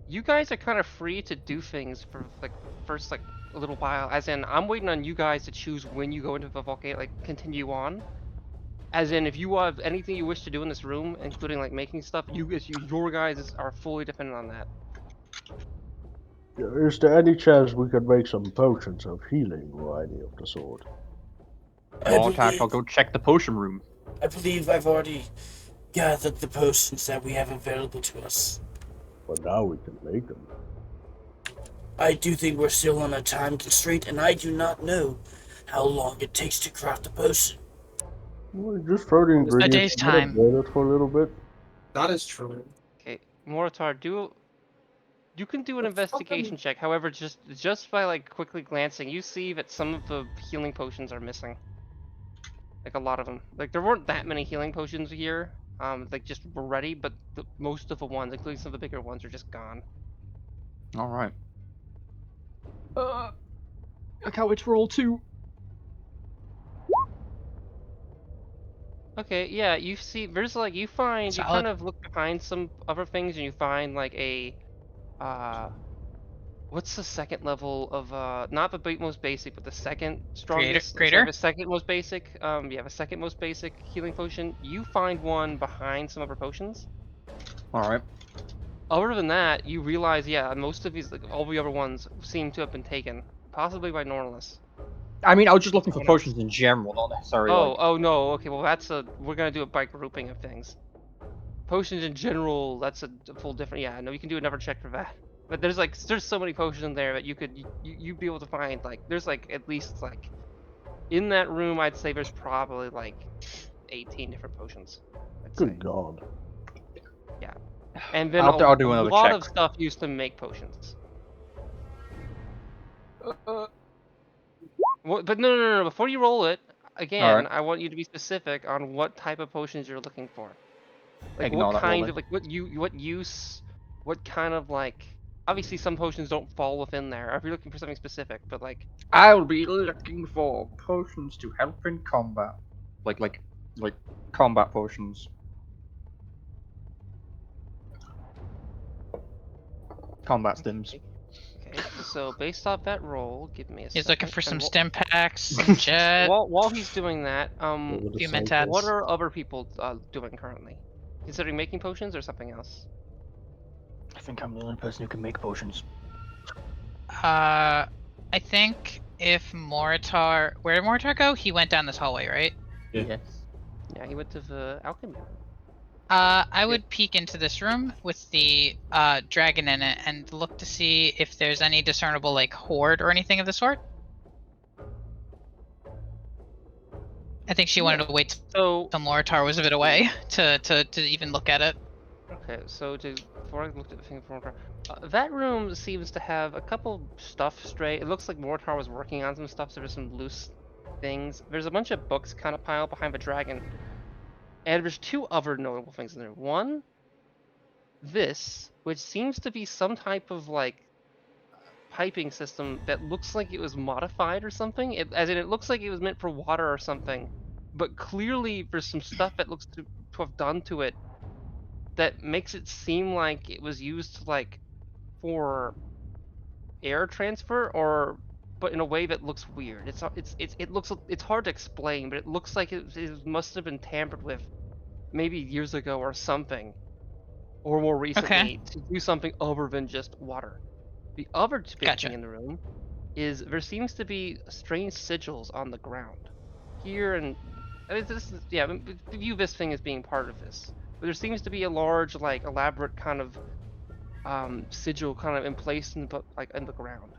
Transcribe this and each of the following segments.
you guys are kind of free to do things for like first like a little while. As in, I'm waiting on you guys to choose when you go into the volcano, like continue on. As in, if you have anything you wish to do in this room, including like making stuff, your guys are fully dependent on that. Is there any chance we could make some potions of healing or any of the sort? Small attack, I'll go check the potion room. I believe I've already gathered the potions that we have available to us. But now we can make them. I do think we're still on a time constraint, and I do not know how long it takes to craft a potion. Well, just throw the ingredients day's in it, time. boil it for a little bit. That is true. Okay, Moritar, you can do an investigation check. However, just by like quickly glancing, you see that some of the healing potions are missing. Like a lot of them. Like there weren't that many healing potions here. Like just were ready, but most of the ones, including some of the bigger ones, are just gone. All right. I can't wait to roll 2. Okay, yeah, you see, there's like you find you Solid. kind of look behind some other things, and you find like a, what's the second level of not the most basic, but the second strongest, Greater? the second most basic, yeah, the second most basic healing potion. You find one behind some other potions. All right. Other than that, you realize, yeah, most of these, like all the other ones, seem to have been taken, possibly by Normalists. I mean, I was just looking for potions in general, not necessarily. Oh no, okay, well we're gonna do it by grouping of things. Potions in general, that's a full different, yeah, no, you can do another check for that. But there's so many potions in there that you'd be able to find, like, there's like, at least like, in that room, I'd say there's probably like 18 different potions. I'd say. Good God. Yeah. And then I'll do a another lot check. of stuff used to make potions. But no. Before you roll it, again, Alright. I want you to be specific on what type of potions you're looking for. Like Ignore what that kind roll of like what use, what kind of like. Obviously, some potions don't fall within there. If you're looking for something specific, but like. I'll be looking for potions to help in combat, like combat potions. Combat stims. Okay, so based off that roll, give me a He's second. looking for some And stem packs, some jet. while he's doing that, Over the few same mentats. what are other people doing currently? Considering making potions or something else? I think I'm the only person who can make potions. I think if Moritar, where did Moritar go? He went down this hallway, right? Yeah. Yes. Yeah, he went to the alchemy room. I would peek into this room with the dragon in it and look to see if there's any discernible like horde or anything of the sort. I think she wanted to wait So till Moritar was a bit away to even look at it. okay, so before I looked at the thing for Mortar, that room seems to have a couple stuff stray. It looks like Mortar was working on some stuff, so there's some loose things. There's a bunch of books kind of piled behind the dragon. And there's two other notable things in there. One, this, which seems to be some type of like piping system that looks like it was modified or something. As in, it looks like it was meant for water or something. But clearly, there's some stuff that looks to have done to it that makes it seem like it was used like for air transfer, or but in a way that looks weird. It's hard to explain, but it looks like it must have been tampered with maybe years ago or something, or more recently to do something other than just water. The other big thing in the room is there seems to be strange sigils on the ground here, and I mean, this is, yeah, view this thing as being part of this. But there seems to be a large, like, elaborate kind of sigil kind of in place in the ground.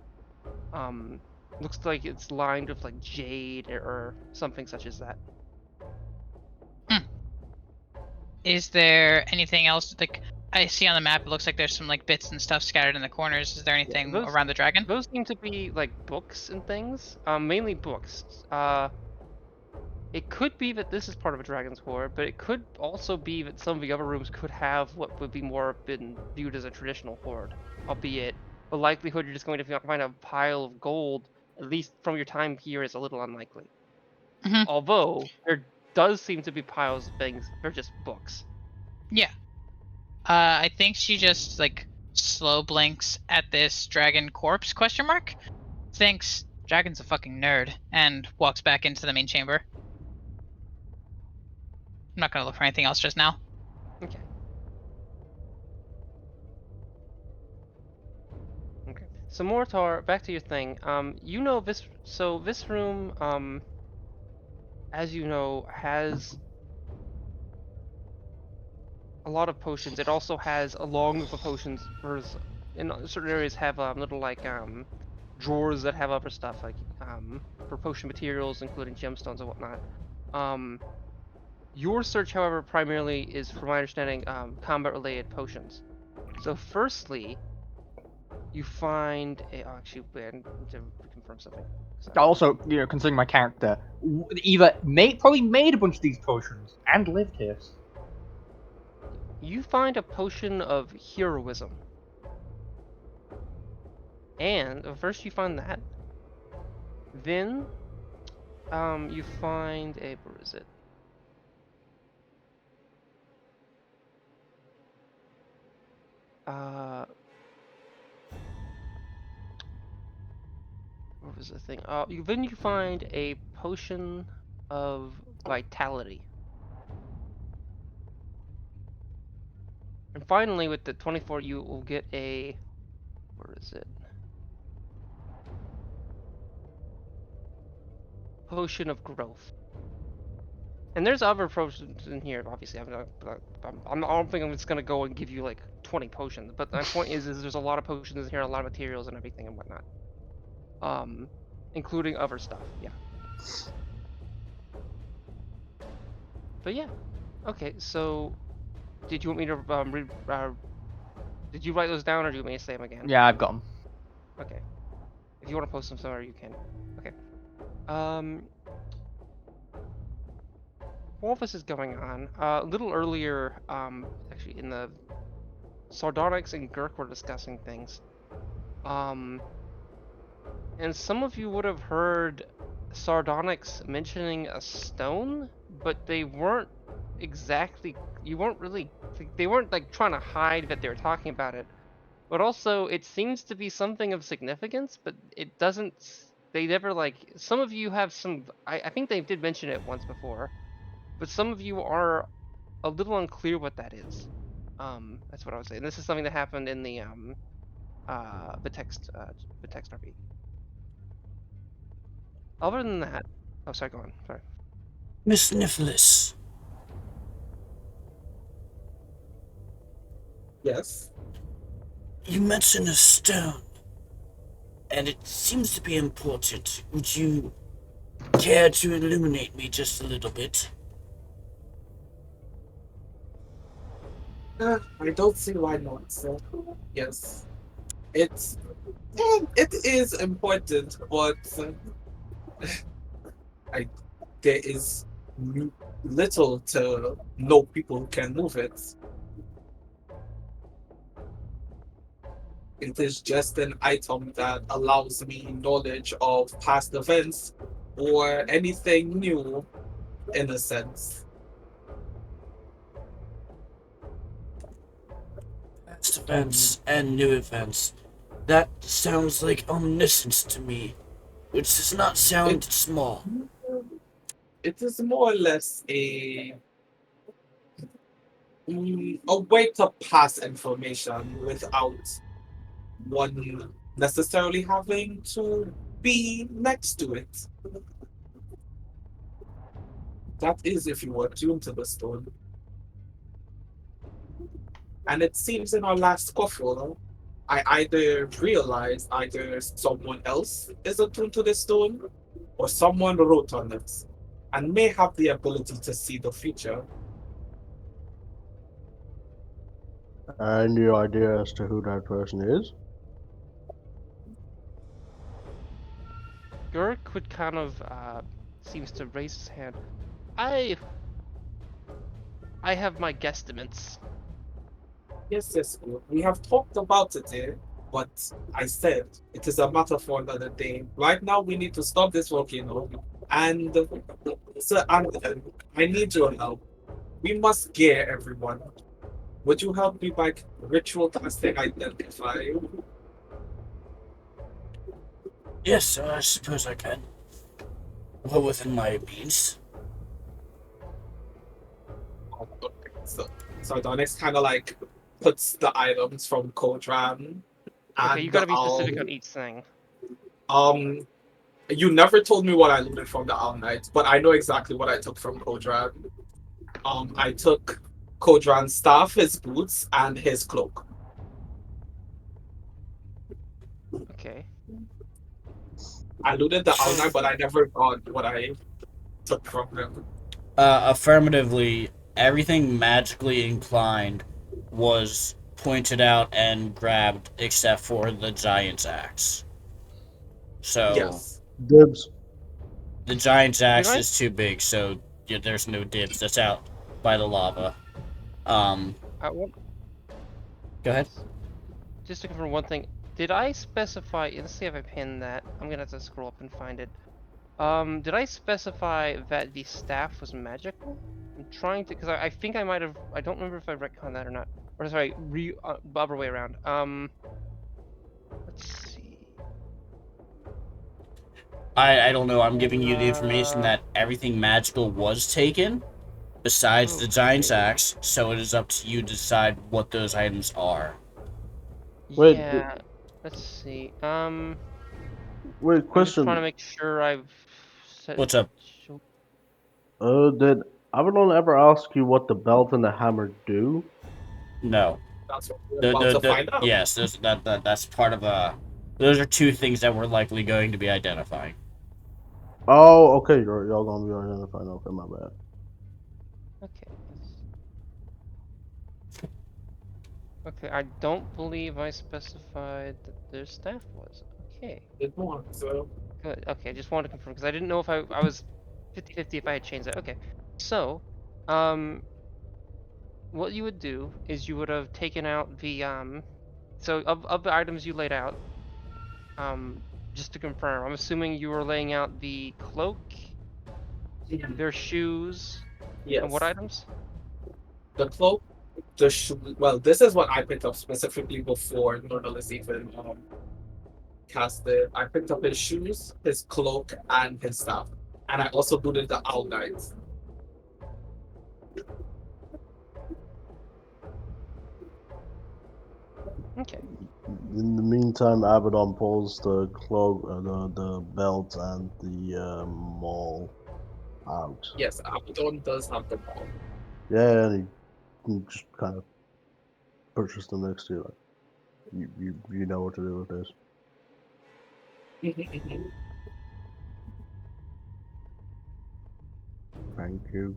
Looks like it's lined with like jade or something such as that. Is there anything else? Like I see on the map, it looks like there's some like bits and stuff scattered in the corners. Is there anything around the dragon? Those seem to be like books and things. Mainly books. It could be that this is part of a dragon's hoard, but it could also be that some of the other rooms could have what would be more been viewed as a traditional hoard, albeit the likelihood you're just going to find a pile of gold, at least from your time here, is a little unlikely. Mm-hmm. Although there does seem to be piles of things. They're just books. Yeah. I think she just like slow blinks at this dragon corpse, question mark, thinks dragon's a fucking nerd, and walks back into the main chamber. I'm not gonna look for anything else just now. Okay. Okay. So Mortar, back to your thing. You know this. So this room, as you know, has a lot of potions. It also has a long group of potions. Whereas in certain areas have little like drawers that have other stuff like for potion materials, including gemstones and whatnot. Your search, however, primarily is, from my understanding, combat-related potions. So, firstly, you find a. Oh, actually, wait, I need to reconfirm something. Also, you know, considering my character, probably made a bunch of these potions and lived here. You find a potion of heroism. And first you find that. Then you find a, where is it? What was the thing? Then you find a potion of vitality. And finally, with the 24, you will get a, where is it? Potion of growth. And there's other potions in here, obviously. I don't think I'm just gonna go and give you like 20 potions. But my point is there's a lot of potions in here, a lot of materials and everything and whatnot. Including other stuff, yeah. But yeah, okay. So, did you want me to did you write those down, or do you want me to say them again? Yeah, I've got them. Okay. If you want to post them somewhere, you can. Okay. While this is going on, a little earlier, actually in the Sardonyx and Gurk were discussing things. And some of you would have heard Sardonyx mentioning a stone, but they weren't exactly, they weren't like trying to hide that they were talking about it. But also, it seems to be something of significance, but it doesn't, they never like, some of you have some, I think they did mention it once before, but some of you are a little unclear what that is. That's what I was saying. This is something that happened in the text RP. Other than that, oh, sorry, go on. Sorry. Miss Nicholas. Yes. You mentioned a stone, and it seems to be important. Would you care to illuminate me just a little bit? I don't see why not. So, yes, it is important, but there is little to no people can move it. It is just an item that allows me knowledge of past events or anything new, in a sense. Past events and new events. That sounds like omniscience to me, which does not sound small. It is more or less a way to pass information without one necessarily having to be next to it. That is if you were tuned to the stone. And it seems in our last scuffle, I either realized either someone else is attuned to the stone or someone wrote on it and may have the ability to see the future. Any idea as to who that person is? Gurk would kind of seems to raise his hand. I have my guesstimates. Yes, we have talked about it here, but I said it is a matter for another day. Right now, we need to stop this volcano, and Sir Anderson, I need your help. We must gear everyone. Would you help me by ritual casting identify? Yes, I suppose I can. Well, within my means. Okay. So Adonis kind of like puts the items from Kodran Okay, you and gotta the be specific owl. on each thing. You never told me what I looted from the Owl Knight, but I know exactly what I took from Kodran. I took Kodran's staff, his boots, and his cloak. Okay. I looted the Owl Knight, but I never got what I took from him. Affirmatively, everything magically inclined was pointed out and grabbed except for the giant's axe. So Yes. Dibs. the giant's axe I- is too big, so yeah, there's no dibs. That's out by the lava. What, Go ahead. just to confirm one thing, did I specify? Let's see if I pinned that. I'm gonna have to scroll up and find it. Did I specify that the staff was magical? I'm trying to, because I think I might have. I don't remember if I retconned that or not. Or sorry, other way around. Let's see. I don't know. I'm giving you the information that everything magical was taken, besides the giant's Okay. axe. So it is up to you to decide what those items are. Wait, Yeah. Let's see. Wait, I'm just question. trying to make sure I've said. What's up? Did Avalon ever ask you what the belt and the hammer do? No. That's what we're about to find out. Yes, that's part of a. Those are two things that we're likely going to be identifying. Oh, okay. Y'all gonna be identifying. Okay, my bad. Okay. Okay, I don't believe I specified that their staff was. Okay, Did want so. good. Okay, I just wanted to confirm because I didn't know if I was 50-50 if I had changed that. Okay, so, what you would do is you would have taken out the so of the items you laid out, just to confirm, I'm assuming you were laying out the cloak, their shoes, Yes. and what items? The cloak, the shoe. Well, this is what I picked up specifically before Nordalus even cast it. I picked up his shoes, his cloak, and his staff. And I also looted the Owl Knights. Okay. In the meantime, Abaddon pulls the cloak, the belt, and the maul out. Yes, Abaddon does have the ball. Yeah, and he just kind of pushes them next to you. Like, you know what to do with this. Thank you.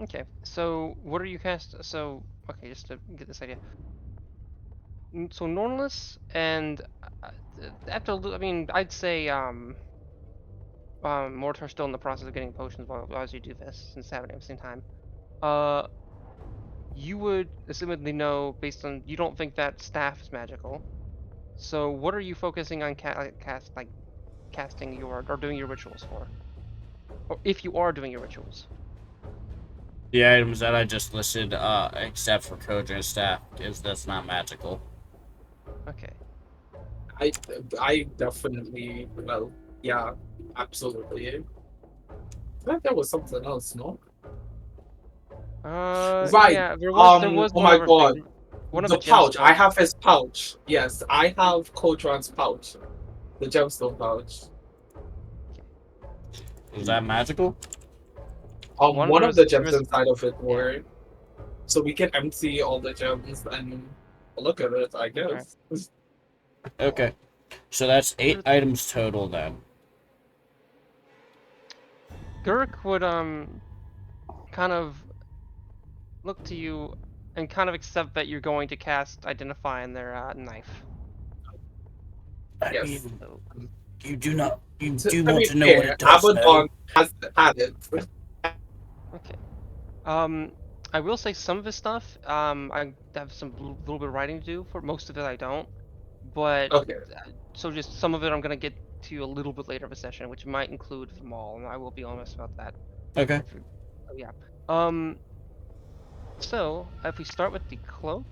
Okay, so what are you so, okay, just to get this idea. So Normless and after, I mean, I'd say Mortar's still in the process of getting potions while as you do this, since it's happening at the same time. You would assumedly know based on you don't think that staff is magical. So what are you focusing on casting your or doing your rituals for? Or if you are doing your rituals. The items that I just listed, except for Kodran's staff, is that's not magical. Okay. I definitely, well, yeah, absolutely. I thought there was something else, no? Right. Yeah, there was Oh one my other god. thing. One of The the pouch. I gemstones. have his pouch. Yes, I have Kodran's pouch. The gemstone pouch. Is that magical? One of the gems there was- inside of it were. So we can empty all the gems and look at it, I guess. Okay. So that's 8 items total then. Gurk would kind of look to you and kind of accept that you're going to cast Identify in their knife. I Yes. mean, you do not. You To do be want to know fair, what it does. Abaddon has had it. Okay. I will say some of his stuff, I have some little bit of writing to do. For most of it, I don't. But Okay. so just some of it, I'm gonna get to you a little bit later of a session, which might include them all, and I will be honest about that. Okay. Oh, yeah. So if we start with the cloak,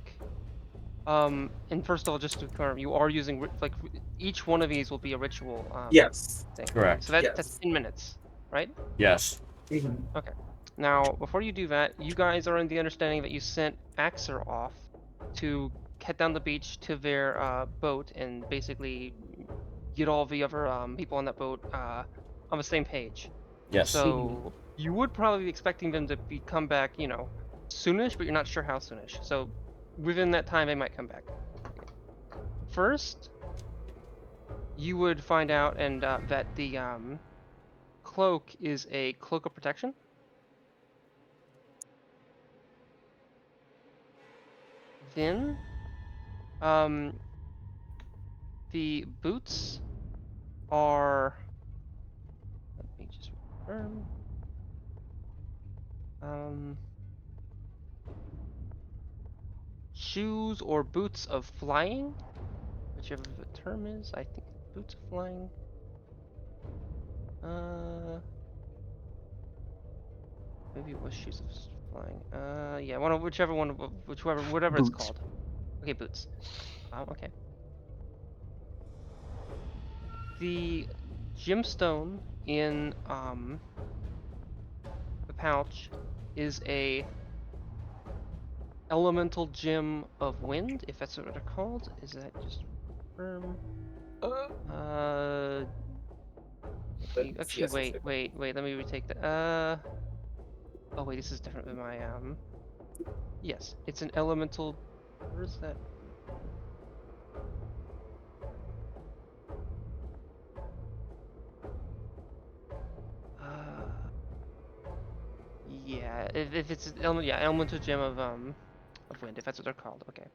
and first of all, just to confirm, you are using each one of these will be a ritual Yes. thing. Correct. So that's Yes. 10 minutes, right? Yes. Mhm. Okay. Now, before you do that, you guys are in the understanding that you sent Axer off to head down the beach to their boat and basically get all the other people on that boat on the same page. Yes. So you would probably be expecting them to come back, you know, soonish, but you're not sure how soonish. So within that time, they might come back. First, you would find out and that the cloak is a cloak of protection. Then, the boots are. Let me just confirm. Shoes or boots of flying, whichever the term is. I think boots of flying. Maybe it was shoes of flying. Yeah, whatever it's Boots. called. Okay, boots. Okay. The gemstone in the pouch is a elemental gem of wind, if that's what they're called. Is that just firm? Actually, Yes, wait. Let me retake that. Oh wait, this is different than my Yes, it's an elemental. Where is that? Yeah, if it's an element, yeah, elemental gem of wind, if that's what they're called. Okay.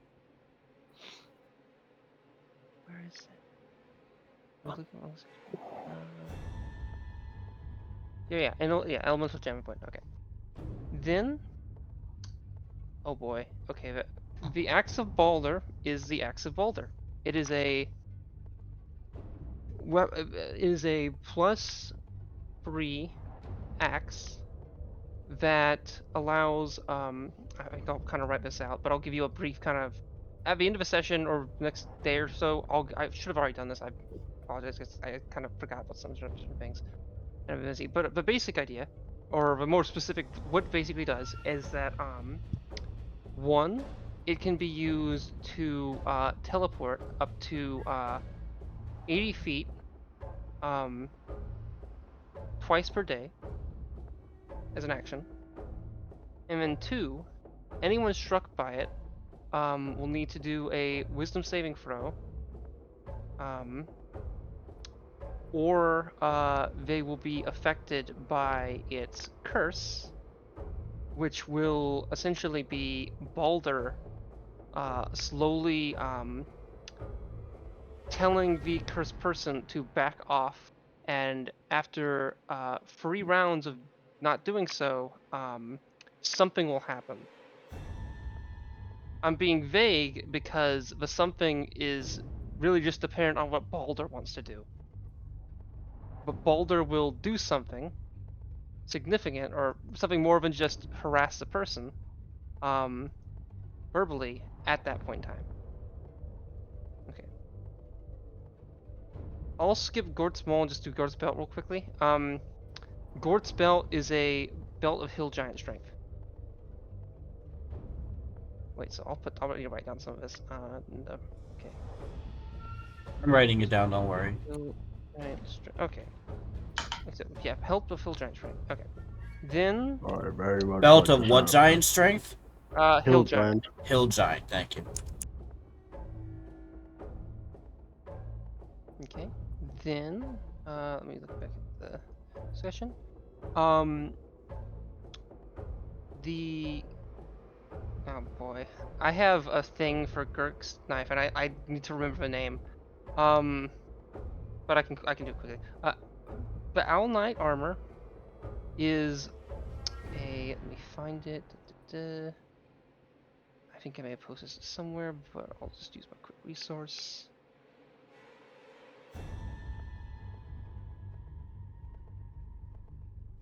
Where is it? Yeah, elemental gem of wind. Okay. Then, oh boy. Okay, the axe of Balder is the axe of Balder. It is a +3 axe that allows I'll kind of write this out, but I'll give you a brief kind of at the end of a session or next day or so. I should have already done this. I apologize because I kind of forgot about some certain things and I've been busy. But the basic idea, or the more specific, what it basically does is that one, it can be used to teleport up to 80 feet um, twice per day as an action. And then two, anyone struck by it will need to do a wisdom saving throw. Or they will be affected by its curse, which will essentially be Balder slowly telling the cursed person to back off, and after 3 rounds of not doing so, something will happen. I'm being vague because the something is really just dependent on what Balder wants to do. But Balder will do something significant or something more than just harass the person verbally at that point in time. Okay. I'll skip Gort's Maul and just do Gort's Belt real quickly. Gort's Belt is a belt of hill giant strength. Wait, so I'll need to write down some of this. No, okay. I'm writing it down. Don't worry. Hill giant okay. So, yeah, help of hill giant strength. Okay. Then Alright, very much. Belt like of a what giant. giant strength? hill giant. Hill giant. Thank you. Okay. Then let me look back at the session. The oh boy, I have a thing for Girk's knife, and I need to remember the name. But I can do it quickly. The Owl Knight armor is a. Let me find it. I think I may have posted it somewhere, but I'll just use my quick resource.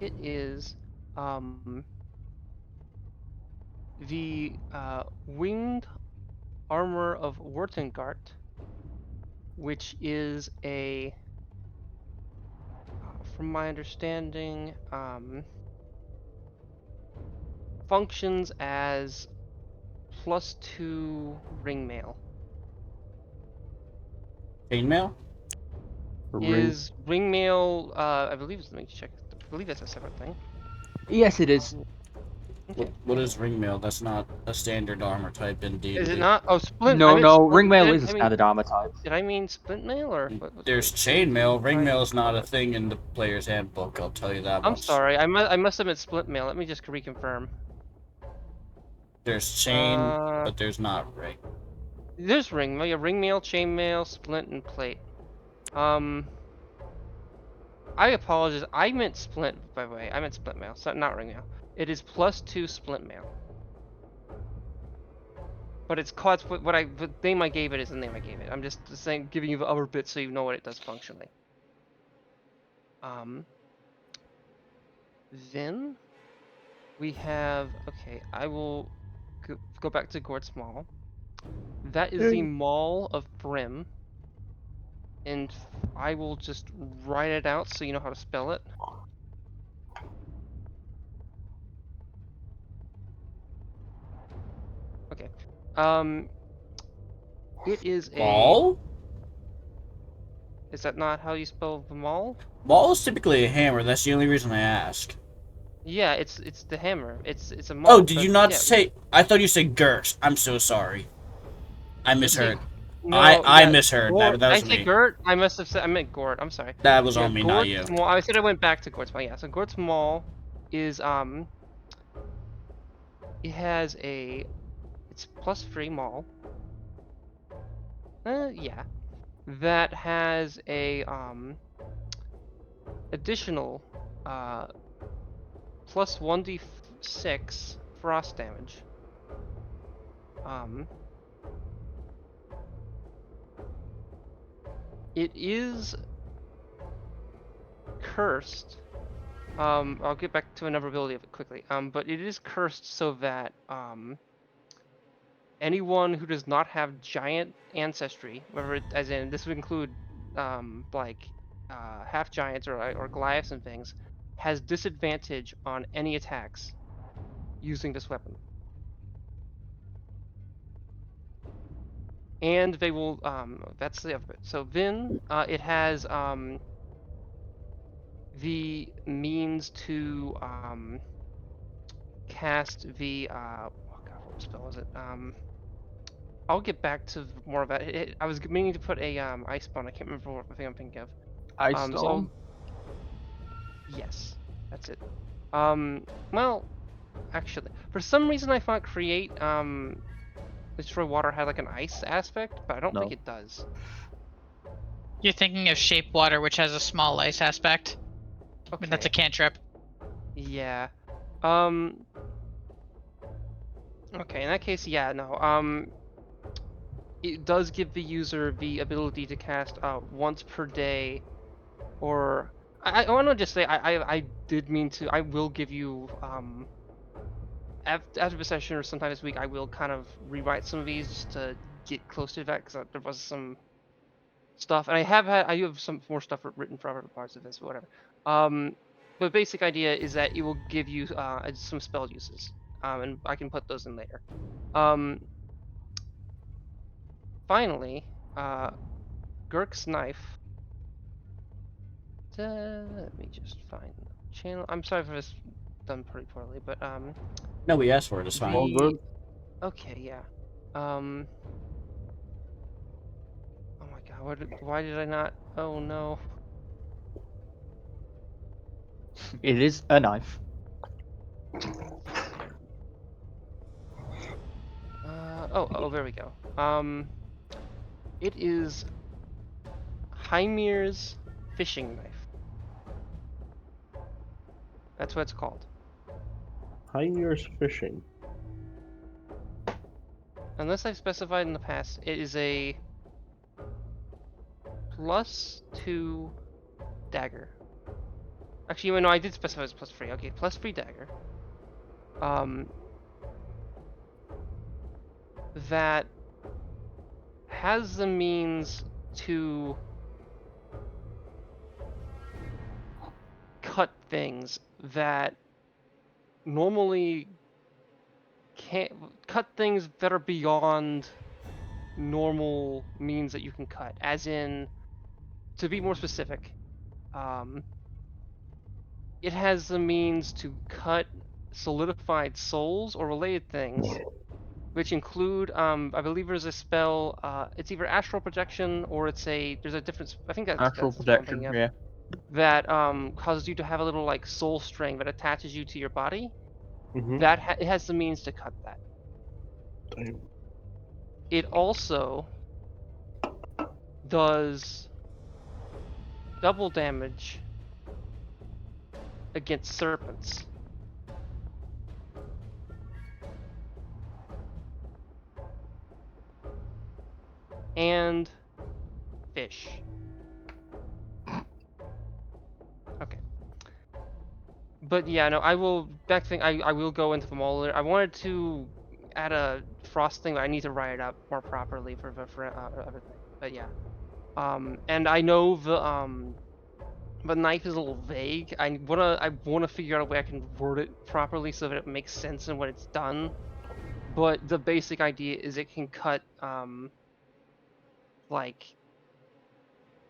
It is the winged armor of Wortengart, which is a, from my understanding, functions as +2 ring mail. Chainmail? Is ring mail? I believe. Let me check. I believe that's a separate thing. Yes, it is. Okay. What is ringmail? That's not a standard armor type in D&D. Is it not? Oh, splint. No, I meant no, splint. ringmail is a I mean, standard armor type. did I mean splint mail or what? There's chainmail. Ringmail is not a thing in the player's handbook. I'll tell you that I'm much. sorry. I must have meant splint mail. Let me just reconfirm. There's chain, Uh, but there's not ring. There's ring mail. Yeah, ring mail, chain mail, splint, and plate. I apologize. I meant splint, by the way. I meant splint mail, so not ring mail. It is +2 splint mail. But it's called the name I gave it is the name I gave it. I'm just saying, giving you the other bit so you know what it does functionally. Then we have, okay, I will go back to Gort's Mall. That is the Mall of Brim. And I will just write it out so you know how to spell it. Okay. It is a... Maul? Is that not how you spell the mall? Maul is typically a hammer. That's the only reason I ask. Yeah, it's the hammer. It's a mall. Oh, did you not yeah. say? I thought you said Gert. I'm so sorry. I misheard. No, I yeah, misheard. Gort. That was I said me. Gert. I must have said I meant Gort. I'm sorry. That was Yeah, on me, not you. Gort's Mall. I said I went back to Gort's Mall. Yeah, so Gort's Mall is it has a, it's +3 mall. Yeah, that has a additional +1d6 frost damage. It is cursed. I'll get back to another ability of it quickly. But it is cursed so that anyone who does not have giant ancestry, whether it, as in this would include half giants or Goliaths and things, has disadvantage on any attacks using this weapon. And they will, that's the other bit. So then, it has the means to cast the, oh god, what spell was it? I'll get back to more of that. I was meaning to put a ice spawn. I can't remember what thing I'm thinking of. Ice Storm? Yes, that's it. Well, actually, for some reason I thought create destroy water had like an ice aspect, but I don't think it does. You're thinking of Shape Water, which has a small ice aspect. Okay. That's a cantrip. Yeah. Okay, in that case, yeah, no. It does give the user the ability to cast once per day, or I want to just say I did mean to. I will give you after the session or sometime this week. I will kind of rewrite some of these just to get close to that because there was some stuff, and I do have some more stuff written for other parts of this, but whatever. But basic idea is that it will give you some spell uses, and I can put those in later. Finally, Gurk's knife. Let me just find the channel. I'm sorry for this done pretty poorly, but No, we asked for it. It's fine. All good. okay, yeah. Oh my god, why did I not? Oh no. It is a knife. Oh, there we go. It is Hymir's fishing knife. That's what it's called. Hymir's fishing. Unless I've specified in the past, it is a +2 dagger. Actually, no, I did specify it's +3. Okay, +3 dagger. that has the means to cut things that normally can't cut things that are beyond normal means that you can cut. As in, to be more specific, it has the means to cut solidified souls or related things, which include, I believe there's a spell, it's either astral projection or there's a different, I think that's Astral the one I'm projection, thinking of, yeah. that causes you to have a little like soul string that attaches you to your body. Mm-hmm. It has the means to cut that. Damn. It also does double damage against serpents. And fish. Okay. But yeah, no, I will, back thing, I will go into them all later. I wanted to add a frost thing, but I need to write it up more properly for everything. But yeah. And I know the knife is a little vague. I wanna figure out a way I can word it properly so that it makes sense in what it's done. But the basic idea is it can cut like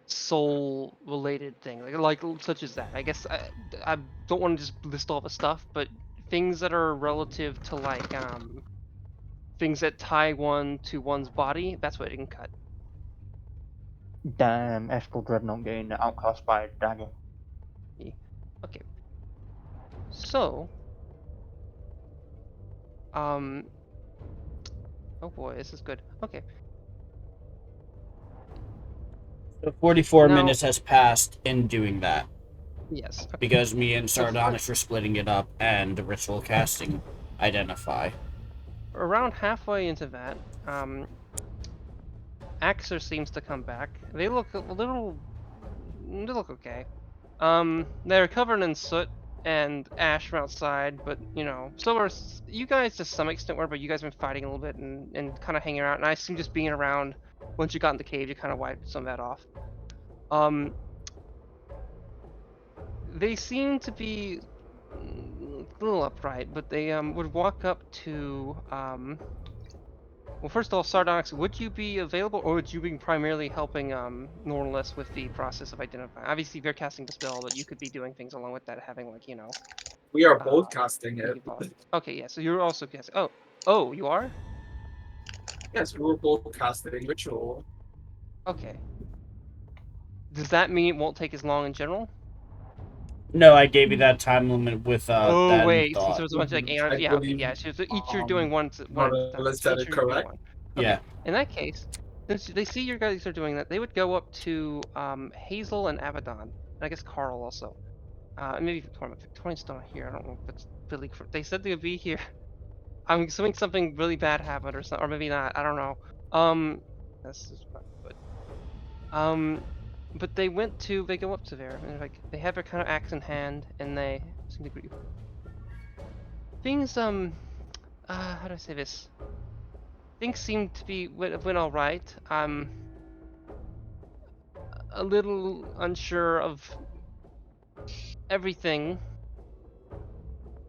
soul related thing, like such as that. I guess I don't want to just list all the stuff, but things that are relative to like things that tie one to one's body, that's what it can cut. Damn, Escal Dreadnought getting outcast by a dagger. Yeah. Okay. So oh boy, this is good. Okay. So 44 Now- minutes has passed in doing that. Yes. Okay. Because me and So Sardonyx were splitting it up and the ritual casting identify. Around halfway into that, Axer seems to come back. They look a little. They look okay. They're covered in soot and ash from outside, but you know, so are you guys to some extent were, but you guys have been fighting a little bit and kind of hanging out. And I assume just being around, once you got in the cave, you kind of wiped some of that off. They seem to be a little upright, but they would walk up to well, first of all, Sardonyx, would you be available, or would you be primarily helping Norlis with the process of identifying? Obviously, they're casting the spell, but you could be doing things along with that, having like, you know. We are both casting it. Okay, yeah. So you're also casting. Oh, you are? Yes, we were both casting ritual. Okay. Does that mean it won't take as long in general? No, I gave you that time limit with Oh that wait, thought. since there was a bunch of like I yeah, okay, believe, yeah. So each you're doing one. Let's set it correct. Okay. Yeah. In that case, since they see your guys are doing that, they would go up to Hazel and Abaddon, and I guess Carl also. Maybe Victoria. Victoria's not here. I don't know if it's really. They said they would be here. I'm assuming something really bad happened or something, or maybe not. I don't know. This is not good. But they go up to there, and like they have their kind of axe in hand, and they seem to agree. Things how do I say this? Things seem to be went all right. I'm a little unsure of everything,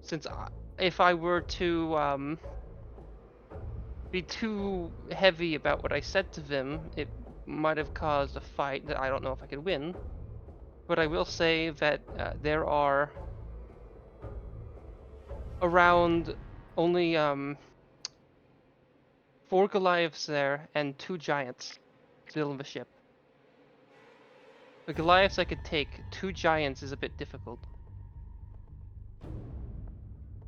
since if I were to be too heavy about what I said to them, it might have caused a fight that I don't know if I could win. But I will say that there are around only 4 Goliaths there and 2 giants still in the ship. The Goliaths I could take, 2 giants is a bit difficult.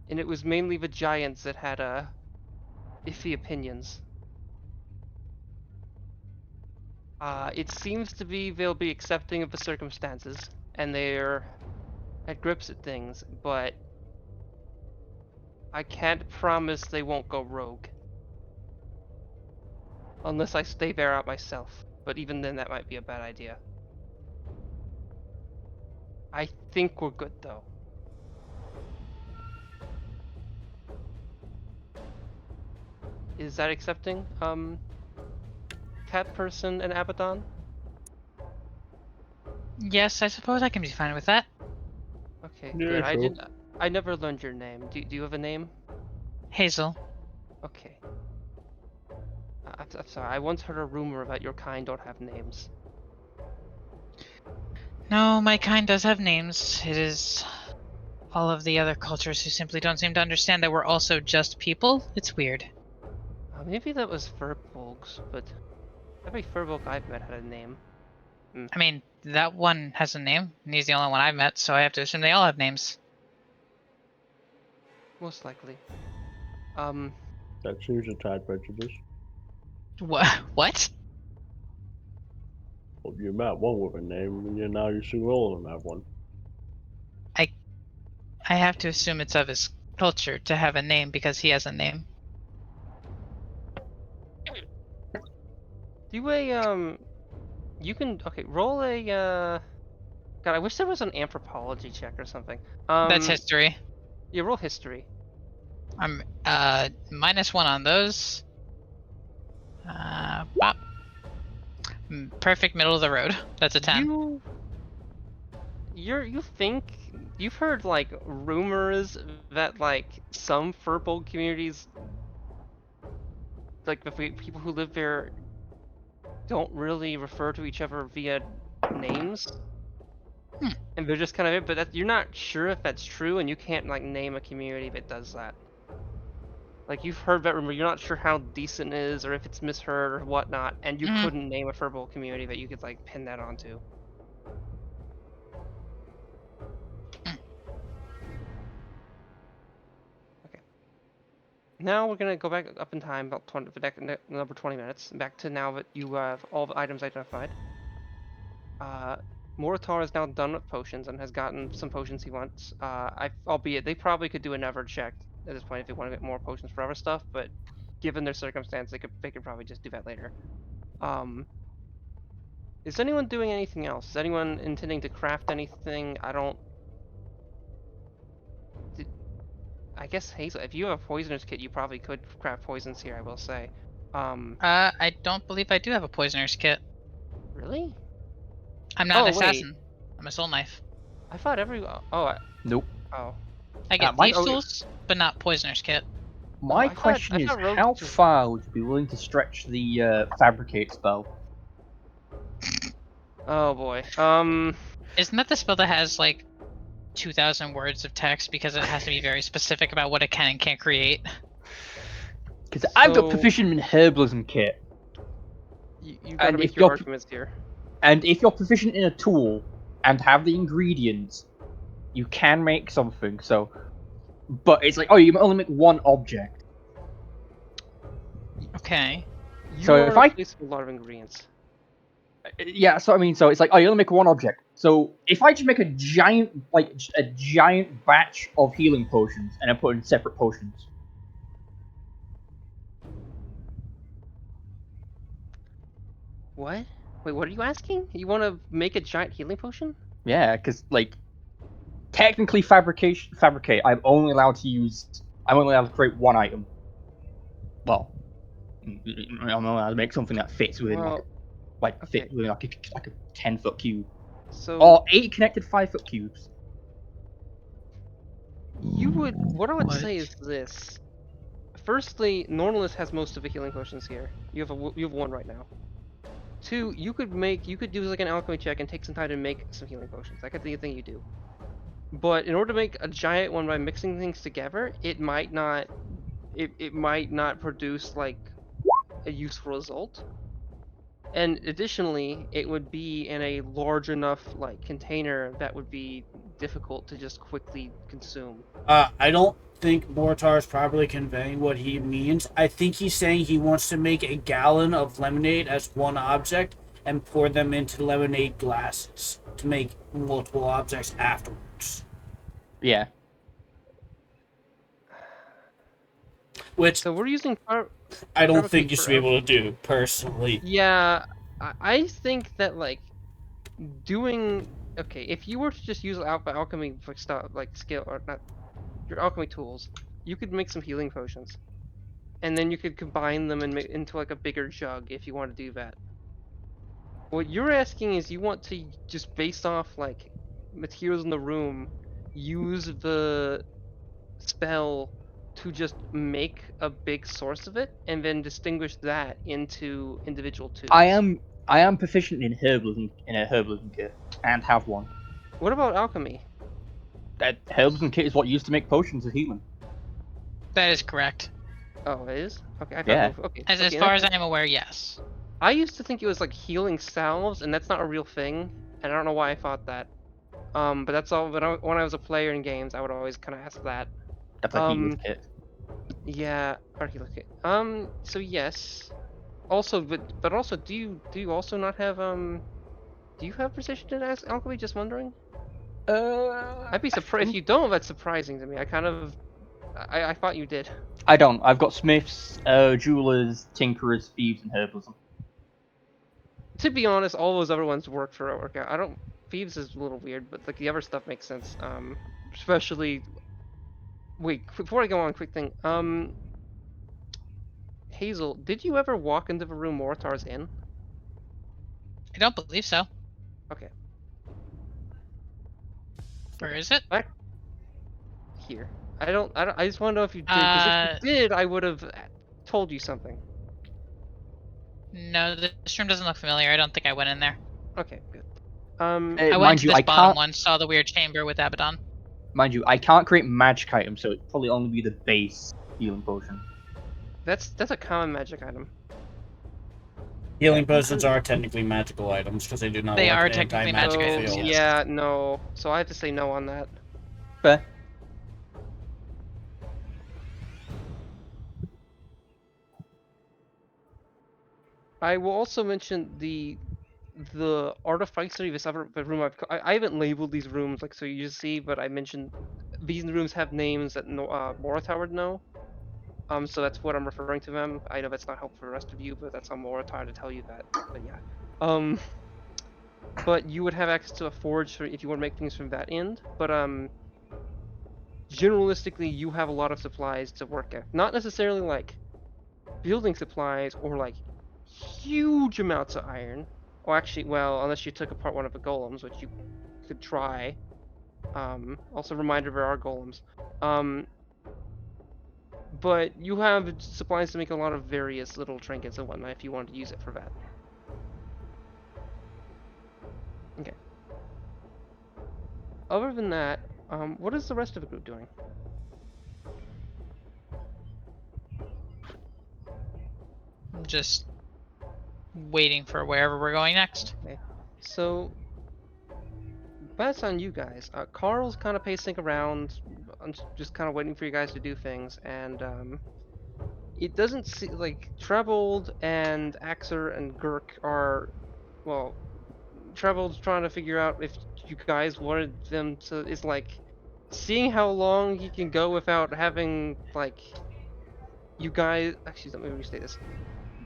And it was mainly the giants that had iffy opinions. It seems to be they'll be accepting of the circumstances, and they're at grips at things, but I can't promise they won't go rogue. Unless I stay there out myself, but even then that might be a bad idea. I think we're good though. Is that accepting? Cat person and Abaddon? Yes, I suppose I can be fine with that. Okay, Yeah, good. sure. I never learned your name. Do you have a name? Hazel. Okay. I'm sorry. I once heard a rumor about your kind don't have names. No, my kind does have names. It is all of the other cultures who simply don't seem to understand that we're also just people. It's weird. Maybe that was Furbolg's, but every Furbolg I've met had a name. I mean, that one has a name, and he's the only one I've met, so I have to assume they all have names. Most likely. That seems a tad prejudiced. What? Well, you met one with a name, and now you assume all of them have one. I have to assume it's of his culture to have a name because he has a name. Do you can, okay, roll a, God, I wish there was an anthropology check or something. That's history. Yeah, roll history. I'm -1 on those. Bop. Perfect middle of the road. That's a 10. You think you've heard like rumors that like some Furbolg communities, like the people who live there, don't really refer to each other via names, and they're just kind of it. But you're not sure if that's true, and you can't like name a community that does that. Like you've heard that rumor, you're not sure how decent it is, or if it's misheard or whatnot, and you couldn't name a Furbolg community that you could like pin that onto. Now we're gonna go back up in time about number 20 minutes, back to now that you have all the items identified. Moritar is now done with potions and has gotten some potions he wants. Albeit they probably could do another check at this point if they want to get more potions for other stuff, but given their circumstance, they could probably just do that later. Is anyone doing anything else? Is anyone intending to craft anything? I guess Hazel, if you have a poisoner's kit, you probably could craft poisons here, I will say. I don't believe I do have a poisoner's kit. Really? I'm not an Oh, wait. assassin. I'm a soul knife. I thought Nope. oh. I get my- thieves' tools, but not poisoner's kit. My I thought- question I is, thought rogues how just- far would you be willing to stretch the fabricate spell? Oh boy. Isn't that the spell that has like 2,000 words of text because it has to be very specific about what it can and can't create? Because I've got So- proficient in herbalism kit, You gotta And make if your you're- arguments here. and if you're proficient in a tool and have the ingredients, you can make something. So, but it's like, oh, you can only make one object. Okay. You So are if I- replacing a lot of ingredients. Yeah, so I mean, so it's like, oh, you only make one object. So if I just make a giant batch of healing potions and I put in separate potions. What? Wait, what are you asking? You want to make a giant healing potion? Yeah, because like technically fabricate. I'm only allowed to create one item. Well, I'm only allowed to make something that fits within okay. fit within like a 10-foot cube So or 8 connected 5-foot cubes. what I would What? say is this. Firstly, Nornalis has most of the healing potions here. You have one right now. 2, you could do like an alchemy check and take some time to make some healing potions. That could be a thing you do. But in order to make a giant one by mixing things together, it might not produce like a useful result. And additionally, it would be in a large enough like container that would be difficult to just quickly consume. I don't think Mortar is properly conveying what he means. I think he's saying he wants to make a gallon of lemonade as one object and pour them into lemonade glasses to make multiple objects afterwards. Yeah. Which So we're using I don't Probably think you should be for able to do, personally. Yeah, I think that like doing if you were to just use alchemy for stuff like skill or not your alchemy tools, you could make some healing potions. and then you could combine them and make into like a bigger jug if you want to do that. What you're asking is you want to just based off like materials in the room, use the spell to just make a big source of it, and then distinguish that into individual tubes. I am proficient in herbalism in a herbalism kit and have one. What about alchemy? That herbalism kit is what you use to make potions of healing. That is correct. Oh, it is? Okay, I thought Yeah. okay. As okay, far as I am aware, yes. I used to think it was like healing salves, and that's not a real thing, and I don't know why I thought that. But that's all. When I was a player in games, I would always kind of ask that. That's a healing kit. Yeah, okay. So yes. Also, but also, do you also not have do you have precision in alchemy? Just wondering. I'd be surprised if you don't. That's surprising to me. I thought you did. I don't. I've got smiths, jewelers, tinkerers, thieves, and herbalism. To be honest, all those other ones work for a workout. I don't. Thieves is a little weird, but like the other stuff makes sense. Especially. Wait, before I go on, quick thing. Hazel, did you ever walk into the room Moritar's in? I don't believe so. Okay. Where is it? Here. I don't. I just want to know if you did. Because if you did, I would have told you something. No, this room doesn't look familiar. I don't think I went in there. Okay, good. I mind went to you, this I bottom can't. one, saw the weird chamber with Abaddon. Mind you, I can't create magic items, so it'd probably only be the base healing potion. That's a common magic item. Healing potions are technically magical items because they do not. They work are in technically anti-magic magic items, fields. yes. Yeah, no. So I have to say no on that. Fair. I will also mention the artificery. This other room I haven't labeled these rooms like so you just see, but I mentioned these rooms have names that Moritar would know. So that's what I'm referring to them. I know that's not helpful for the rest of you, but that's on Moritar to tell you that. But yeah. But you would have access to a forge if you want to make things from that end. But generalistically, you have a lot of supplies to work at. Not necessarily like building supplies or like huge amounts of iron. Or actually, well, unless you took apart one of the golems, which you could try. Also, reminder there are golems. But you have supplies to make a lot of various little trinkets and whatnot if you wanted to use it for that. Okay. Other than that, what is the rest of the group doing? I'm just waiting for wherever we're going next. Okay. So, that's on you guys. Carl's kind of pacing around, just kind of waiting for you guys to do things, and it doesn't seem like Trebold and Axer and Gurk are, well, Trebold's trying to figure out if you guys wanted them to, is like, seeing how long he can go without having, like, you guys, actually, let me restate this.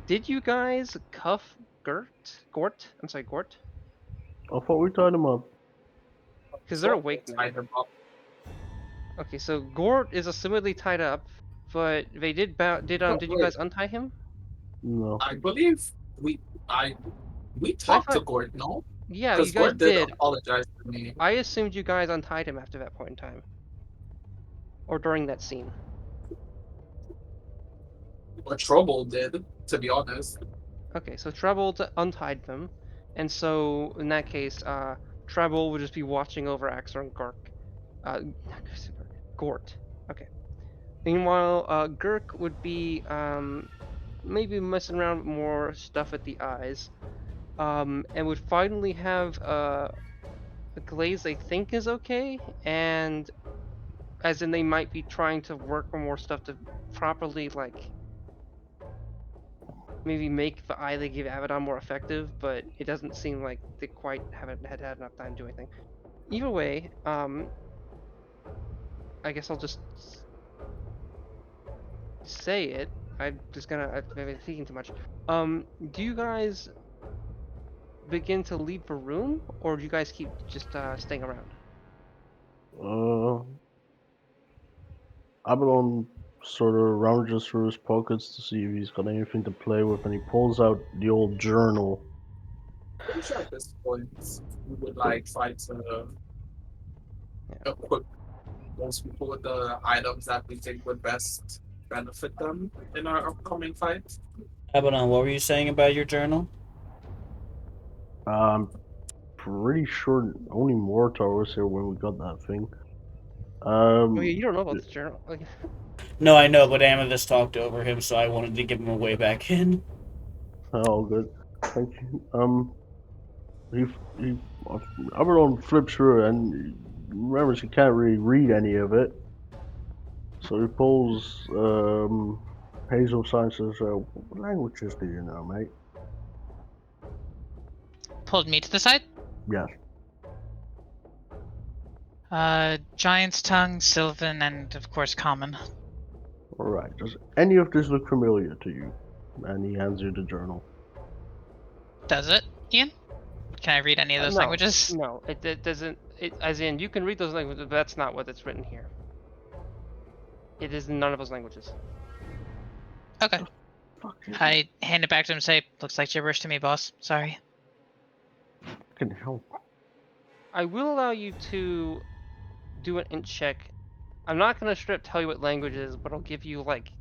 Did you guys cuff Gort? I'm sorry, Gort? I thought we tied him up. Because they're awake now. Tied him up. Okay, so Gort is assumedly tied up, but they did did you wait. guys untie him? No. I believe we talked to Gord, no? Yeah, you Because guys Gord did did. apologize to me. I assumed you guys untied him after that point in time. Or during that scene. Or Trouble did, to be honest. Okay, so Treble untied them, and so in that case, Treble would just be watching over Axer and Gort. Okay. Meanwhile, Gurk would be maybe messing around with more stuff at the eyes, and would finally have a glaze they think is okay, and as in they might be trying to work on more stuff to properly like maybe make the eye they give Abaddon more effective, but it doesn't seem like they quite haven't had enough time to do anything. Either way, I guess I'll just say it. I've been thinking too much. Do you guys begin to leave the room, or do you guys keep just staying around? Abaddon sort of rummages through his pockets to see if he's got anything to play with, and he pulls out the old journal. Pretty sure at this point we would like try to equip most people with the items that we think would best benefit them in our upcoming fight. Abaddon, what were you saying about your journal? I'm pretty sure only Mortar was here when we got that thing. Oh yeah, you don't know about the journal. Like, No, I know, but Amethyst talked over him, so I wanted to give him a way back in. Oh, good. Thank you. He Abaddon flips through it and remembers he can't really read any of it. So he pulls Hazel Sign says, what languages do you know, mate? Pulled me to the side. Yes. Giant's tongue, Sylvan, and of course common. Alright. Does any of this look familiar to you? And he hands you the journal. Does it, Ian? Can I read any of those no, languages? No, it doesn't. As in, you can read those languages, but that's not what it's written here. It is none of those languages. Okay. Fuck is I hand it back to him and say, looks like gibberish to me, boss. Sorry. fucking hell? I will allow you to do an int check. I'm not gonna straight up tell you what language it is, but I'll give you like,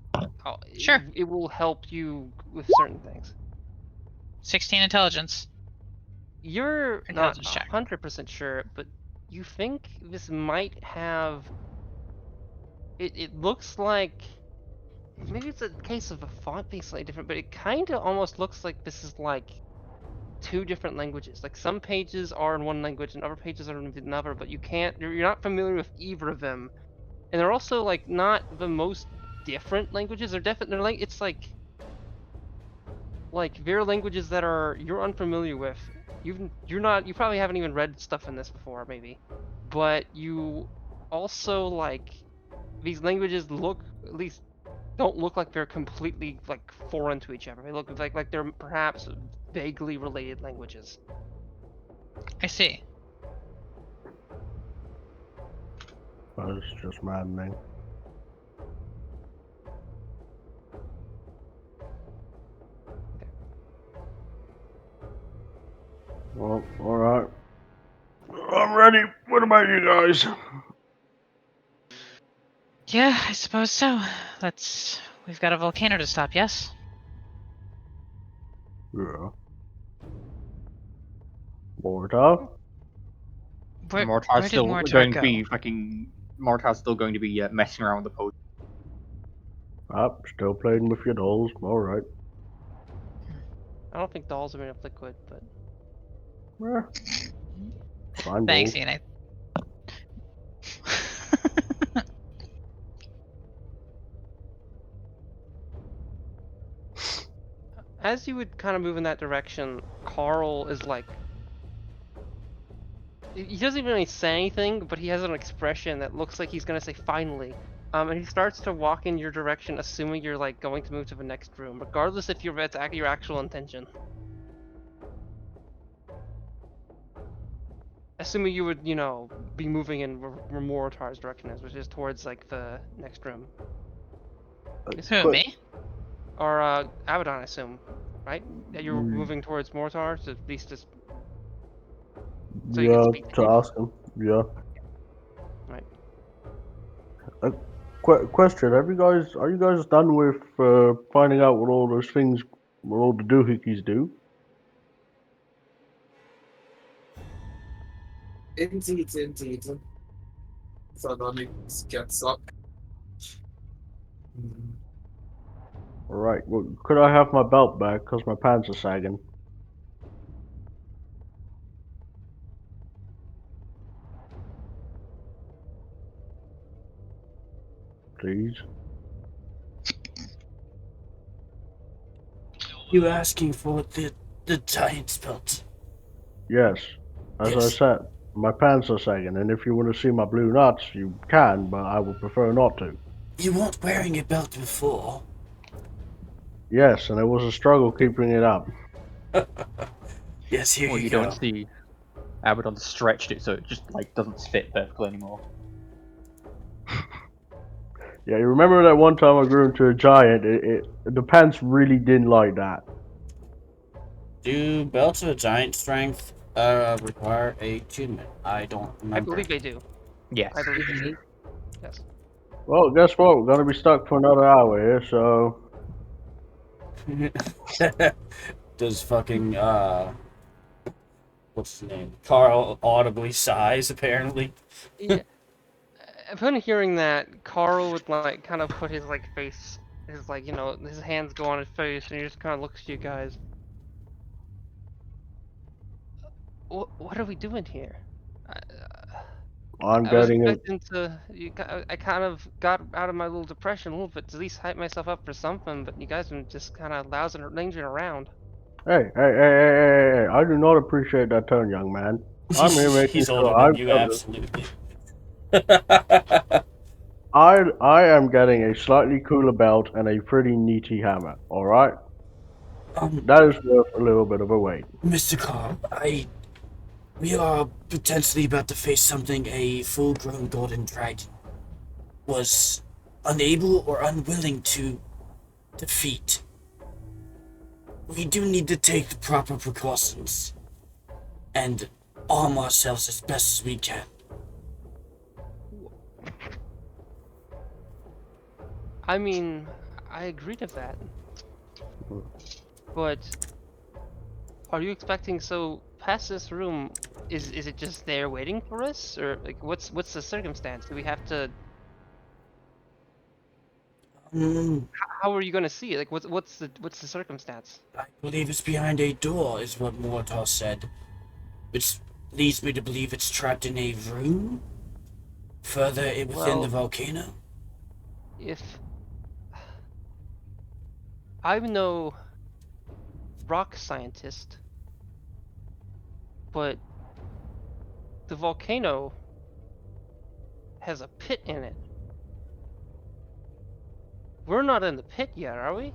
Sure. It will help you with certain things. 16 intelligence. You're not Intelligence check. 100% sure, but you think this might have. It looks like. Maybe it's a case of a font being slightly different, but it kind of almost looks like this is like two different languages. Like some pages are in one language and other pages are in another, but you're not familiar with either of them. And they're also like not the most different languages. They're like it's like there are languages that you're unfamiliar with. You probably haven't even read stuff in this before, maybe. But you also like these languages look at least don't look like they're completely like foreign to each other. They look like they're perhaps vaguely related languages. I see. That's just maddening. Well, alright. I'm ready. What about you guys? Yeah, I suppose so. We've got a volcano to stop, yes? Yeah. Mortar? Where Mortar's did still Mortar going go? to be fucking. Mortar's still going to be messing around with the potion. Still playing with your dolls. Alright. I don't think dolls are made of liquid, but Fine Thanks, dolls. Ian. as you would kind of move in that direction, Carl is like. He doesn't even really say anything, but he has an expression that looks like he's gonna say finally. And he starts to walk in your direction, assuming you're like going to move to the next room, regardless if your actual intention. Assuming you would, be moving in where Moritar's direction is, which is towards like the next room. Who, me? Or Abaddon, I assume, right? That you're moving towards Moritar, to at least just. So you Yeah, can speak to ask him. Yeah. Right. Question: are you guys done with finding out what all those things, what all the doohickeys do? Indeed. Suddenly gets up. Alright, well, could I have my belt back? Because my pants are sagging. Please? You asking for the giant's belt? Yes. As I Yes. said, my pants are sagging, and if you want to see my blue nuts, you can, but I would prefer not to. You weren't wearing a belt before. Yes, and it was a struggle keeping it up. Yes, here Well, you you go. don't see. Abaddon stretched it so it just like doesn't fit perfectly anymore. Yeah, you remember that one time I grew into a giant? The pants really didn't like that. Do belts of giant strength require a achievement? I don't I remember. believe they do. Yes. I believe they do. Yes. Well, guess what? We're gonna be stuck for another hour here, so Does fucking what's his name? Carl audibly sighs apparently. Yeah. Upon hearing that, Carl would like kind of put his like face, his like his hands go on his face, and he just kind of looks at you guys. What are we doing here? I'm I was getting it. expecting to. I kind of got out of my little depression a little bit to at least hype myself up for something, but you guys are just kind of lousing or lingering around. Hey! I do not appreciate that tone, young man. I'm here making He's older sure than I'm you, covered. absolutely. I am getting a slightly cooler belt and a pretty neaty hammer. All right, that is worth a little bit of a wait. Mr. Carl, we are potentially about to face something a full-grown golden dragon was unable or unwilling to defeat. We do need to take the proper precautions and arm ourselves as best as we can. I mean, I agree to that, but are you expecting past this room? Is it just there waiting for us, or like what's the circumstance? Do we have to? How are you gonna see it? Like what's the circumstance? I believe it's behind a door, is what Mortar said, which leads me to believe it's trapped in a room further within the volcano. If I'm no rock scientist, but the volcano has a pit in it. We're not in the pit yet, are we?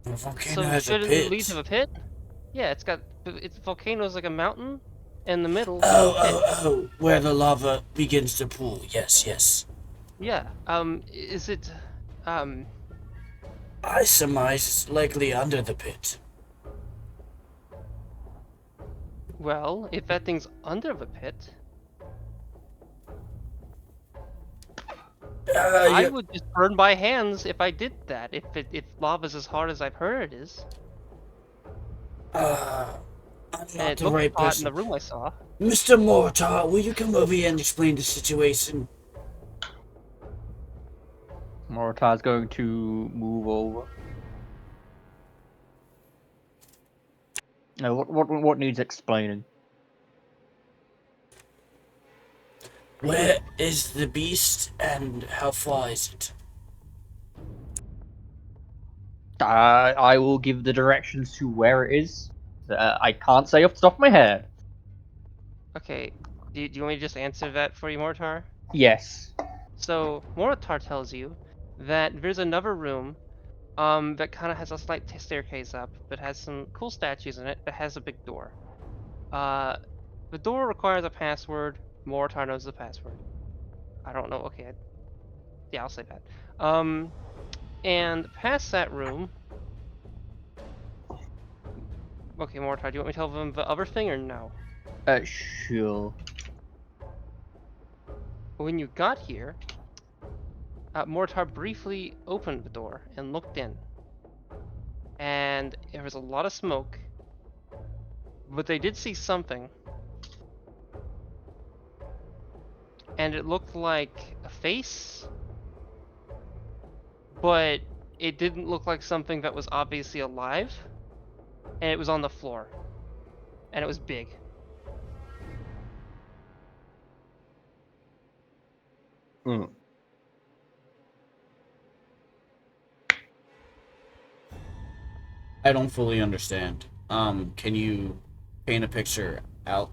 The volcano So has a shouldn't it lead pit. to a pit? Yeah, it's volcano's like a mountain in the middle. Oh, where the lava begins to pool. Yes. Yeah. Is it I surmise it's likely under the pit. well, if that thing's under the pit, I Yeah. would just burn my hands if I did that. If lava's as hard as I've heard it is. I'm And not it the looked right hot in the person. room I saw. Mr. Mortar, will you come over here and explain the situation? Morotar's going to move over. No, what needs explaining? Where is the beast and how far is it? I will give the directions to where it is. I can't say off the top of my head. Okay, do you want me to just answer that for you, Mortar? Yes. So Morotar tells you that there's another room that kind of has a slight staircase up, but has some cool statues in it, but has a big door. The door requires a password. Morotar knows the password. I don't know. Okay, yeah, I'll say that. And past that room. Okay, Morotar, do you want me to tell them the other thing or no? Sure. When you got here, Mortar briefly opened the door and looked in. And there was a lot of smoke. But they did see something. And it looked like a face. But it didn't look like something that was obviously alive. And it was on the floor. And it was big. I don't fully understand. Can you paint a picture out?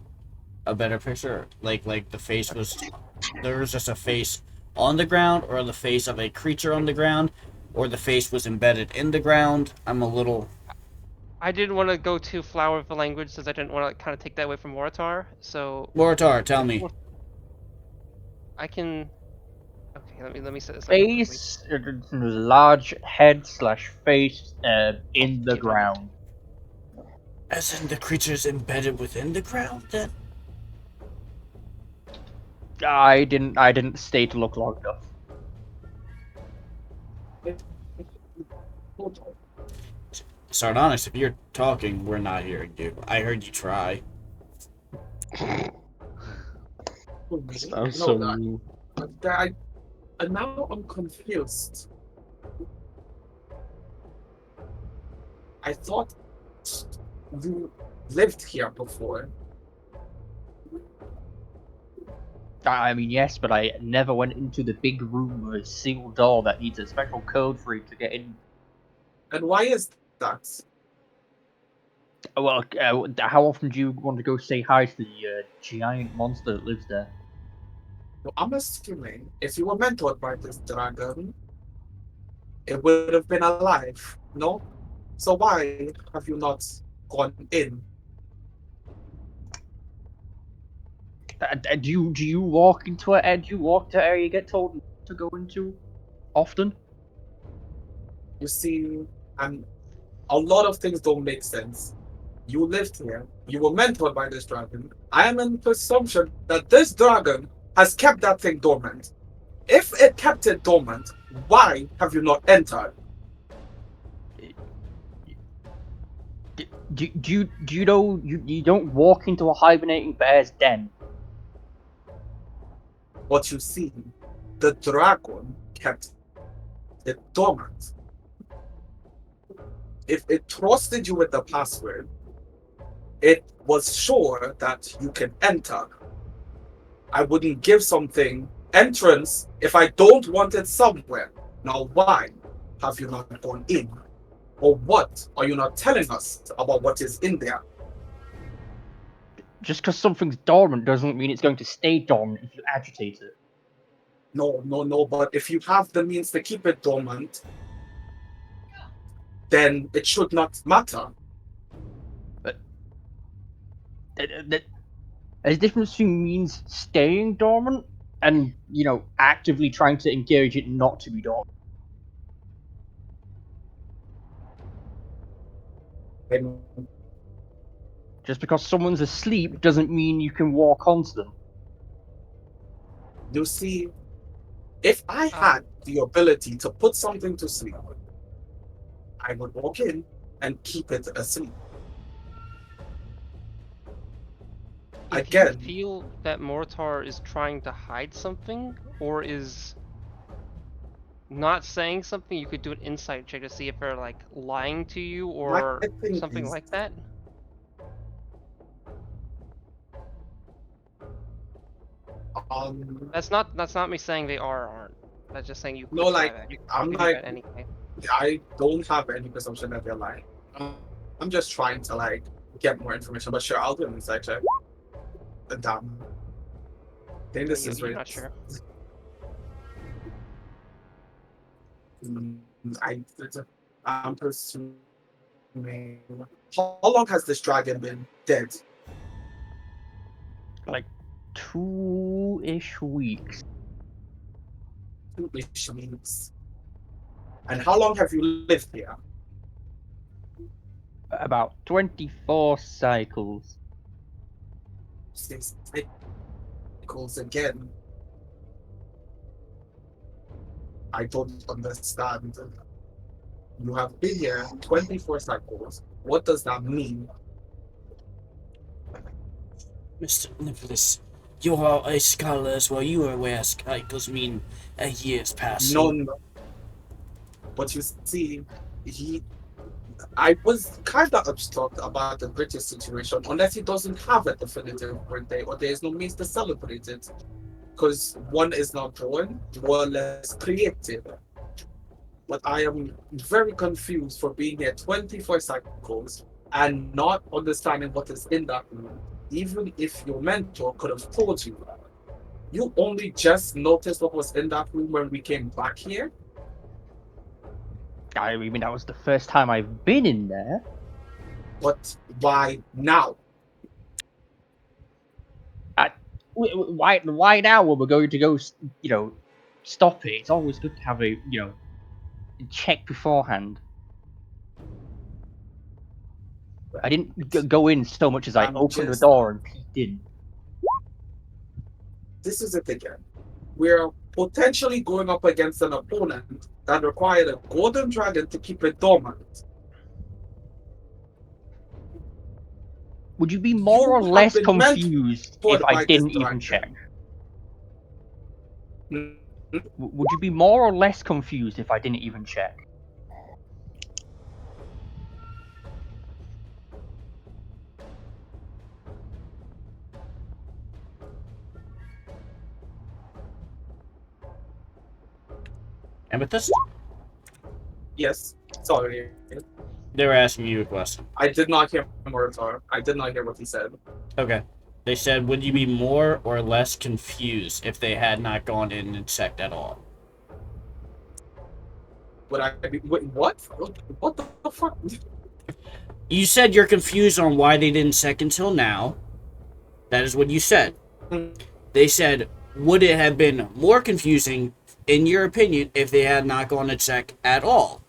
A better picture? Like the face was... There was just a face on the ground, or the face of a creature on the ground, or the face was embedded in the ground? I'm a little... I didn't want to go too flower of the language, since I didn't want to kind of take that away from Morotar, so... Mortar, tell me. I can Okay, let me set this up quickly. Face, large head slash face in the Okay, let me- ground. As in the creature's embedded within the ground, then? I didn't stay to look long enough. Sardonyx, if you're talking, we're not hearing you. I heard you try. Sounds No, so mean. And now I'm confused. I thought you lived here before. I mean, yes, but I never went into the big room with a single door that needs a special code for it to get in. And why is that? Well, how often do you want to go say hi to the giant monster that lives there? Well, I'm assuming if you were mentored by this dragon, it would have been alive, no? So why have you not gone in? Do you walk into it? Do you walk to area you get told not to go into often? You see, and a lot of things don't make sense. You lived here, you were mentored by this dragon. I am in presumption that this dragon has kept that thing dormant. If it kept it dormant, why have you not entered? Do you know you don't walk into a hibernating bear's den? What you see, the dragon kept it dormant. If it trusted you with the password, it was sure that you can enter. I wouldn't give something entrance if I don't want it somewhere. Now, why have you not gone in? Or what are you not telling us about what is in there? Just because something's dormant doesn't mean it's going to stay dormant if you agitate it. No, but if you have the means to keep it dormant, then it should not matter. There's a difference between means staying dormant and, actively trying to encourage it not to be dormant. And Just because someone's asleep doesn't mean you can walk onto them. you see, if I had the ability to put something to sleep, I would walk in and keep it asleep. If Again, you feel that Mortar is trying to hide something, or is not saying something, you could do an insight check to see if they're like lying to you or my thing something is, like that. That's not me saying they are or aren't. That's just saying you could no, try like, that. You I'm could do like, that anyway. I don't have any presumption that they're lying. I'm just trying to like get more information, but sure, I'll do an insight check. Damn. I think this is You're right. not sure. I'm presuming. How long has this dragon been dead? Like 2-ish weeks. 2-ish weeks. And how long have you lived here? About 24 cycles. 6 cycles again. I don't understand. You have been here 24 cycles. What does that mean? Mr. Nicholas, you are a scholar as well. You are aware cycles mean a year's passing. No. But you see, I was kind of upset about the British situation, unless he doesn't have a definitive birthday or there is no means to celebrate it. Because one is not born, one less created. But I am very confused for being here 24 cycles and not understanding what is in that room, even if your mentor could have told you that. You only just noticed what was in that room when we came back here? I mean, that was the first time I've been in there. But why now? Why now when we're going to go, stop it. It's always good to have a check beforehand. I didn't go in so much as I opened the door and peeked in. This is it again. We're potentially going up against an opponent that required a golden dragon to keep it dormant. Would you be more or have less been confused if I by this didn't even dragon. check? Hmm? Would you be more or less confused if I didn't even check? Amethyst? Yes. Sorry. They were asking you a question. I did not hear Moritar. I did not hear what he said. Okay. They said, would you be more or less confused if they had not gone in and checked at all? Would I be wait, what? What the fuck? You said you're confused on why they didn't check until now. That is what you said. They said, would it have been more confusing, in your opinion, if they had not gone to check at all?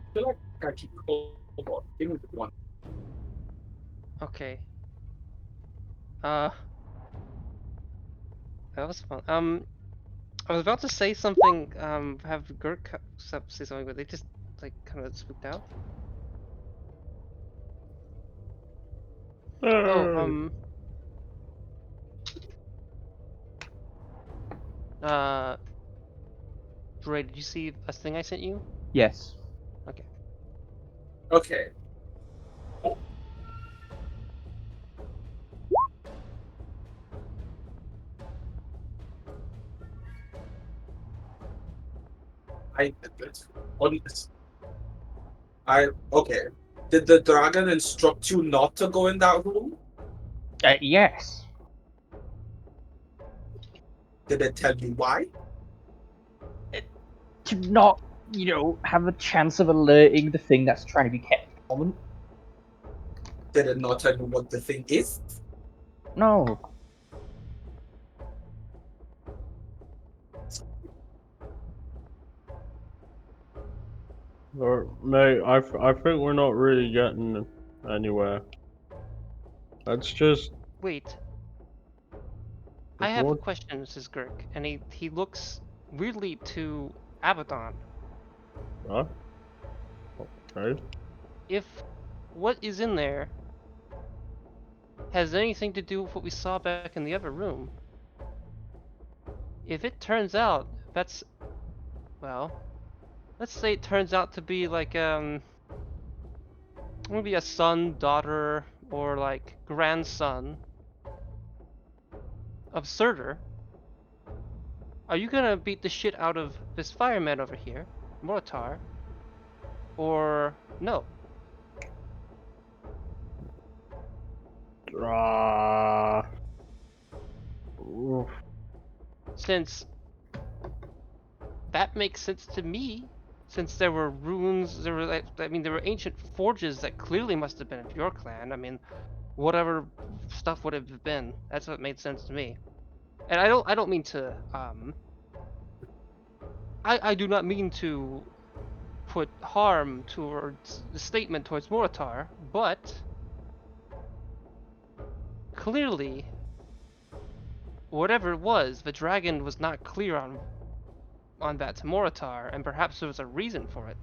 I feel like I keep hold on. Give me one. Okay. That was fun. I was about to say something. Have Gurk say something, but they just like kind of spooked out. Oh, Dre, did you see a thing I sent you? Yes. Okay. Okay. Okay. Did the dragon instruct you not to go in that room? Yes. Did it tell you why? To not, have a chance of alerting the thing that's trying to be kept dormant. Did it not tell you what the thing is? No. Mate, I think we're not really getting anywhere. That's just... Wait. The I have a board? question, Mrs. Gurk, and he looks weirdly to Abaddon. Huh? Okay. If what is in there has anything to do with what we saw back in the other room, if it turns out that's, well, let's say it turns out to be like maybe a son, daughter, or like grandson of Surtur, are you gonna beat the shit out of this fireman over here, Mortar, or no? Oof. Since that makes sense to me, since there were runes, there were there were ancient forges that clearly must have been of your clan. I mean, whatever stuff would have been, that's what made sense to me. And I don't mean to I do not mean to put harm towards the statement towards Moritar, but clearly whatever it was, the dragon was not clear on that to Moritar, and perhaps there was a reason for it.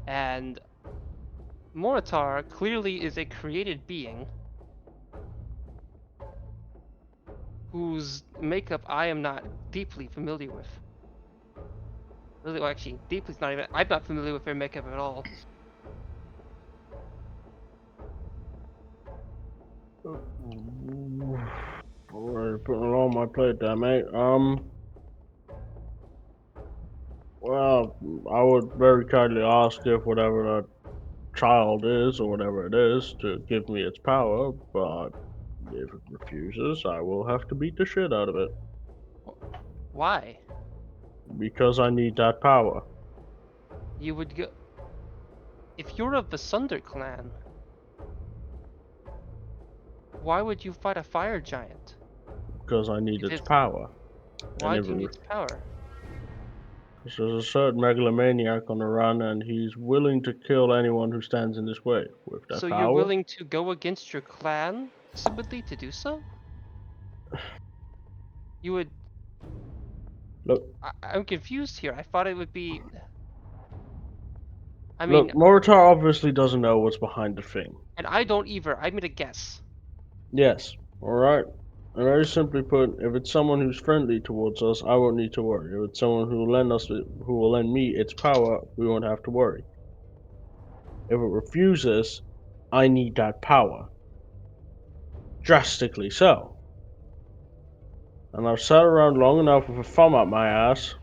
And Moritar clearly is a created being whose makeup I am not deeply familiar with. Really, well, actually, deeply's not even. I'm not familiar with their makeup at all. Alright, putting it on my plate there, mate. Well, I would very kindly ask if whatever that child is, or whatever it is, to give me its power, but if it refuses, I will have to beat the shit out of it. Why? Because I need that power. You would go. If you're of the Sunder clan, Why would you fight a fire giant? Because I need If its it's- power. Why And do you need its power? Because there's a certain megalomaniac on the run, and he's willing to kill anyone who stands in his way with that So power. you're willing to go against your clan, possibly, to do so? You would... Look, I'm confused here. I thought it would be... I mean, look, Moritar obviously doesn't know what's behind the thing. and I don't either. I made a guess. Yes, alright. And very simply put, if it's someone who's friendly towards us, I won't need to worry. If it's someone who will lend me its power, we won't have to worry. If it refuses, I need that power. Drastically so. And I've sat around long enough with a thumb up my ass.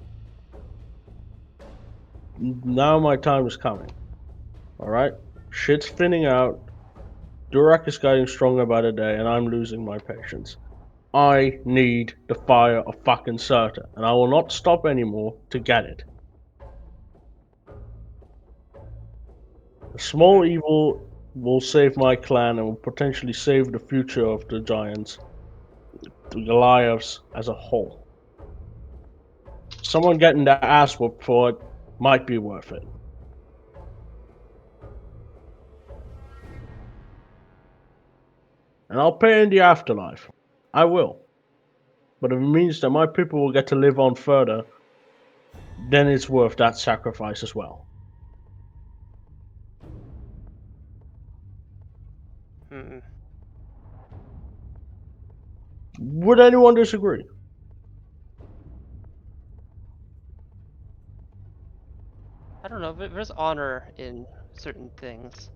Now my time is coming. Alright? Shit's thinning out. Durak is getting stronger by the day, and I'm losing my patience. I need the fire of fucking Surta, and I will not stop anymore to get it. A small evil will save my clan and will potentially save the future of the giants, the Goliaths as a whole. Someone getting their ass whooped for it might be worth it. And I'll pay in the afterlife. I will. But if it means that my people will get to live on further, then it's worth that sacrifice as well. Hmm. Would anyone disagree? I don't know. There's honor in certain things.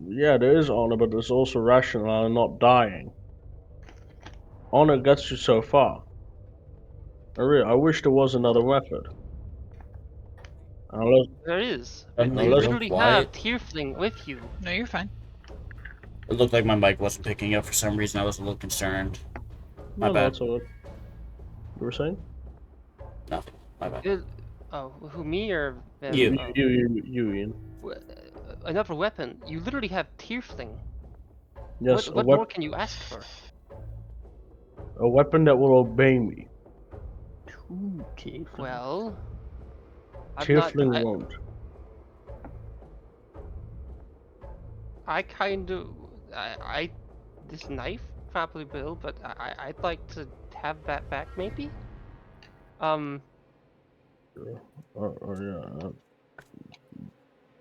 Yeah, there is honor, but there's also rationale in not dying. Honor gets you so far. I wish there was another method. Unless, There is. Suddenly You real literally have Tiefling with you. No, you're fine. It looked like my mic wasn't picking up for some reason. I was a little concerned. My bad. that's all. You were saying? Nothing. My bad. Oh, who, me or them? You. Oh. You, Ian. Another weapon. You literally have Tiefling. Yes, What more can you ask for? a weapon that will obey me. Well, Tiefling won't. I kind of, this knife probably will, but I'd like to have that back, maybe. Yeah.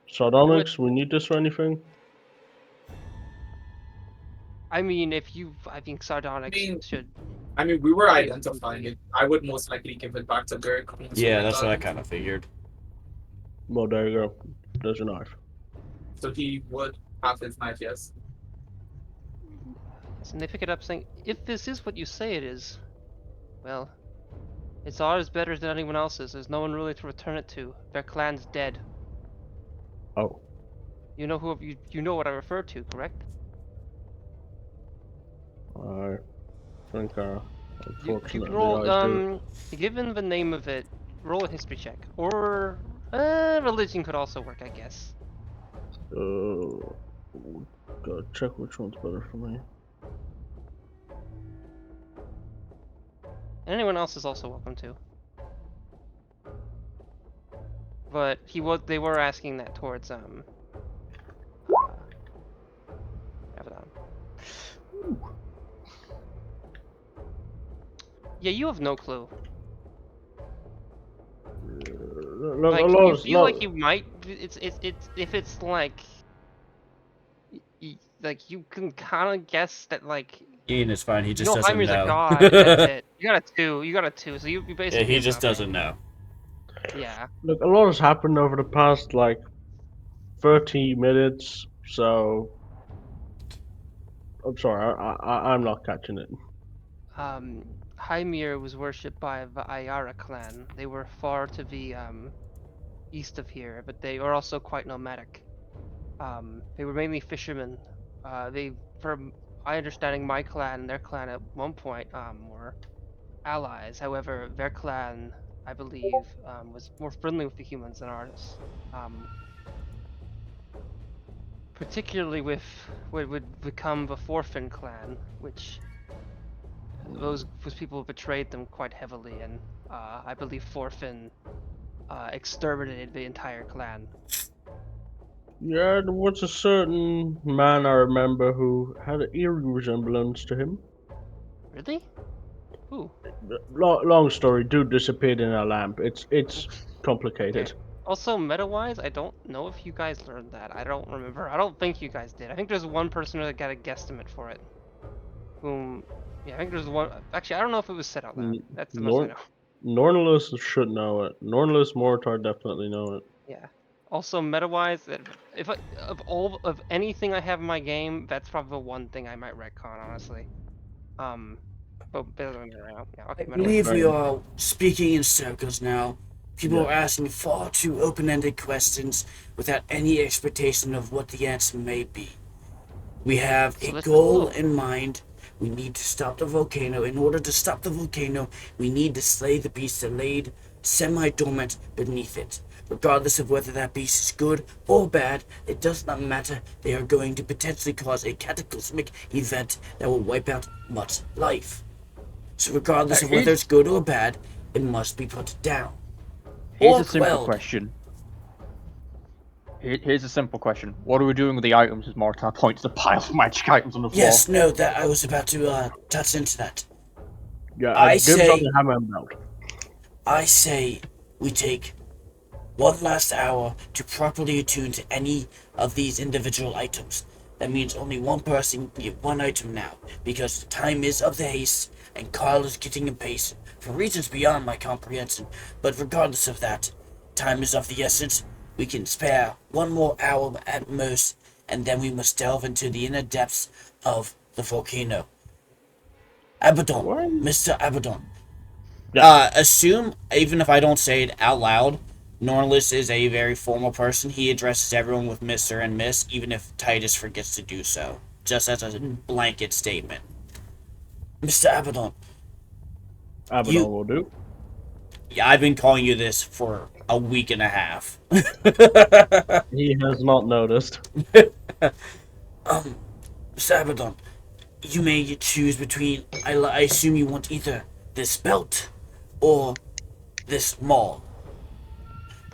Sardonyx, we need this for anything? I mean, I think Sardonyx should. I mean, we were identifying it. I would most likely give it back to Dirk. Yeah, that's what I kind of figured. Well, there you go. There's your knife. So he would have his knife, yes. And they pick it up saying, if this is what you say it is, well, it's ours better than anyone else's. There's no one really to return it to. Their clan's dead. Oh. You know who you know what I refer to, correct? I think, You unfortunately, can roll, I do. given the name of it, roll a history check. Or, religion could also work, I guess. Gotta check which one's better for me. Anyone else is also welcome to. But they were asking that towards, Abaddon. Yeah, you have no clue. Like, you feel like you might. It's if it's like, like you can kind of guess that like. Ian is fine. He just doesn't Heimer's know. a god. That's it. You got a two. You got a two. So you basically. Yeah, he have just nothing. doesn't know. Yeah. Look, a lot has happened over the past, 30 minutes, so... I'm sorry, I'm not catching it. Hymir was worshipped by the Ayara clan. They were far to the east of here, but they were also quite nomadic. They were mainly fishermen. From my understanding, my clan and their clan at one point were allies. However, their clan, I believe, was more friendly with the humans than ours. particularly with what would become the Forfin clan, which those people betrayed them quite heavily, and I believe Forfin exterminated the entire clan. Yeah, there was a certain man I remember who had an eerie resemblance to him. Really? Who? Long story, dude disappeared in a lamp. It's complicated. Okay. Also, meta-wise, I don't know if you guys learned that. I don't remember. I don't think you guys did. I think there's one person that got a guesstimate for it. Whom, yeah, I think there's one. Actually, I don't know if it was said out loud. That's the most I know. Nornalus should know it. Nornalus Mortar definitely know it. Yeah. Also, meta-wise, if of anything I have in my game, that's probably the one thing I might retcon, honestly. But yeah, I okay, believe meta-wise. we are speaking in circles now. People Yeah. are asking far too open-ended questions without any expectation of what the answer may be. We have So a let's goal go. in mind. We need to stop the volcano. In order to stop the volcano, we need to slay the beast that laid semi-dormant beneath it. Regardless of whether that beast is good or bad, it does not matter. They are going to potentially cause a cataclysmic event that will wipe out much life. So regardless of whether it's good or bad, it must be put down. Here's Or a simple quelled. question. Here's a simple question. What are we doing with the items as Mortar points to the pile of magic items on the floor? Yes, no, that I was about to touch into that. Yeah, I dibs say- on the hammer and belt. I say we take one last hour to properly attune to any of these individual items. That means only one person can get one item now, because the time is of the haste, and Carl is getting impatient, for reasons beyond my comprehension. But regardless of that, time is of the essence. We can spare one more hour at most, and then we must delve into the inner depths of the volcano. Abaddon, What? Mr. Abaddon. Yeah. Assume, even if I don't say it out loud, Norlis is a very formal person. He addresses everyone with Mr. and Miss, even if Titus forgets to do so. Just as a blanket statement. Mr. Abaddon. Abaddon You- will do. Yeah, I've been calling you this for a week and a half. He has not noticed. Mr. Abaddon, you may choose between, I assume you want either this belt or this maul.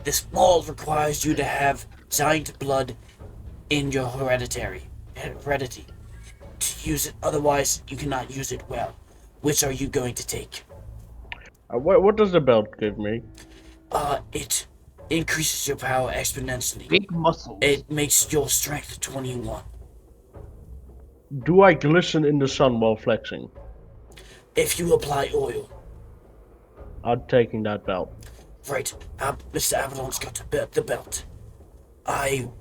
This maul requires you to have giant blood in your heredity. To use it, otherwise you cannot use it well. Which are you going to take? What does the belt give me? It increases your power exponentially. Big muscles. It makes your strength 21. Do I glisten in the sun while flexing? If you apply oil. I'm taking that belt. Right, Mr. Abaddon's got the belt. Gurk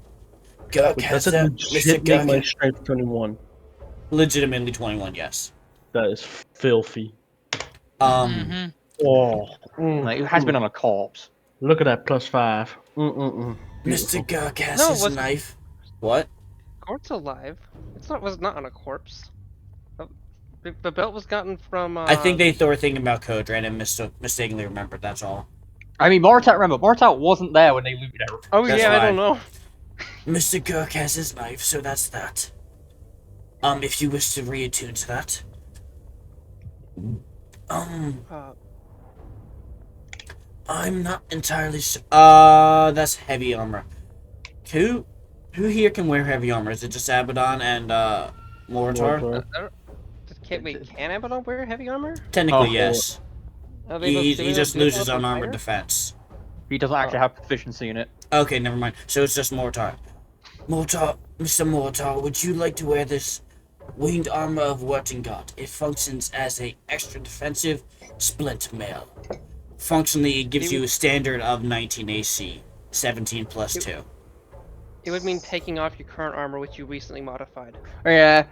But has does it that. legit Mr. make my Gurk, strength 21? legitimately 21, yes. That is filthy. Mm-hmm. Oh. Like, it has been on a corpse. Look at that +5. Mr. Beautiful. Gurk has No, it his wasn't. knife. What? Corpse alive. Was not on a corpse. The belt was gotten from. I think they were thinking about Codran and mistakenly remembered, that's all. I mean, Mortar wasn't there when they looted everything. Oh That's yeah, I why. don't know. Mr. Gurk has his knife, so that's that. If you wish to reattune to that. Uh, I'm not entirely sure. That's heavy armor. Who here can wear heavy armor? Is it just Abaddon and, Moritar? Mortar. can Abaddon wear heavy armor? Technically, Oh. yes. Are they He both- just they both loses up in unarmored fire? defense. He doesn't actually have proficiency in it. Okay, never mind. So it's just Mortar. Mortar, Mr. Mortar, would you like to wear this winged armor of Wertingard? It functions as a extra defensive splint mail. Functionally, it gives you a standard of 19 AC, 17 plus 2. It would mean taking off your current armor, which you recently modified. Yeah,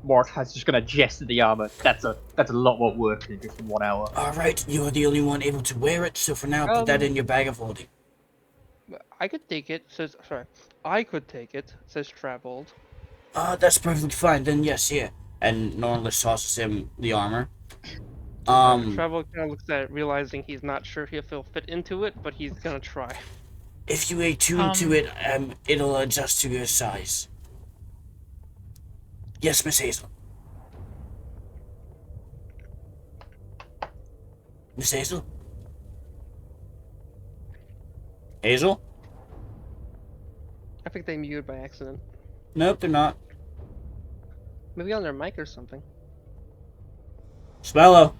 Mortar's just gonna jest at the armor. That's a lot more work than just in 1 hour. Alright, you are the only one able to wear it, so for now, put that in your bag of holding. I could take it. Says sorry. I could take it. Says traveled. That's perfectly fine, then yes, here. And Norlis tosses him the armor. Um, Travel kind of looks at it, realizing he's not sure if he'll fit into it, but he's gonna try. If you attune to it, it'll adjust to your size. Yes, Miss Hazel. Miss Hazel? Hazel? I think they muted by accident. Nope, they're not. Maybe on their mic or something. Swallow.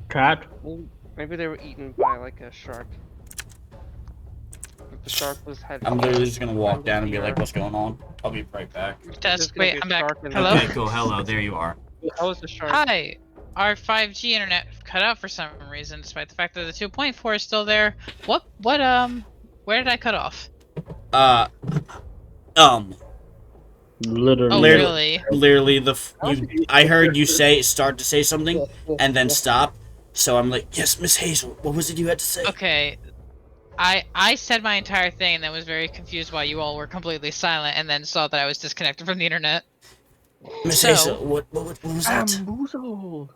Cat. Maybe they were eaten by like a shark. If the shark had. I'm literally just gonna walk down and be like, what's going on? I'll be right back. Test. gonna be Wait, a I'm back. shark in the- Hello. Okay, cool. Hello, there you are. How was the shark? Hi. Our 5G internet cut out for some reason, despite the fact that the 2.4 is still there. What? Where did I cut off? Literally. Oh, really? Literally, I heard you start to say something, and then stop. So I'm like, yes, Miss Hazel, what was it you had to say? Okay. I said my entire thing and then was very confused why you all were completely silent and then saw that I was disconnected from the internet. Miss So- Hazel, what was that? Bamboozled.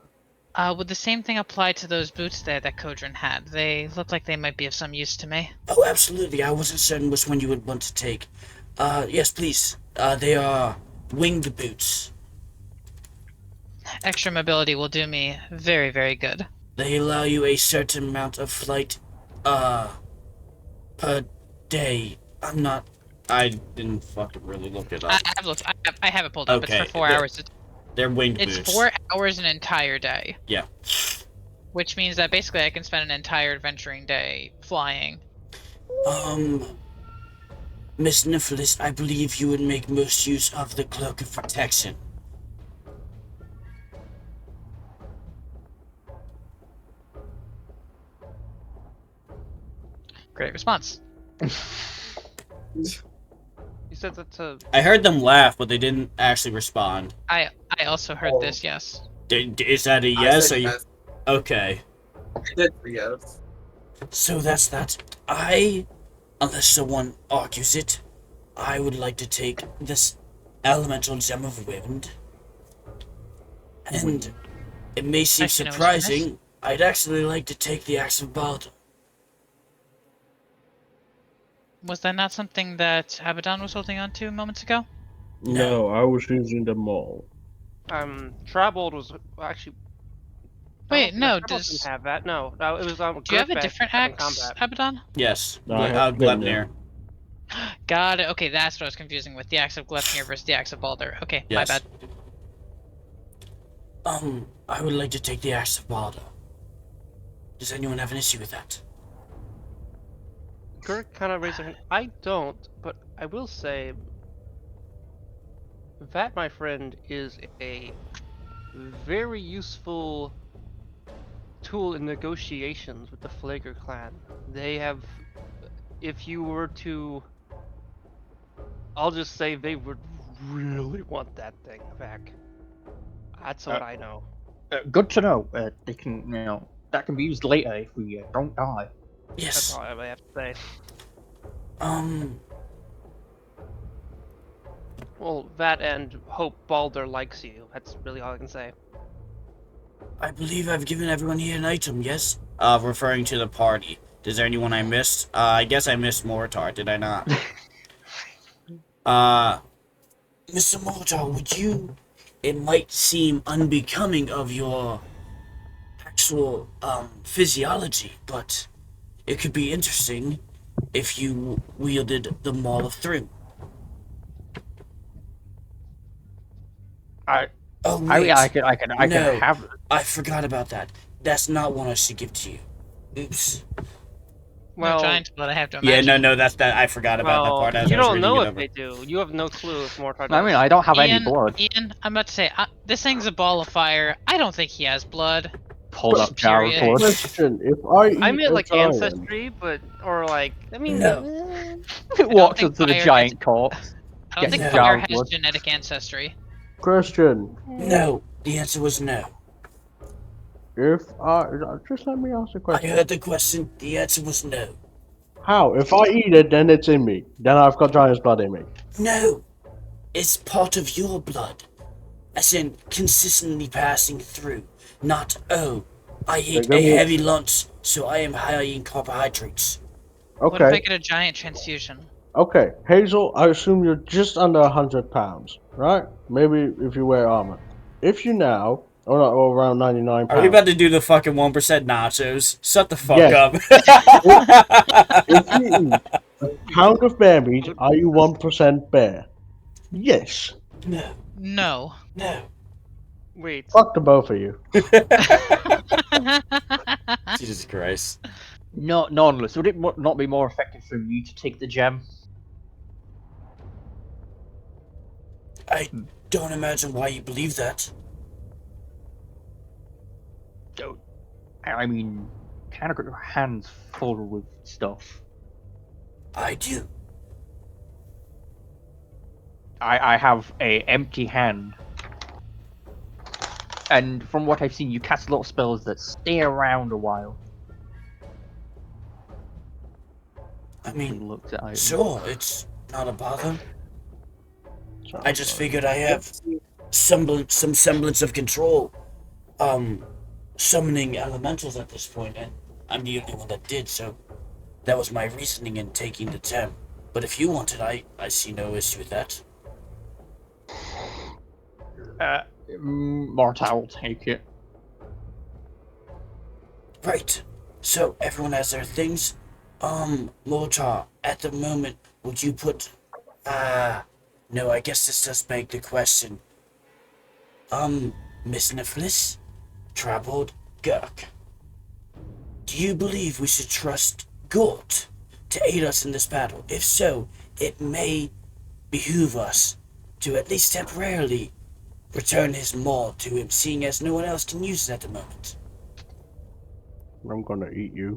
Would the same thing apply to those boots there that Kodrin had? They look like they might be of some use to me. Oh, absolutely. I wasn't certain which one you would want to take. Yes, please. They are winged boots. Extra mobility will do me very, very good. They allow you a certain amount of flight, per day. I didn't fucking really look it up. I've looked. I have it pulled up. Okay, It's for 4 they're- hours. They're winged It's boots. 4 hours an entire day. Yeah. Which means that basically I can spend an entire adventuring day flying. Miss Nicholas, I believe you would make most use of the cloak of protection. Great response. You said that's a. I heard them laugh, but they didn't actually respond. I also heard this. Yes. Is that a I yes? said Or you... yes. Okay. I did say yes. So that's that. Unless someone argues it, I would like to take this elemental gem of wind. And it may seem I should know what surprising, I'd actually like to take the axe of Baldur. Was that not something that Abaddon was holding on to moments ago? No, I was using them all. Trabold was actually. Wait, no. Trabold Does didn't have that. No, it was. do you have a Griffbad different having axe, combat. Abaddon? Yes. No, I have been Gleipnir. Got it. Okay, that's what I was confusing with the axe of Gleipnir versus the axe of Baldur. Okay, Yes. my bad. I would like to take the axe of Baldur. Does anyone have an issue with that? Gurk kind of raised her hand. I don't, but I will say that, my friend, is a very useful tool in negotiations with the Flager clan. They have, if you were to, I'll just say they would really want that thing back. That's what I know. Good to know. They can, that can be used later if we don't die. That's Yes. all I have to say. Well, that and hope Baldur likes you. That's really all I can say. I believe I've given everyone here an item, yes? Referring to the party. Is there anyone I missed? I guess I missed Mortar, did I not? Mr. Mortar, would you... It might seem unbecoming of your actual, physiology, but it could be interesting if you wielded the Maul of Thrym. Oh, wait. I could No. have. I forgot about that. That's not one I should give to you. Oops. Well, No giant blood, I have to Yeah, imagine. no, that's that. I forgot about that part. As you I was don't reading know it if over. they do. You have no clue if Mortar does. I mean, I don't have any Ian, blood. Ian, I'm about to say, this thing's a ball of fire. I don't think he has blood. Pulled up jar of Period. blood. Question: if I eat I meant a like giant, ancestry, or like, I mean, No. Walks think into the fire giant corpse. I don't think Yeah. fire Jar has blood. genetic ancestry. question: No. The answer was no. if I just let me ask a I question. heard the question. The answer was no. How? If I eat it, then it's in me. Then I've got giant's blood in me. No. It's part of your blood. As in, consistently passing through. Not, oh, I ate Like, a let me- heavy lunch, so I am high in carbohydrates. What if I Okay. get a giant transfusion? Okay. Hazel, I assume you're just under 100 pounds, right? Maybe if you wear armor. If you now, or around 99 Are we pounds. about to do the fucking 1% nachos? Shut the fuck Yes. up. If you eat a pound of bear meat, are you 1% bear? Yes. No, No. no. Wait. Fuck the both of you. Jesus Christ. No, Nautilus, would it not be more effective for you to take the gem? I don't imagine why you believe that. I mean, kind of got your hands full with stuff. I do. I have a empty hand. And from what I've seen, you cast a lot of spells that stay around a while. I mean, Looked at items. sure, it's not a bother. I just figured I have some semblance of control. Summoning elementals at this point, and I'm the only one that did, so that was my reasoning in taking the gem. But if you want it, I see no issue with that. Marta will take it. Right. So everyone has their things. Mortar, at the moment, would you put no, I guess this does beg the question. Miss Niflis? Troubled Gurk. Do you believe we should trust Gort to aid us in this battle? If so, it may behoove us to at least temporarily return his maul to him, seeing as no one else can use it at the moment. I'm gonna eat you.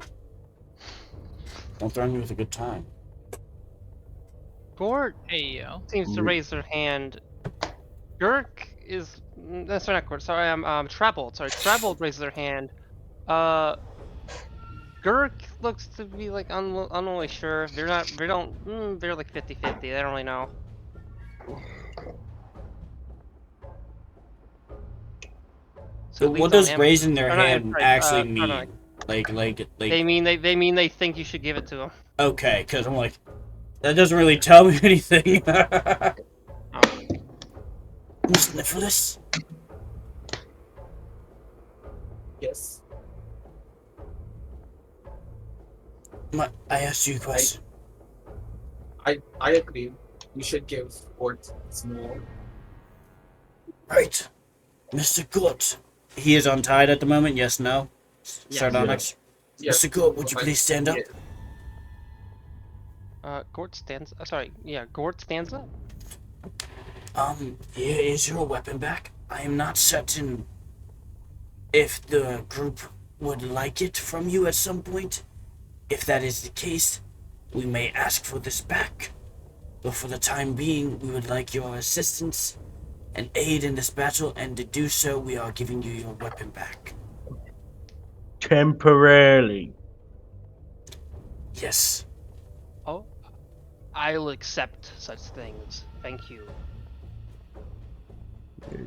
Don't threaten me with a good time. Gort Hey yo. seems to raise their hand. Gurk is that's not Gort. Sorry, I'm Troubled. Sorry, Troubled raises their hand. Gurk looks to be like unreally sure. They're not. They don't. They're like 50-50. They don't really know. So it what leads does on him. raising their Or not hand him, sorry, actually Pronouns. mean? Like. They mean they think you should give it to them. Okay, because I'm like, that doesn't really tell me anything. Miss Niflis? Yes. I asked you a question. I agree. We should give Fort small. Right. Mr. Gort. He is untied at the moment, yes, no? Yes. Sardonyx? Yes. Mr. Gort, would you please stand up? Gort stands. Sorry, yeah, Gort stands up. Here is your weapon back. I am not certain if the group would like it from you at some point. If that is the case, we may ask for this back. But for the time being, we would like your assistance and aid in this battle, and to do so, we are giving you your weapon back. Temporarily. Yes. Oh, I'll accept such things. Thank you.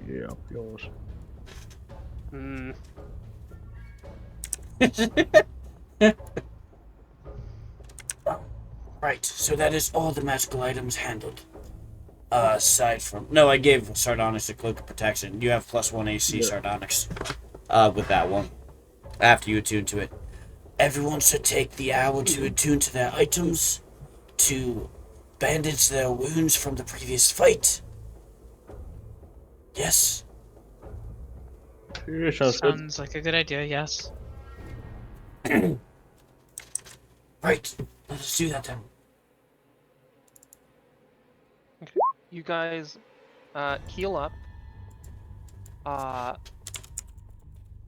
Yeah, yours. Hmm. Right, so that is all the magical items handled. Aside from... No, I gave Sardonyx a Cloak of Protection. You have +1 AC, Sardonyx. With that one. After you attune to it. Everyone should take the hour to attune to their items, to bandage their wounds from the previous fight. Yes? Yeah, sounds good. Sounds like a good idea, yes. Right, let us do that then. You guys, heal up.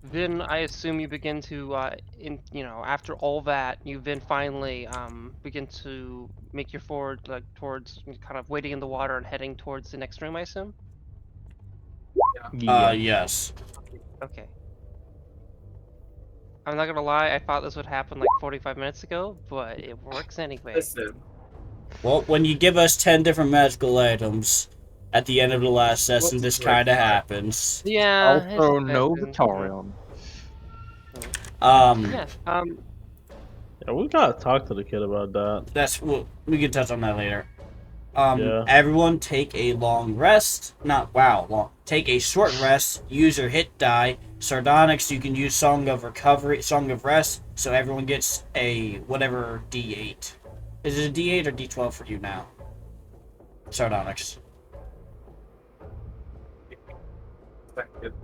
Then I assume you begin to, after all that, you then finally begin to make your forward, like towards kind of wading in the water and heading towards the next room. I assume. Yes. Okay. I'm not gonna lie, I thought this would happen like 45 minutes ago, but it works anyway. Listen. Well, when you give us 10 different magical items at the end of the last session, What's this the kind of right happens. Yeah. Also, it's no been- Vitarion. Yeah. Yeah, we gotta talk to the kid about that. That's we can touch on that later. Yeah. Everyone take a long rest. Take a short rest. Use your hit die. Sardonyx, you can use Song of Recovery, Song of Rest, so everyone gets a whatever D8. Is it a D8 or D12 for you now? Sardonyx. Second,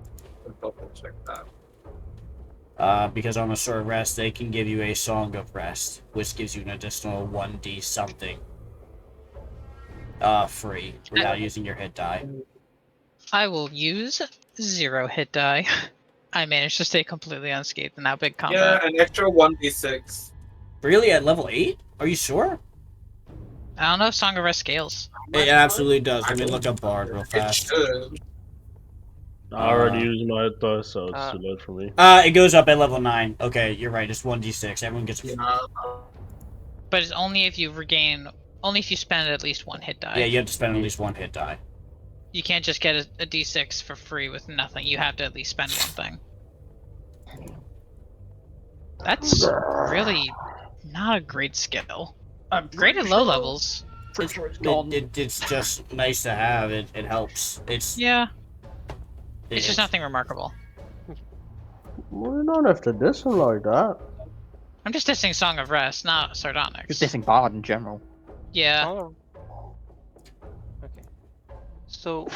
double check that. Because on a short rest, they can give you a Song of Rest, which gives you an additional 1D something. Free, without using your hit die. I will use 0 hit die. I managed to stay completely unscathed in that big combat. Yeah, an extra 1d6. Really, at level 8? Are you sure? I don't know if Song of Rest scales. It absolutely does. Let me look up Bard real It fast. should. I already used my die, so it's too late for me. It goes up at level 9. Okay, you're right. It's 1d6. Everyone gets a... Yeah. But it's only if you only if you spend at least 1 hit die. Yeah, you have to spend at least 1 hit die. You can't just get a d6 for free with nothing. You have to at least spend 1 thing. That's really not a great skill. Great at low levels. Pretty sure it's gone. It's just nice to have. It helps. Yeah. It's just nothing remarkable. Well, you don't have to diss him like that. I'm just dissing Song of Rest, not Sardonyx. Just dissing Bard in general. Yeah. Oh. Okay. So,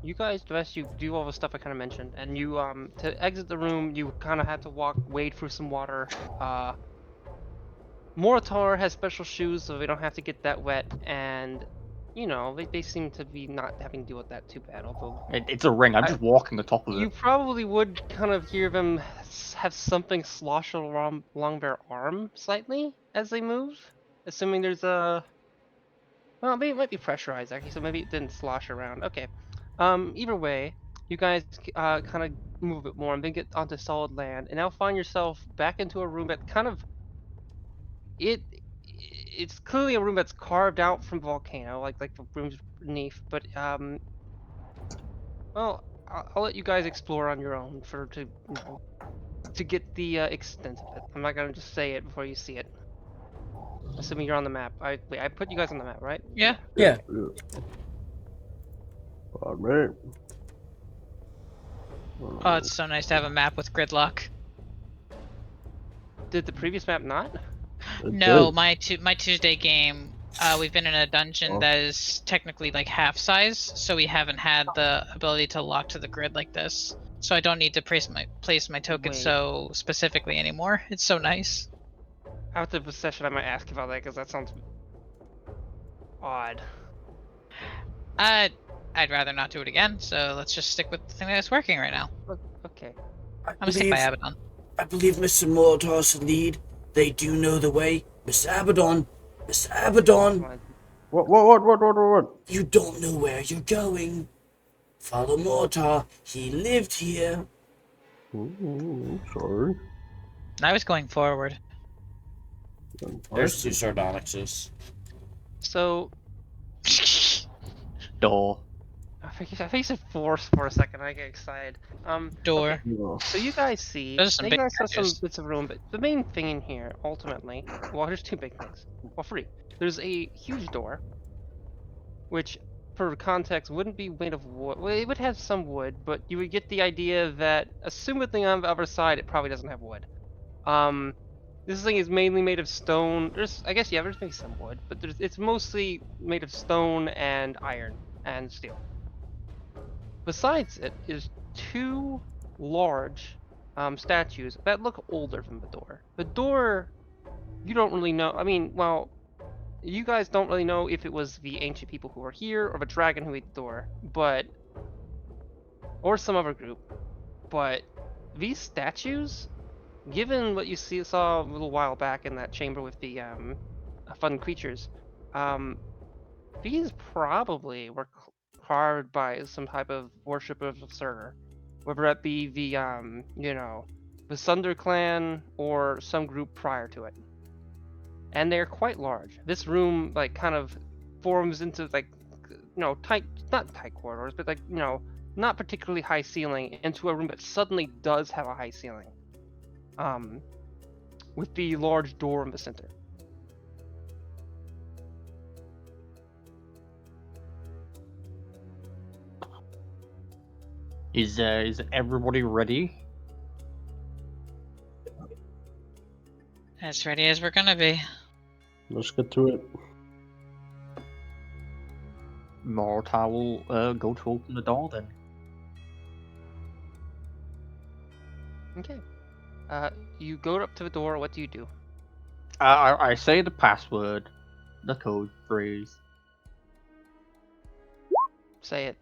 you guys, the rest, you do all the stuff I kind of mentioned, and you to exit the room, you kind of had to wade through some water. Moritar has special shoes, so they don't have to get that wet, and you know they seem to be not having to deal with that too bad. Although It's a ring. I'm just walking the top of you it. probably would kind of hear them have something slosh along their arm slightly as they move, assuming there's a. Well, maybe it might be pressurized actually, so maybe it didn't slosh around. Okay. Either way, you guys kind of move a bit more and then get onto solid land, and now find yourself back into a room that kind of it's clearly a room that's carved out from volcano, like the rooms beneath. But well, I'll let you guys explore on your own to get the extent of it. I'm not gonna just say it before you see it. Assuming you're on the map. I put you guys on the map, right? Yeah. Yeah. Alright. Oh, it's so nice to have a map with gridlock. Did the previous map not? No, my Tuesday game, we've been in a dungeon that is technically like half size, so we haven't had the ability to lock to the grid like this. So I don't need to place my token Wait. so specifically anymore. It's so nice. After the session, I might ask about that because that sounds odd. I'd rather not do it again, so let's just stick with the thing that's working right now. Okay. I'm gonna stick by Abaddon. I believe Mr. Molitor should lead. They do know the way. Miss Abaddon! Miss Abaddon! What? You don't know where you're going. Follow Molitor. He lived here. Sorry. I was going forward. There's 2 Sardonyxes. So Door. I think you said force for a second. I get excited. Door. So you guys see, Those are some you big guys have some statues. bits of room, but the main thing in here, ultimately, well, there's 2 big things. Well, 3. There's a huge door, which, for context, wouldn't be made of wood. Well, it would have some wood, but you would get the idea that, assumedly on the other side, it probably doesn't have wood. This thing is mainly made of stone. There's maybe some wood, but it's mostly made of stone and iron and steel. Besides it is 2 large statues that look older than the door. The door, you don't really know. I mean, well, you guys don't really know if it was the ancient people who were here or the dragon who ate the door, or some other group. But these statues, given what you saw a little while back in that chamber with the fun creatures, these probably were carved by some type of worshipper of Surtur, whether that be the the Sunder clan or some group prior to it. And they're quite large. This room kind of forms into tight, not tight corridors, but not particularly high ceiling into a room that suddenly does have a high ceiling. with the large door in the center. Is everybody ready? As ready as we're gonna be. Let's get to it. Mortar will go to open the door then. Okay. You go up to the door. What do you do? I say the password, the code phrase. Say it.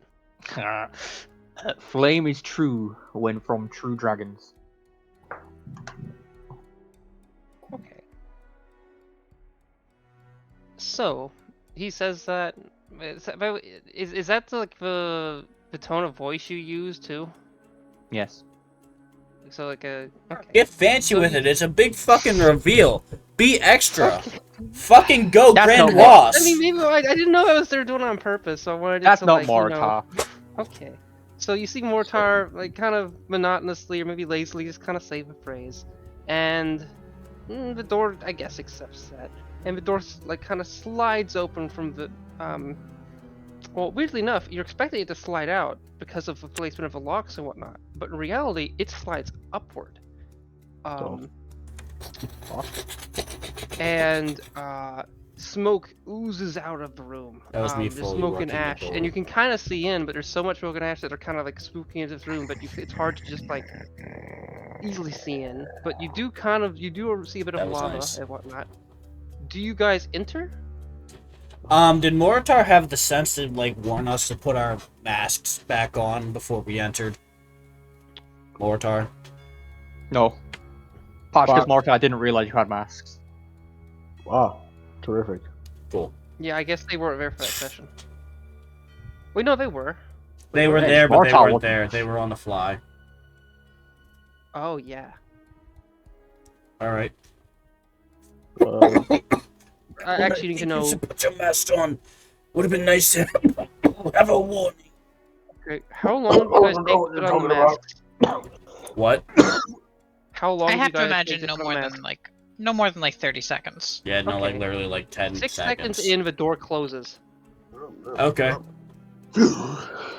Flame is true when from true dragons. Okay. So, he says that. Is that like the tone of voice you use too? Yes. So like a. Okay. Get fancy So with you- it. It's a big fucking reveal. Be extra. Okay. Fucking go, That's Grand not Loss. I mean, maybe I didn't know that was they're doing it on purpose, so I wanted it That's to not like, you know. Mortar. Okay. So you see Mortar like kind of monotonously or maybe lazily just kind of say the phrase, and the door I guess accepts that, and the door like kind of slides open from the Well, weirdly enough, you're expecting it to slide out because of the placement of the locks and whatnot, but in reality, it slides upward. And smoke oozes out of the room. That was me There's fully smoke and working the ash, door. and you can kind of see in, but there's so much smoke and ash that are kind of like spooking into this room, but it's hard to just like easily see in. But you do see a bit That of was lava nice. and whatnot. Do you guys enter? Did Moritar have the sense to like warn us to put our masks back on before we entered? Moritar. No. Partly because Fuck. Mortar didn't realize you had masks. Wow, terrific. Cool. Yeah, I guess they weren't there for that session. Wait, no, they were. They were Yeah, there, but they Moritar weren't wasn't. there. They were on the fly. Oh yeah. All right. I actually need to know. You should put your mask on. Would have been nice to have a warning. Okay, how long do you guys take to put on the masks? What? How long I do you have to guys imagine take no put on more the than masks? like no more than like 30 seconds. Yeah, no, like Okay. literally like 10 6 seconds. seconds in, the door closes. Okay.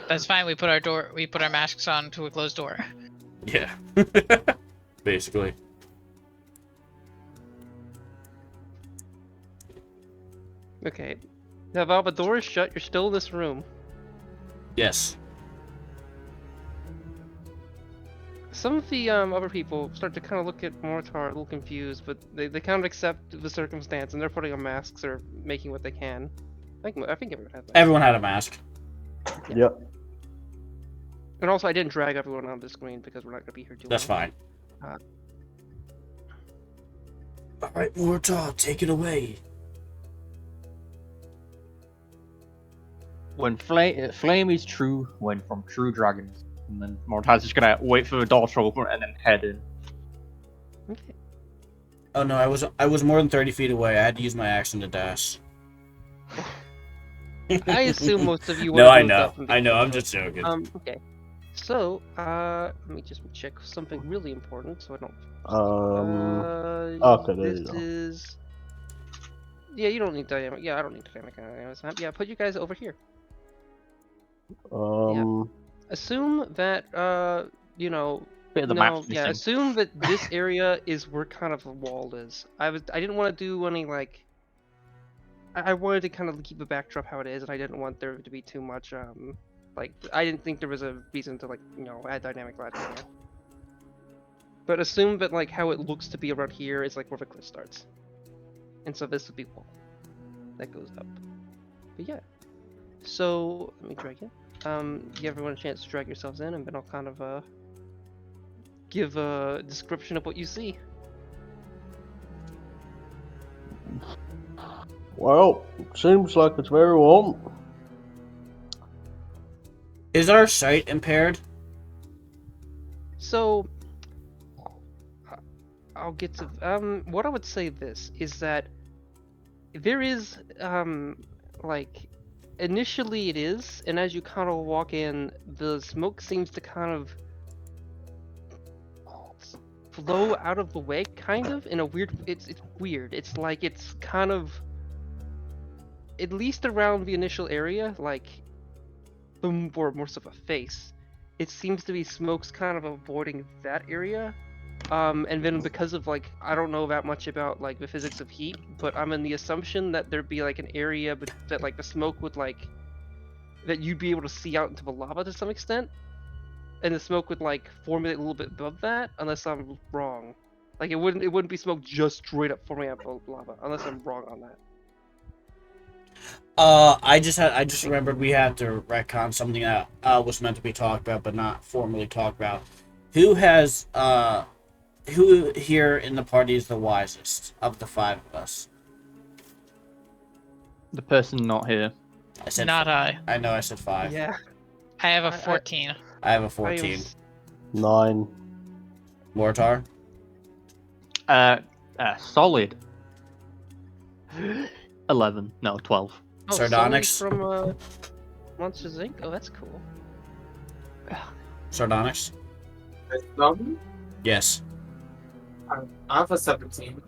That's fine. We put our masks on to a closed door. Yeah. Basically. Okay. Now, while the door is shut, you're still in this room. Yes. Some of the other people start to kind of look at Mortar a little confused, but they kind of accept the circumstance and they're putting on masks or making what they can. I think everyone has masks. Everyone had a mask. Yep. And also, I didn't drag everyone on the screen because we're not going to be here too That's long. fine. Uh, All right, Moritar, take it away. When flame is true when from true dragons. And then Mortar's just gonna wait for the door to open and then head in. Okay. Oh no, I was more than 30 feet away. I had to use my action to dash. I assume most of you No, would've I moved know. up and I know. before, I'm so- just joking. Okay. So, let me just check something really important so I don't. Okay, there you this go. is. Yeah, you don't need dynamic. Yeah, I don't need dynamic analysis. Yeah, put you guys over here. Assume that, you know. Bit of the No, map's yeah. missing. Assume that this area is where kind of the wall is. I didn't want to do any like. I wanted to kind of keep the backdrop how it is, and I didn't want there to be too much like I didn't think there was a reason to like add dynamic lighting here. But assume that like how it looks to be around here is like where the cliff starts, and so this would be wall that goes up. But yeah, so let me drag in. Give everyone a chance to drag yourselves in, and then I'll kind of give a description of what you see. Well, seems like it's very warm. Is our sight impaired? So, I'll get to what I would say this is that there is like initially it is, and as you kind of walk in, the smoke seems to kind of flow out of the way, kind of, in a weird. It's weird. It's like it's kind of, at least around the initial area, like, or more so a face. It seems to be smoke's kind of avoiding that area. And then because of like, I don't know that much about like the physics of heat, but I'm in the assumption that there'd be like an area that like the smoke would like, that you'd be able to see out into the lava to some extent, and the smoke would like formulate a little bit above that, unless I'm wrong. Like it wouldn't be smoke just straight up forming out of lava, unless I'm wrong on that. I just remembered we had to retcon something that was meant to be talked about but not formally talked about. Who here in the party is the wisest of the 5 of us? The person not here. I said Not I. I know I said 5. Yeah. I have a 14. I have a 14. 9. Mortar? Solid. 11. No, 12. Oh, Sardonyx? Sully from Monsters Inc. Oh, that's cool. Sardonyx? I Yes. have a 17.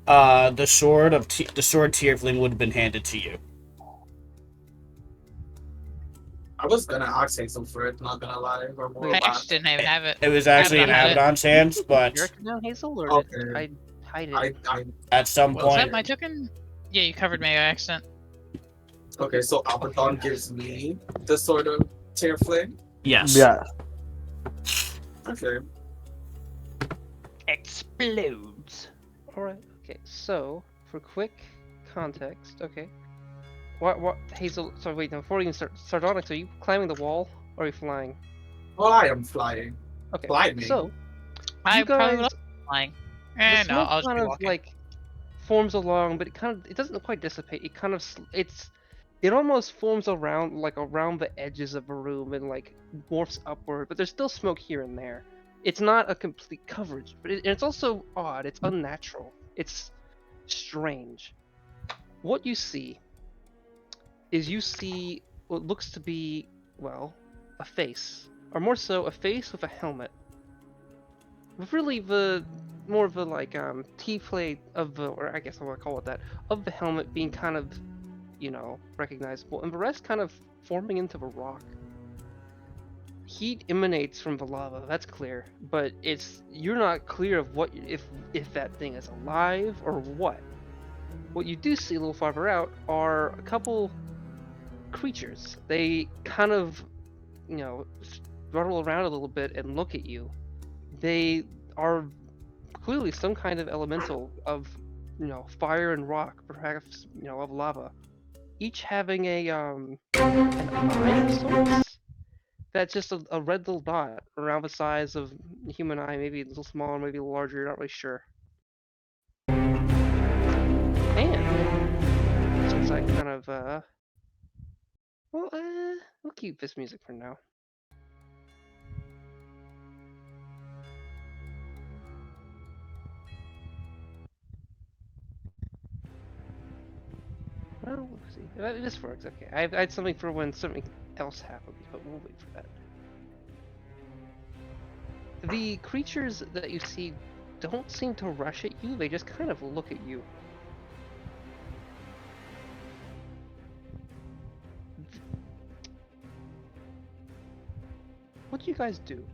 The sword Tiefling would have been handed to you. I was gonna ask Hazel for it, not gonna lie. Or more I about- actually didn't even have it. It was actually in Abaddon had it. Abaddon's hands, but You're now Hazel, or Okay. did I hide it? I at some Was point, that my token? Yeah, you covered me by accident. okay, so Abaddon gives me the sort of tear flame. yes. Yeah. Okay. Explodes. Alright, okay, so, for quick context, okay. What, Hazel, sorry, wait, no, before you even start, Sardonyx, are you climbing the wall, or are you flying? Well, I am flying. Okay, Fly me. so, I you probably guys, would flying. the No, smoke I'll just kind be of, walking. like, forms along, but it doesn't quite dissipate, it kind of, it almost forms around the edges of a room, and, like, morphs upward, but there's still smoke here and there. It's not a complete coverage, but it's also odd, it's unnatural, it's strange. What you see is what looks to be, well, a face. Or more so, a face with a helmet. With really more of the, like, T-plate of the, or I guess I want to call it that, of the helmet being kind of, recognizable, and the rest kind of forming into the rock. Heat emanates from the lava, that's clear, but you're not clear of what, if that thing is alive or what. What you do see a little farther out are a couple creatures. They kind of, struggle around a little bit and look at you. They are clearly some kind of elemental of, fire and rock, perhaps, of lava. Each having an eye of sorts. That's just a red little dot around the size of a human eye, maybe a little smaller, maybe larger, you're not really sure. And since I kind of, we'll keep this music for now. Well, let's see. This works, okay. I had something for when something else happens, but we'll wait for that. The creatures that you see don't seem to rush at you, they just kind of look at you. What do you guys do?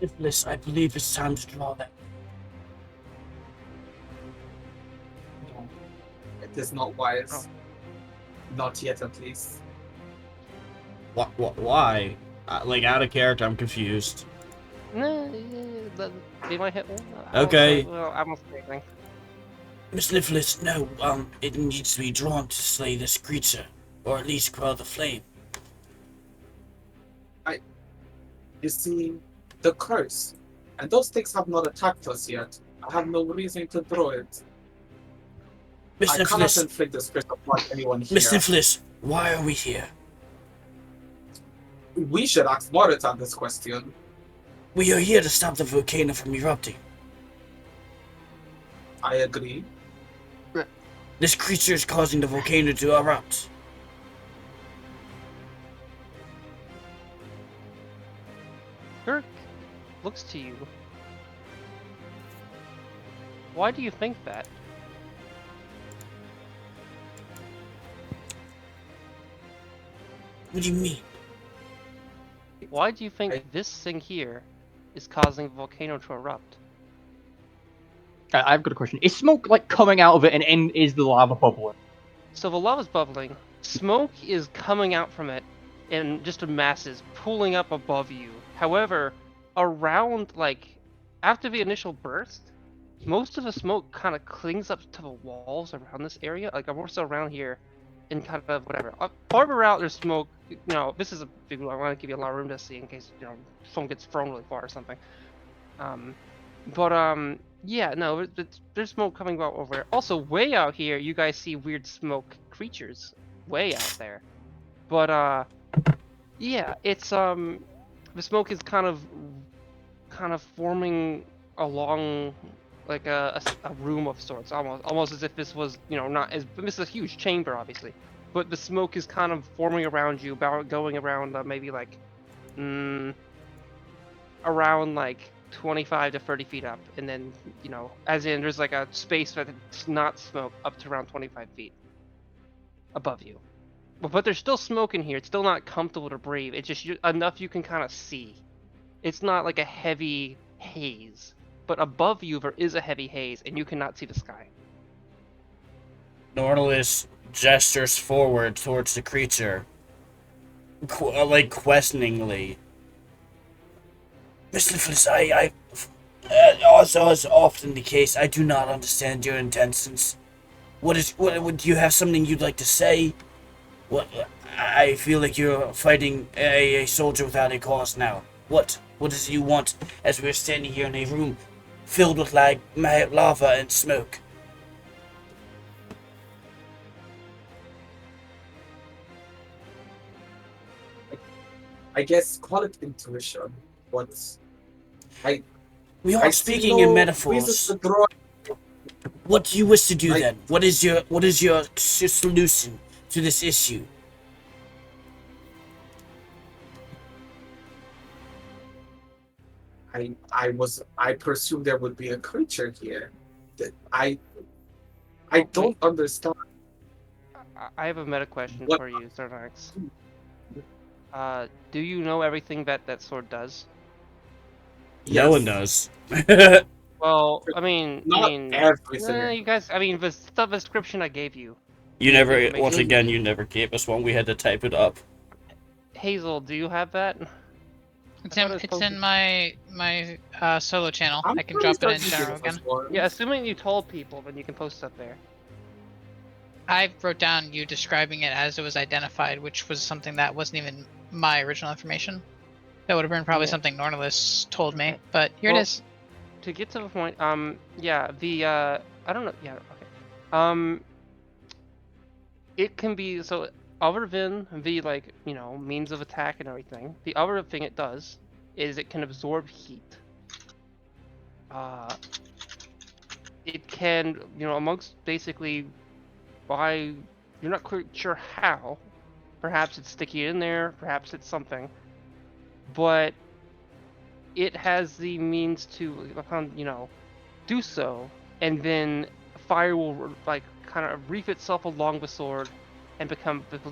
Iflis, I believe it's time to draw that. No, it is not wise. Not yet, at least. What? Why? Like, out of character, I'm confused. No, they might hit one. Okay. Well, I won't say anything. Miss Iflis, no, it needs to be drawn to slay this creature, or at least quell the flame. You see, the curse. And those things have not attacked us yet. I have no reason to draw it. Miss I cannot Iflis, inflict this curse upon anyone here. Miss Iflis, why are we here? We should ask Moritan this question. We are here to stop the volcano from erupting. I agree. This creature is causing the volcano to erupt. Kirk looks to you. Why do you think that? What do you mean? Why do you think this thing here is causing the volcano to erupt? I've got a question. Is smoke like coming out of it, and is the lava bubbling? So the lava's bubbling, smoke is coming out from it in just a masses, pulling up above you. However, around, like, after the initial burst, most of the smoke kind of clings up to the walls around this area. Like, I'm also around here and kind of whatever. Farther out, there's smoke. You know, this is a big one. I want to give you a lot of room to see in case, you know, someone gets thrown really far or something. Yeah, no, there's smoke coming out over there. Also, way out here, you guys see weird smoke creatures way out there. But, yeah, it's, the smoke is kind of forming along, like, a room of sorts, almost as if this was, you know, not as, this is a huge chamber, obviously. But the smoke is kind of forming around you, about going around, maybe, like, around, like, 25 to 30 feet up, and then, you know, as in there's like a space that's not smoke up to around 25 feet above you. But there's still smoke in here. It's still not comfortable to breathe. It's just enough you can kind of see. It's not like a heavy haze, but above you there is a heavy haze, and you cannot see the sky. Norlis gestures forward towards the creature, like questioningly. Mr. Fliss, also as often the case, I do not understand your intentions. What do you have something you'd like to say? What, I feel like you're fighting a soldier without a cause now. What is it you want as we're standing here in a room filled with lava and smoke? I guess call it intuition. We are speaking in metaphors. What do you wish to do then? What is your solution to this issue? I presumed there would be a creature here. I don't understand. I have a meta question for you, Zernax. Do you know everything that sword does? Yes. No one does. Well, I mean, everything. you guys, I mean, the description I gave you. You never gave us one. We had to type it up. Hazel, do you have that? It's in my solo channel. I can drop it in general again. Yeah, assuming you told people, then you can post it up there. I wrote down you describing it as it was identified, which was something that wasn't even my original information. That would have been probably something Norlis told me, but here it is. To get to the point, yeah, I don't know, yeah, okay. It can be, so, other than the, like, you know, means of attack and everything, the other thing it does is it can absorb heat. It can, you know, amongst basically, you're not quite sure how, perhaps it's sticky in there, perhaps it's something, but it has the means to, you know, do so, and then fire will, like, kind of reef itself along the sword, and the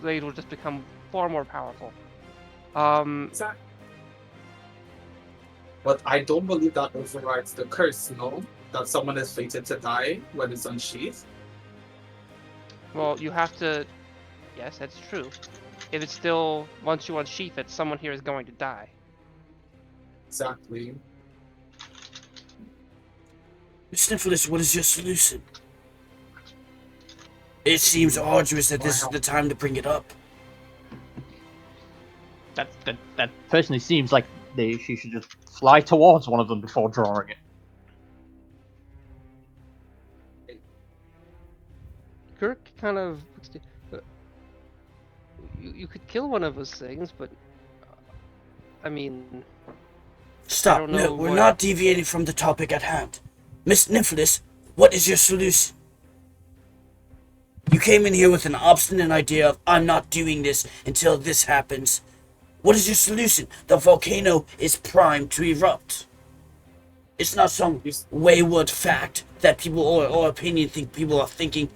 blade will just become far more powerful. But I don't believe that overrides the curse, no? That someone is fated to die when it's unsheathed. Well, you have to, yes, that's true. If it's still, once you unsheath it, someone here is going to die. Exactly. Sniffles, what is your solution? It seems arduous that this is the time to bring it up. That personally seems like she should just fly towards one of them before drawing it. Kirk kind of, you could kill one of those things, but I mean, Stop! No, we're not deviating from the topic at hand. Miss Nymphalis, what is your solution? You came in here with an obstinate idea of, I'm not doing this until this happens. What is your solution? The volcano is primed to erupt. It's not some wayward fact that people or opinion think people are thinking.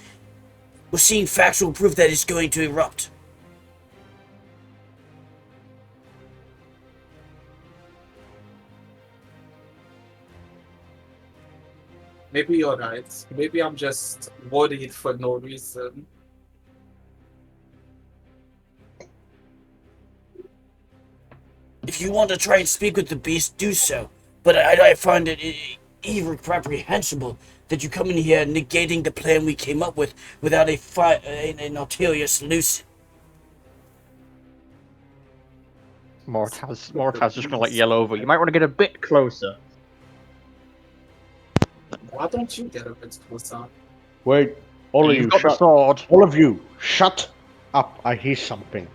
We're seeing factual proof that it's going to erupt. Maybe you're right. Maybe I'm just worried for no reason. If you want to try and speak with the beast, do so. But I find it irreprehensible that you come in here negating the plan we came up with without an ulterior solution. Mortaz's just gonna like yell over. You might want to get a bit closer. Why don't you get a bit closer? Wait, all of You've you, got the shut. sword. All of you, shut up! I hear something.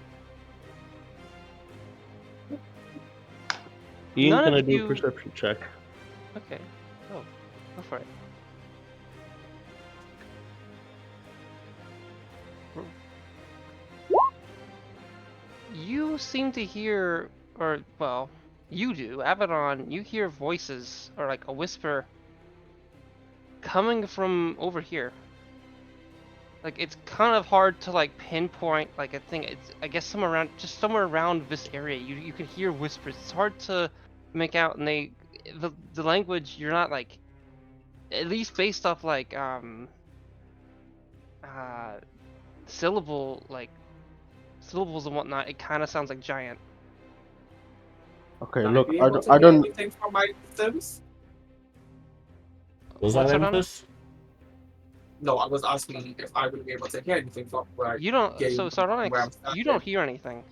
Ian's None gonna of do you- a perception check. Okay. Oh, go for it. You seem to hear, or, well, you do, Abaddon, you hear voices, or like a whisper, coming from over here. Like, it's kind of hard to, like, pinpoint, like, I guess somewhere around this area, you can hear whispers. It's hard to make out, and the language, you're not, like, at least based off, like, syllables and whatnot, it kind of sounds like giant. Okay, Will look, be I able to don't. hear anything from my distance? Was What's that that on? Olympus? No, I was asking if I would be able to hear anything from where You don't, Yeah, so where Sardonyx, I'm you don't standing. hear anything.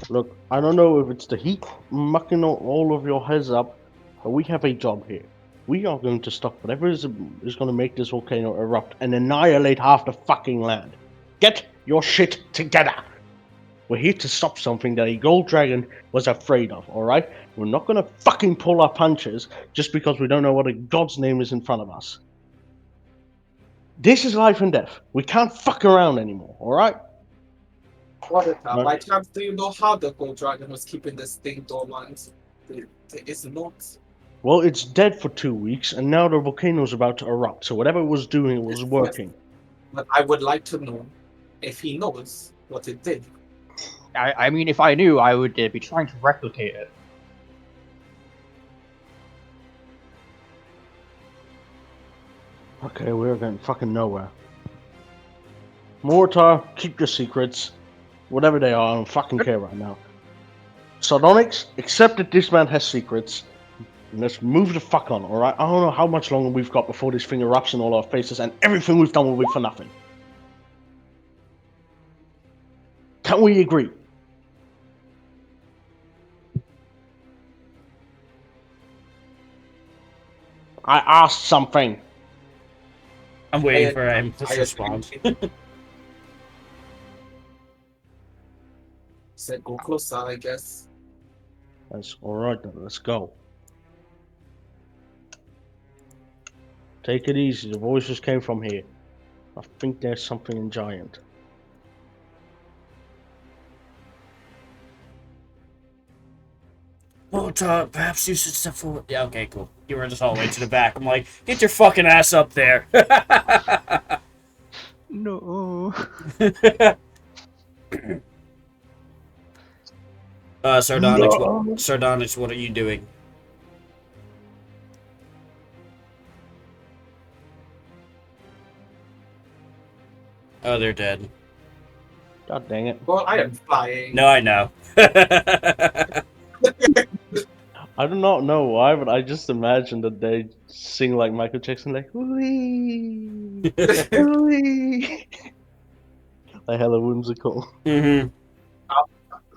Look, I don't know if it's the heat mucking all of your heads up, but we have a job here. We are going to stop whatever is going to make this volcano erupt and annihilate half the fucking land. Get your shit together! We're here to stop something that a gold dragon was afraid of, alright? We're not gonna fucking pull our punches just because we don't know what a god's name is in front of us. This is life and death. We can't fuck around anymore, alright? Auditor, by chance, do you know how the gold dragon was keeping this thing dormant? It is not. Well, it's dead for 2 weeks, and now the volcano's about to erupt, so whatever it was doing, it was working. But I would like to know if he knows what it did. I mean, if I knew, I would be trying to replicate it. Okay, we're getting fucking nowhere. Mortar, keep your secrets. Whatever they are, I don't fucking care right now. Sardonyx, accept that this man has secrets. Let's move the fuck on, alright? I don't know how much longer we've got before this thing erupts in all our faces and everything we've done will be for nothing. Can we agree? I asked something. I'm waiting I- for him to I respond. Said go closer, I guess. That's alright then, let's go. Take it easy, the voices came from here. I think there's something in giant. Mortar, perhaps you should step forward. Yeah, okay, cool. You were just all the way to the back. I'm like, get your fucking ass up there. No. Sardonyx, what are you doing? Oh, they're dead. God dang it. Well, I am flying. No, I know. I do not know why, but I just imagine that they sing like Michael Jackson, like wee, wee, like hella whimsical. Mm-hmm.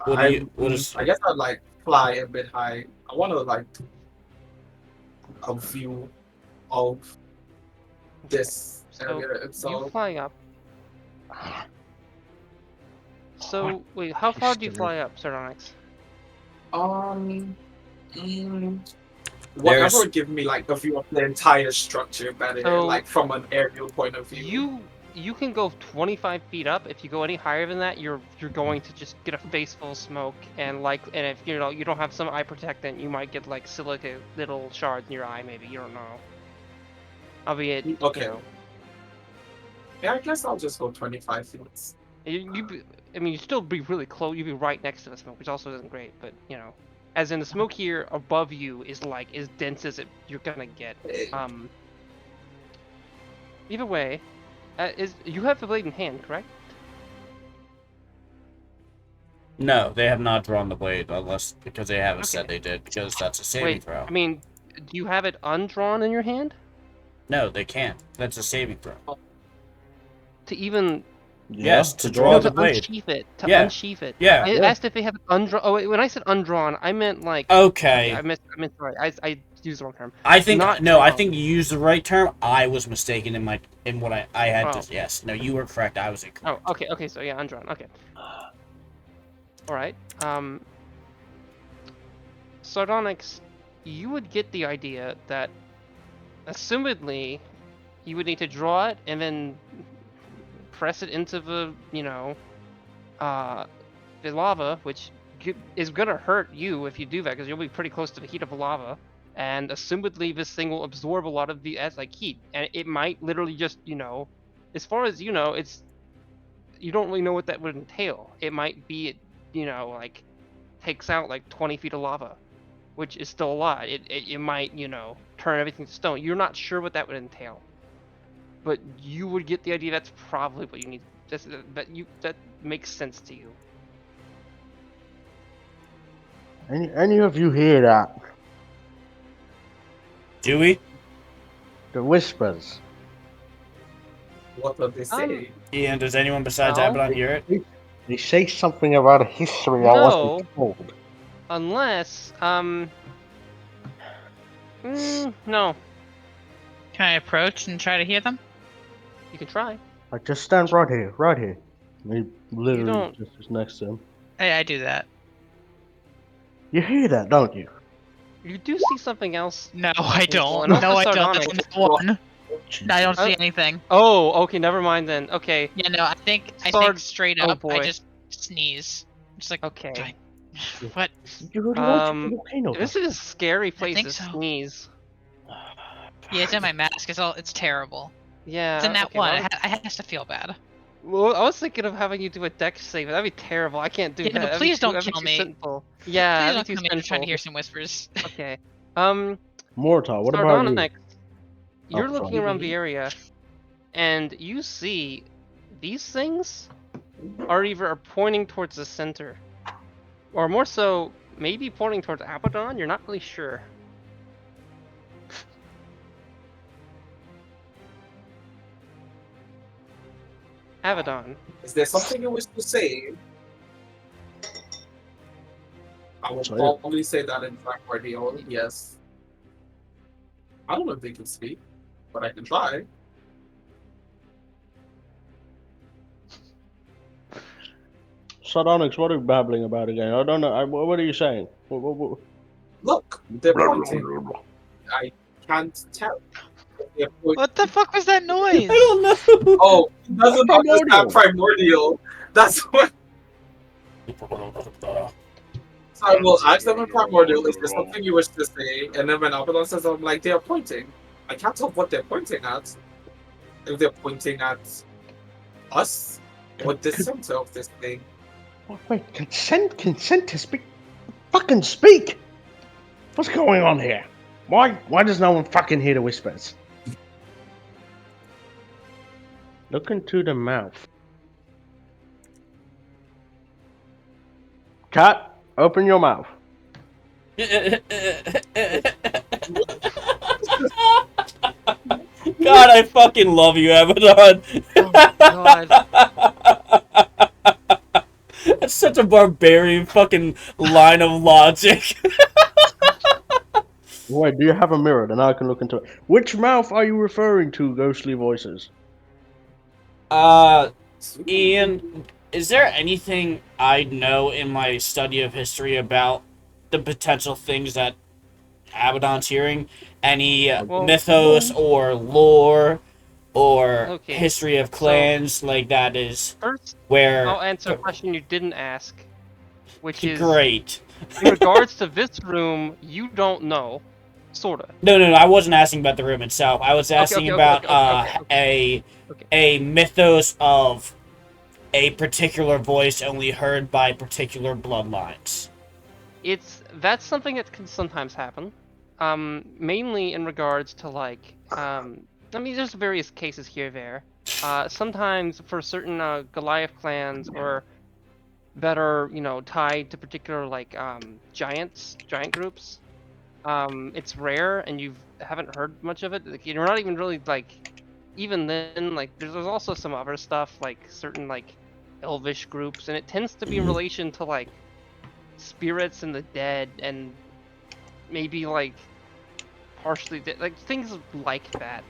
What do I, you- what is- I guess I'd like fly a bit high. I want to like a view of this So area you itself. fly up. So wait, how far do you fly up, Sardonyx? Mm, There's- whatever would give me like a view of the entire structure better, So- like from an aerial point of view. you can go 25 feet up. If you go any higher than that, you're going to just get a face full of smoke, and if you don't have some eye protectant, you might get like silica little shards in your eye. Maybe you don't know. Albeit, Okay. Yeah, I guess I'll just go 25 feet. I mean, you'd still be really close. You'd be right next to the smoke, which also isn't great. But as in the smoke here above you is like as dense as you're gonna get. Either way, you have the blade in hand, correct? No, they have not drawn the blade because they haven't Okay. said they did, because that's a saving throw. I mean, do you have it undrawn in your hand? No, they can't. That's a saving throw. To even Yes, to draw the to blade. unsheath it. To Yeah. unsheath it. Yeah. I asked if they have it undrawn. Oh wait, when I said undrawn, I meant like. Okay. I meant sorry. I used the wrong term. I think Not no. I drawn. think you used the right term. I was mistaken in what I had Oh. to. Yes. No, you were correct. I was incorrect. Oh, okay. Okay, so yeah, undrawn. Okay. All right. Sardonyx, you would get the idea that, assumedly, you would need to draw it and then press it into the lava, which is gonna hurt you if you do that, because you'll be pretty close to the heat of the lava, and assumedly this thing will absorb a lot of the heat, and it might literally just as far as it's you don't really know what that would entail. It might be like takes out like 20 feet of lava, which is still a lot. It might turn everything to stone. You're not sure what that would entail, but you would get the idea that's probably what you need. That makes sense to you. Any of you hear that? Do we? The whispers. What do they say? Ian, does anyone besides No. Abaddon hear it? They say something about a history I wasn't told. Unless no. Can I approach and try to hear them? You can try. I just stand right here, right here. He literally don't- just is next to him. Hey, I do that. You hear that, don't you? You do see something else. No, I don't. and also No, I don't. sardonic. That's not one. I don't see Oh. anything. Oh, okay, never mind then. Okay, Yeah, no, I think Sard- straight oh, up, boy. I just sneeze. Just like, okay. Fine. What? You heard what? Um, This is a scary place think to so. sneeze. Yeah, it's in my mask. It's terrible. Yeah. It's in that okay, one. well, I has to feel bad. Well, I was thinking of having you do a dex save. That'd be terrible. I can't do Yeah, that. but That'd be please too- don't that'd be kill too me. Simple. Yeah, Please that'd don't be too come in and try to sinful. hear some whispers. Okay. Mortar, what about you? Sardonyx, you're Oh, looking sorry. around the area, and you see these things are either pointing towards the center, or more so, maybe pointing towards Abaddon. You're not really sure. Abaddon. Is there something you wish to say? I will Sorry. probably say that in primordial, yes. I don't know if they can speak, but I can try. Sardonyx, what are you babbling about again? I don't know. What are you saying? Look, they're pointing. I can't tell. They're pointing. What the fuck was that noise? don't know. Oh, he doesn't Primordial. understand primordial. That's what. So I will ask them in primordial, is there something you wish to say? And then when Abaddon says, I'm like, they're pointing. I can't tell what they're pointing at. If they're pointing at us or the center of this thing. Wait, consent to speak? Fucking speak! What's going on here? Why does no one fucking hear the whispers? Look into the mouth. Cat, open your mouth. God, I fucking love you, Abaddon. Oh God. That's such a barbarian fucking line of logic. Wait, do you have a mirror? Then I can look into it. Which mouth are you referring to, ghostly voices? Ian, is there anything I know in my study of history about the potential things that Abaddon's hearing? Any Well- mythos or lore or Okay, history of clans, like that is First, where. I'll answer a question you didn't ask, which is Great. in regards to this room, you don't know, sorta. No, I wasn't asking about the room itself. I was asking about Okay. a mythos of a particular voice only heard by particular bloodlines. That's something that can sometimes happen. Mainly in regards to like, I mean, there's various cases here there. Sometimes for certain Goliath clans or that are, you know, tied to particular like giant groups, it's rare and you haven't heard much of it. Like, you're not even really like, even then, like there's also some other stuff like certain like elvish groups, and it tends to be in relation to like spirits and the dead and maybe like partially like things like that.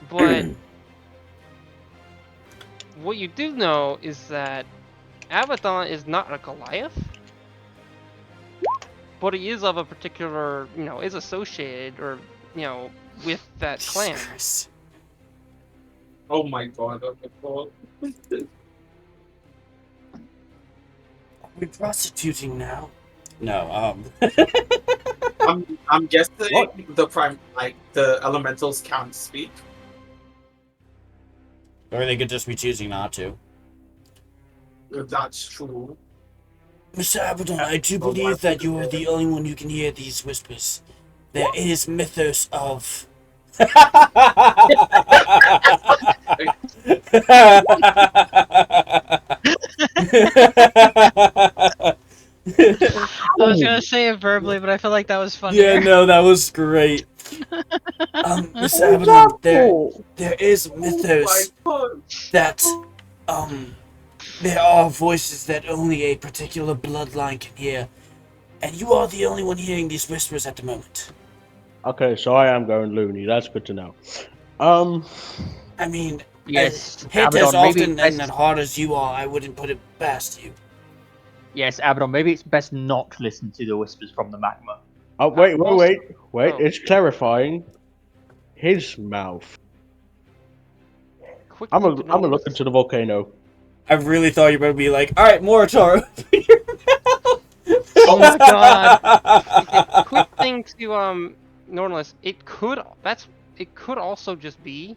But what you do know is that Abaddon is not a Goliath, but he is of a particular, you know, is associated or, you know, with that clan. Oh my god, oh my god. Are we prostituting now? No, I'm guessing What? the elementals can't speak. or they could just be choosing not to. If that's true. Mr. Abaddon, I do believe that you are the only one who can hear these whispers. There is mythos of... I was gonna say it verbally, but I feel like that was funny. Yeah, no, that was great. Mr. Abaddon, there is mythos Oh my god. that, there are voices that only a particular bloodline can hear. And you are the only one hearing these whispers at the moment. Okay, so I am going loony. That's good to know. I mean, Yes, hit as Abaddon, maybe often it's and as hard as you are, I wouldn't put it past you. Yes, Abaddon, maybe it's best not to listen to the whispers from the magma. Oh, wait. Oh. It's clarifying. His mouth. Quick I'm thing to gonna look notice- into the volcano. I really thought you were going to be like, all right, Moritar. Oh my god! Quick thing to notice, it could also just be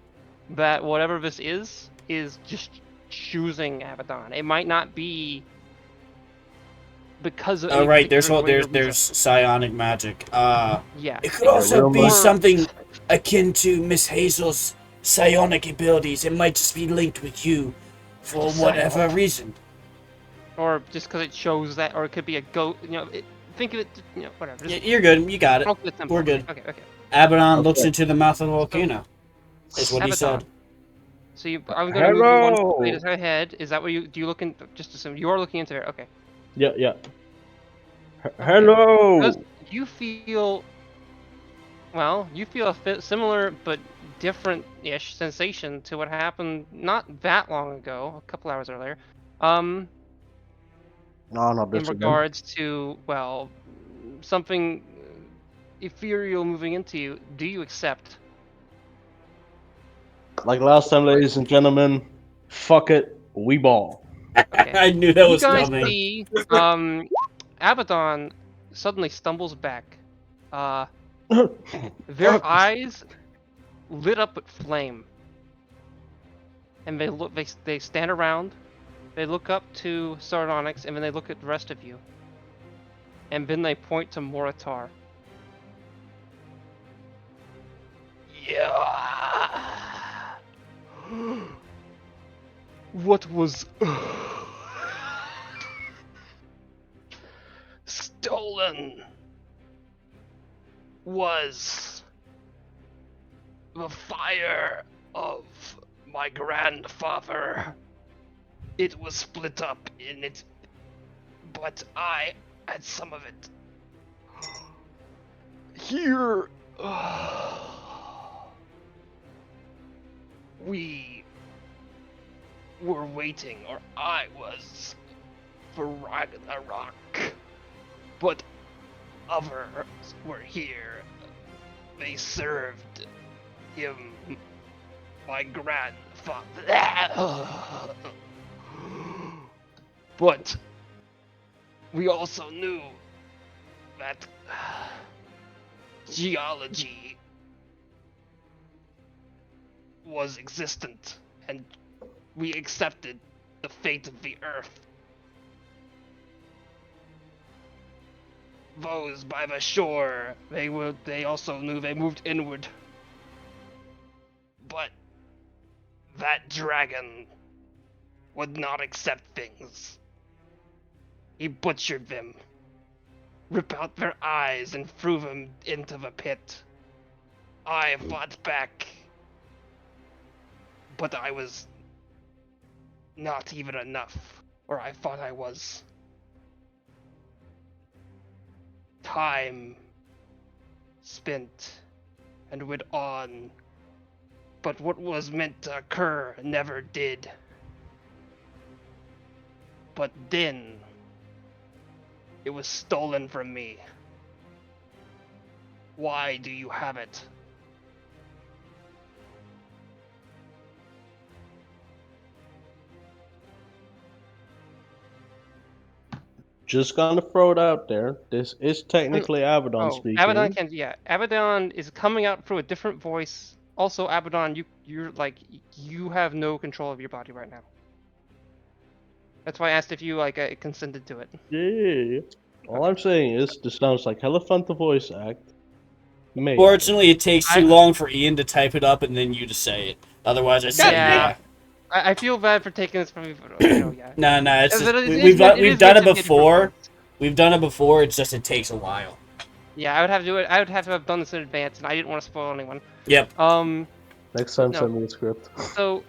that whatever this is just choosing Abaddon. It might not be because of Oh, any right, there's particular greater there's psionic magic. yeah. It could also be Or- something akin to Miss Hazel's psionic abilities. It might just be linked with you for whatever reason. Or just because it shows that, or it could be a goat. You know, think of it. You know, whatever. Just You're good. You got it. talk to the temple. We're good. Okay. Abaddon looks Okay. into the mouth of the volcano. Is what he Abaddon. said. So I'm gonna move you one Hello. plate ahead. Is that what do you look in? Just assume you are looking into there. Okay. Yeah. Hello. Does you feel? Well, you feel a similar but different-ish sensation to what happened not that long ago, a couple hours earlier. No, not In this again. regards to, well, something ethereal moving into you. Do you accept? Like last time, ladies and gentlemen. Fuck it. We ball. Okay. I knew that You was guys coming. see, Abaddon suddenly stumbles back. Their eyes lit up with flame, and they look. They stand around. They look up to Sardonyx, and then they look at the rest of you. And then they point to Moritar. Yeah. What was stolen was the fire of my grandfather. It was split up in it, but I had some of it. Here, we were waiting, or I was, for Ragnarok, but others were here they served him, my grandfather. But we also knew that geology was existent, and we accepted the fate of the earth. Those by the shore, they also knew they moved inward. But that dragon would not accept things. He butchered them, ripped out their eyes and threw them into the pit. I fought back, but I was not even enough, or I thought I was. Time spent and went on, but what was meant to occur never did. But then, it was stolen from me. Why do you have it? Just gonna throw it out there. This is technically Abaddon speaking. Abaddon can, yeah. Abaddon is coming out through a different voice. Also, Abaddon, you're like, you have no control of your body right now. That's why I asked if you consented to it. Yeah. All I'm saying is, this sounds like hella fun to voice act. Maybe. Fortunately, it takes too long for Ian to type it up and then you to say it. Otherwise, I say yeah. I feel bad for taking this from you, but yeah. No, it's just, we've done it before. We've done it before. It's just it takes a while. Yeah, I would have to do it. I would have to have done this in advance, and I didn't want to spoil anyone. Yep. Next time, send me the script. So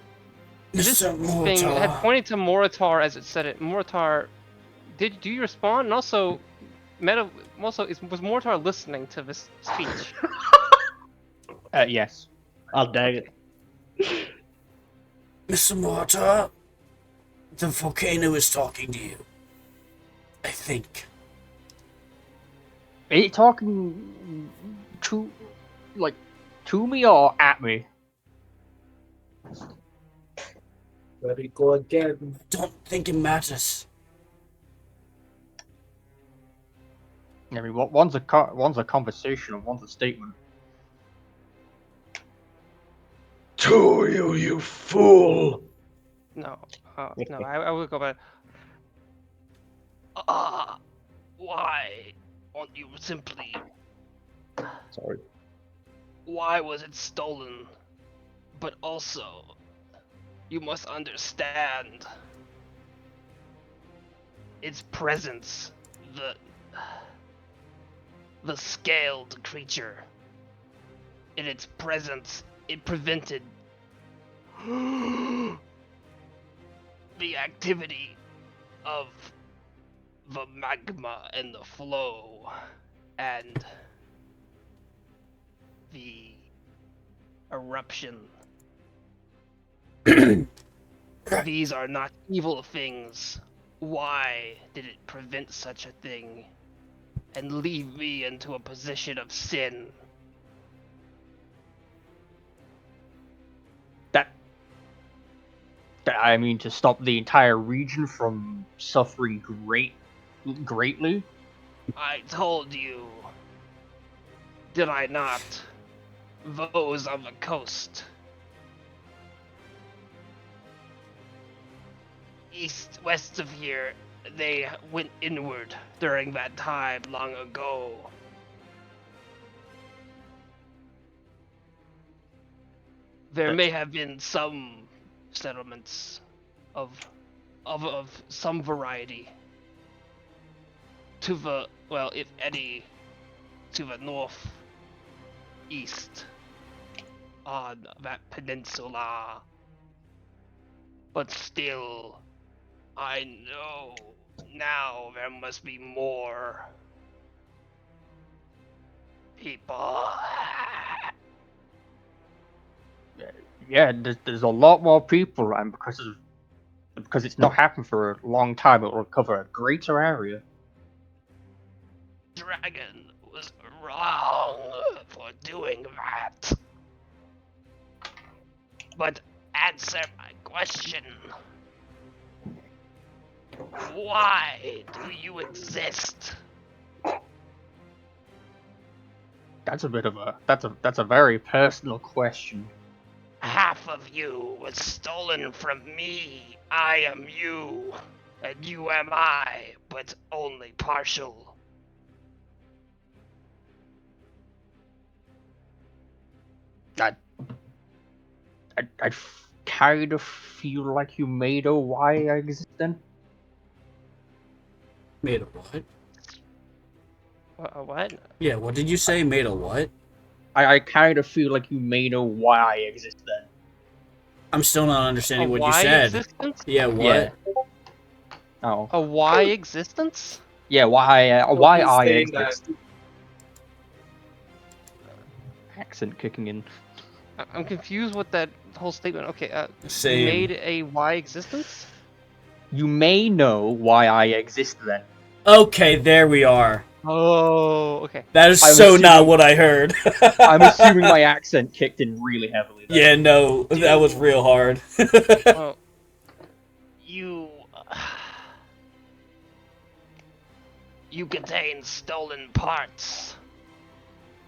this thing had pointed to Moritar as it said it. Moritar, do you respond? And also, was Moritar listening to this speech? Yes. Oh, dang it. Mr. Moritar, the volcano is talking to you. I think. Are you talking to me or at me? Let me go again. Don't think it matters. I mean, one's a conversation and one's a statement. To you, you fool! No, no, I will go back. Why won't you simply... Sorry. Why was it stolen? But also, you must understand its presence, the scaled creature. In its presence, it prevented the activity of the magma and the flow and the eruption. These are not evil things. Why did it prevent such a thing and leave me into a position of sin? I mean, to stop the entire region from suffering greatly. I told you, did I not? Those on the coast, west of here, they went inward during that time long ago. There may have been some settlements of some variety to the, well, if any, to the north east on that peninsula. But still, I know now there must be more people. Yeah, there's a lot more people, and because it's not happened for a long time, it will cover a greater area. Dragon was wrong for doing that. But answer my question. Why do you exist? That's a bit of a that's a very personal question. Half of you was stolen from me. I am you. And you am I, but only partial. I kind of feel like you made a why I exist then. Made a what? What? Yeah, what did you say? Made a what? I kind of feel like you made a why I exist then. I'm still not understanding A what you why said. existence? Yeah, what? Yeah. Oh. A why existence? Yeah, why So why he's I saying that exist. Accent kicking in. I'm confused with that whole statement. Okay, you Same. made a why existence? You may know why I exist then. Okay, there we are. Oh, okay. That is I'm so not assuming- what I heard. I'm assuming my accent kicked in really heavily then. Yeah, no, that was real hard. Well, you... You contain stolen parts.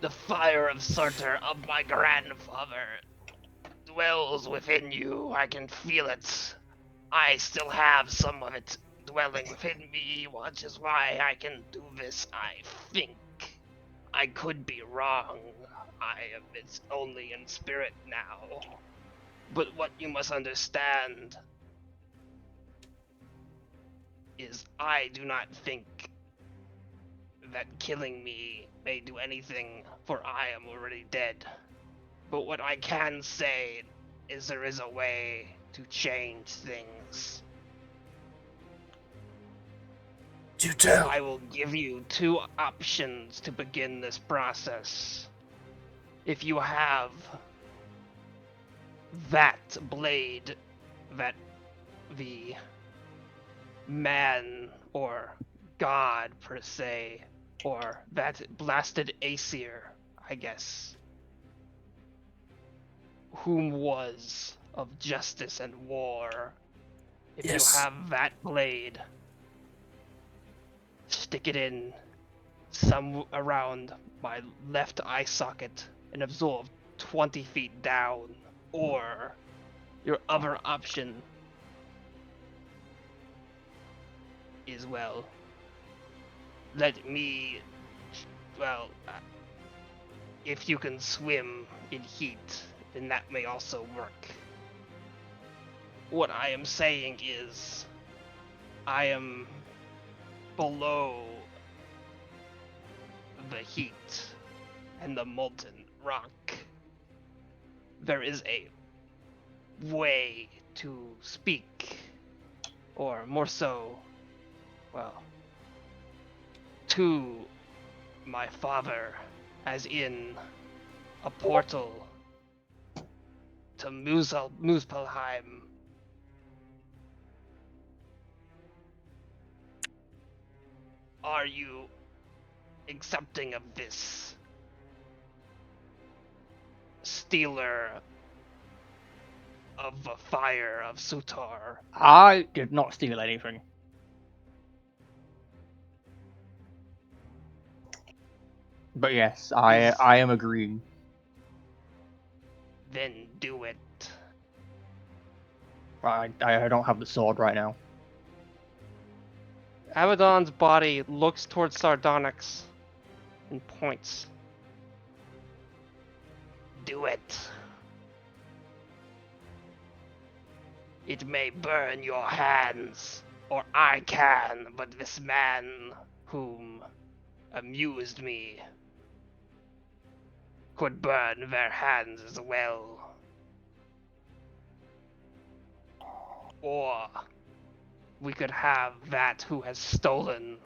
The fire of Surtur of my grandfather dwells within you. I can feel it. I still have some of it dwelling within me, which is why I can do this, I think. I could be wrong. It's only in spirit now. But what you must understand is I do not think that killing me may do anything, for I am already dead. But what I can say is there is a way to change things. Do tell. I will give you two options to begin this process. If you have that blade that the man or god per se, or that blasted Aesir, I guess, whom was of justice and war. If Yes. you have that blade, stick it in some around my left eye socket and absorb 20 feet down. Or your other option is, well, let me, well, if you can swim in heat, then that may also work. What I am saying is, I am below the heat and the molten rock. There is a way to speak, or more so, well, to my father, as in a portal to Muspelheim. Are you accepting of this, stealer of the fire of Sutar? I did not steal anything. But yes, I am agreeing. Then do it. I don't have the sword right now. Abaddon's body looks towards Sardonyx and points. Do it. It may burn your hands, or I can, but this man whom amused me could burn their hands as well. Or we could have that who has stolen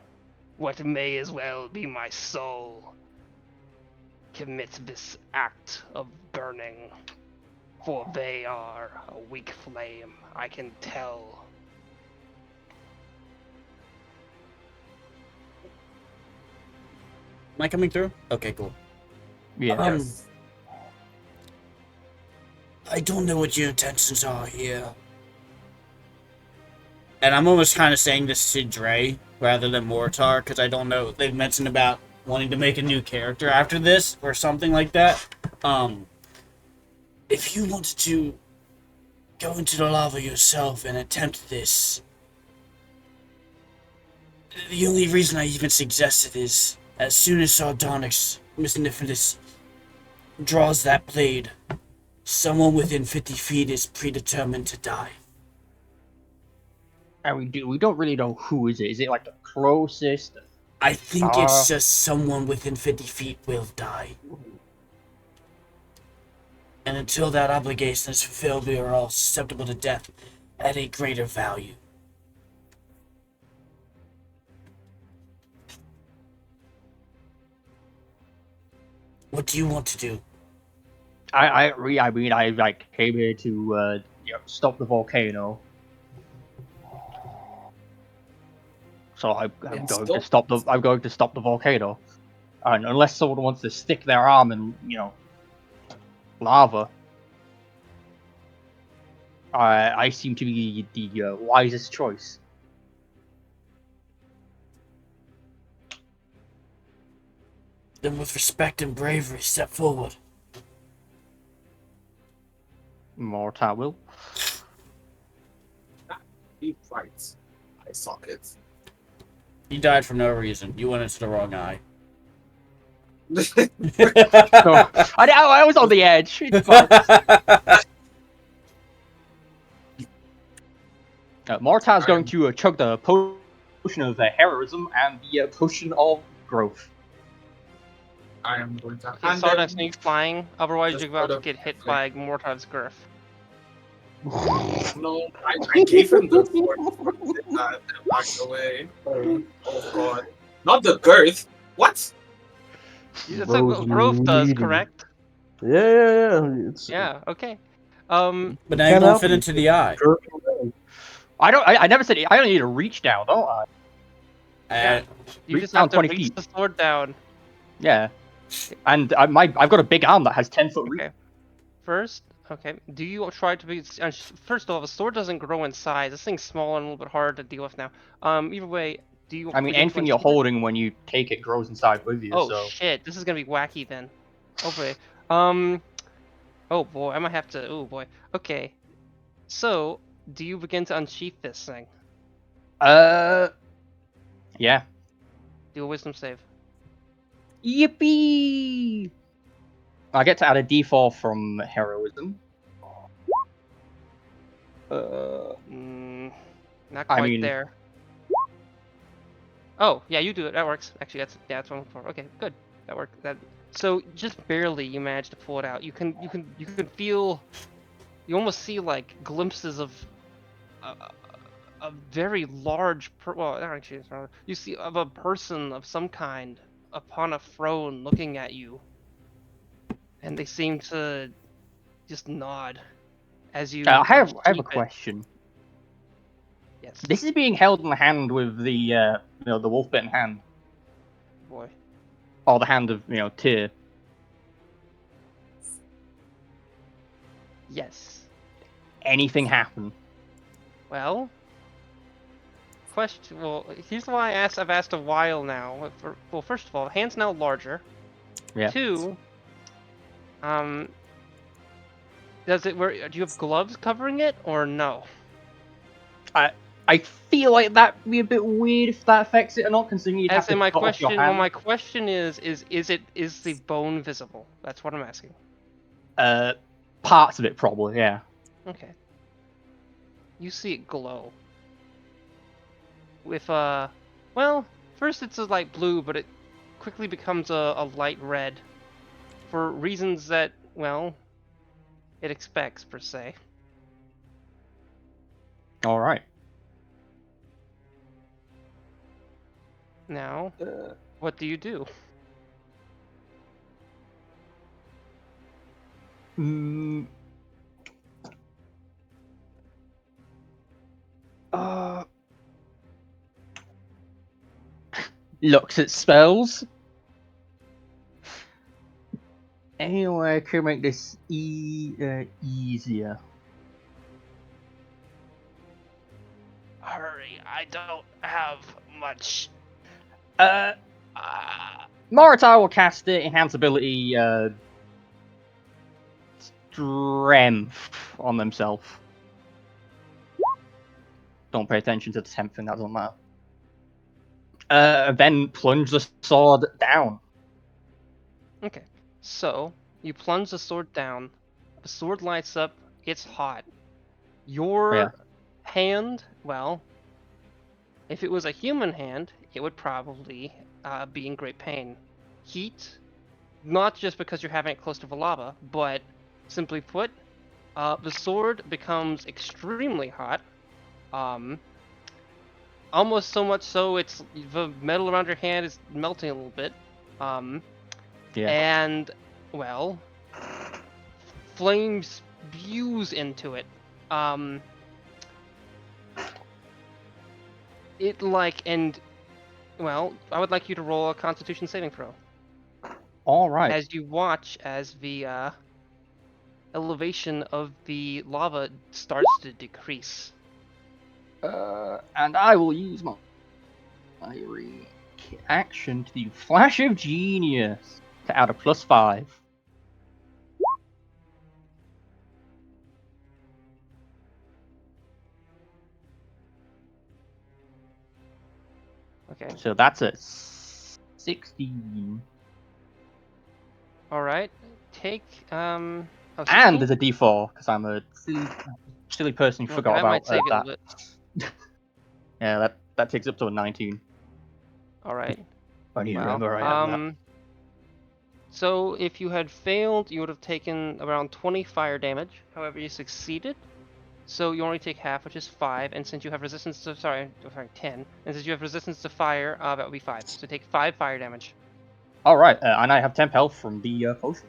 what may as well be my soul commit this act of burning, for they are a weak flame, I can tell. Am I coming through? Okay, cool. Yeah. Yes. I don't know what your intentions are here. And I'm almost kind of saying this to Dre rather than Mortar, because I don't know. They've mentioned about wanting to make a new character after this or something like that. If you wanted to go into the lava yourself and attempt this, the only reason I even suggested is as soon as Sardonyx Magnificus draws that blade, someone within 50 feet is predetermined to die. And we don't really know who is it. Is it like the closest? I think it's just someone within 50 feet will die. And until that obligation is fulfilled, we are all susceptible to death at a greater value. What do you want to do? I mean, I like came here to stop the volcano. So I'm going to stop the volcano, and unless someone wants to stick their arm in lava, I seem to be the wisest choice. Then with respect and bravery, step forward. More time will. He fights. I sockets. You died for no reason. You went into the wrong eye. I was on the edge. Mortar's going to chug the potion of heroism and the potion of growth. I am going to Okay, hand Sardonyx them- needs flying, otherwise Just you're about sort to of get hit like- by Mortar's girth. No, I gave him the sword before he did that and backed away. Oh god. Not the girth. What? That's what growth does, correct? Yeah. It's Yeah, okay. But now you Can't don't help fit it. into the eye. I never said I don't need to reach down, don't I? Yeah. You Reach just down have to 20 reach feet. the sword down. Yeah. And I've got a big arm that has 10-foot reach. Okay. First, okay, do you try to be... First off, a sword doesn't grow in size. This thing's small and a little bit harder to deal with now. Either way, do you... I mean, begin to anything you're unsheath it? holding when you take it grows inside with you, Oh, so... shit. This is gonna be wacky then. Oh, boy. Oh, boy. I might have to... Oh, boy. Okay. So, do you begin to unsheath this thing? Yeah. Do a wisdom save. Yippee! I get to add a d4 from heroism. Not I quite mean- there. Oh, yeah, you do it. That works. Actually, that's what I'm looking for. Okay, good. That worked. So just barely you manage to pull it out. You can feel. You almost see like glimpses of a very large. Well, actually, it's not. You see of a person of some kind upon a throne looking at you, and they seem to just nod as you. I have a unsheath it. question. Yes. This is being held in the hand with the the wolf-bitten hand, Boy. or the hand of Tyr. Yes. Anything happen? Well, question. Well, here's why I've asked a while now. Well, first of all, the hand's now larger. Yeah. 2, does it? Do you have gloves covering it or no? I feel like that'd be a bit weird if that affects it or not, considering you'd have As to in my cut off your question. Well, hand. my question is the bone visible? That's what I'm asking. Parts of it probably, yeah. Okay. You see it glow. With well, first it's a light blue, but it quickly becomes a light red, for reasons that, well, it expects per se. All right. Now, what do you do? Looks at spells. any way I could make this easier? Hurry, I don't have much. Moritar will cast the enhanced ability Strength on themselves. Don't pay attention to the 10th thing, that doesn't matter. Then plunge the sword down. Okay, so you plunge the sword down. The sword lights up. It's hot. Your hand, well, if it was a human hand, it would probably be in great pain. Heat, not just because you're having it close to the lava, but simply put, the sword becomes extremely hot. Almost so much so it's the metal around your hand is melting a little bit. And well, flame spews into it. Well, I would like you to roll a Constitution saving throw. All right. As you watch as the elevation of the lava starts to decrease. And I will use my action to do Flash of Genius to add a +5. Okay. So that's a 16. All right. Take oh, And 16? there's a D4 because I'm a silly person who Okay, forgot that about might save you a that. little bit. Yeah, that takes up to a 19. All right. I need to Well, remember I have that. so if you had failed, you would have taken around 20 fire damage. However, you succeeded, so you only take half, which is 5. And since you have resistance to 10. And since you have resistance to fire, that would be 5. So take 5 fire damage. All right, and I have 10 health from the potion.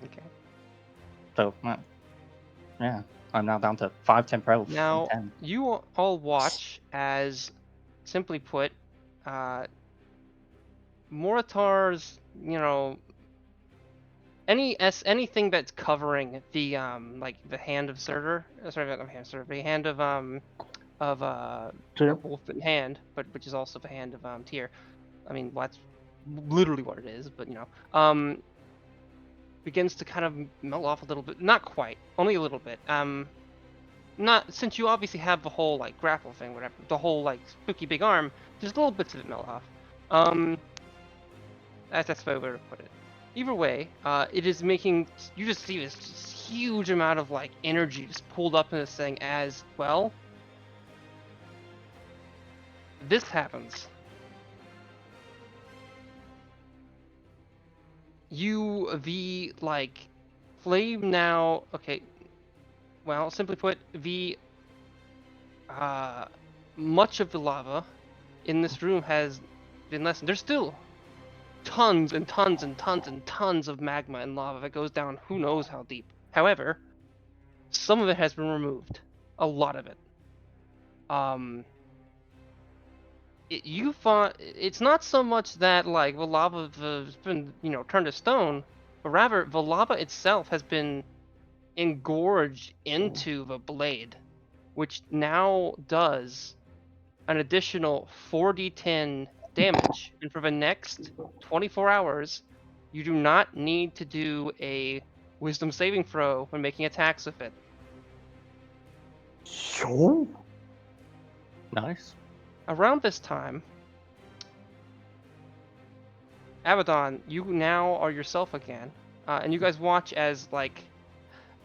Okay. So yeah, I'm now down to 5 temp health. Now from 10. you all watch as, simply put, Moritar's, anything that's covering the like the hand of Surtur, sorry, not hand Surtur, the hand of Wolfen hand, but which is also the hand of Tyr. I mean, well, that's literally what it is, but begins to kind of melt off a little bit. Not quite, only a little bit. Not since you obviously have the whole like grapple thing, whatever, the whole like spooky big arm. Just little bits of it melt off. That's the way to put it. Either way, it is making, you just see this huge amount of like energy just pulled up in this thing as well. This happens. The like flame now, okay, well, simply put, the much of the lava in this room has been lessened. There's still tons and tons and tons and tons of magma and lava that goes down who knows how deep. However, some of it has been removed. A lot of it. It's not so much that like the lava has been, turned to stone, but rather the lava itself has been engorged into the blade, which now does an additional 4d10 damage. And for the next 24 hours, you do not need to do a wisdom saving throw when making attacks with it. So? Nice. Around this time, Abaddon, you now are yourself again, and you guys watch as like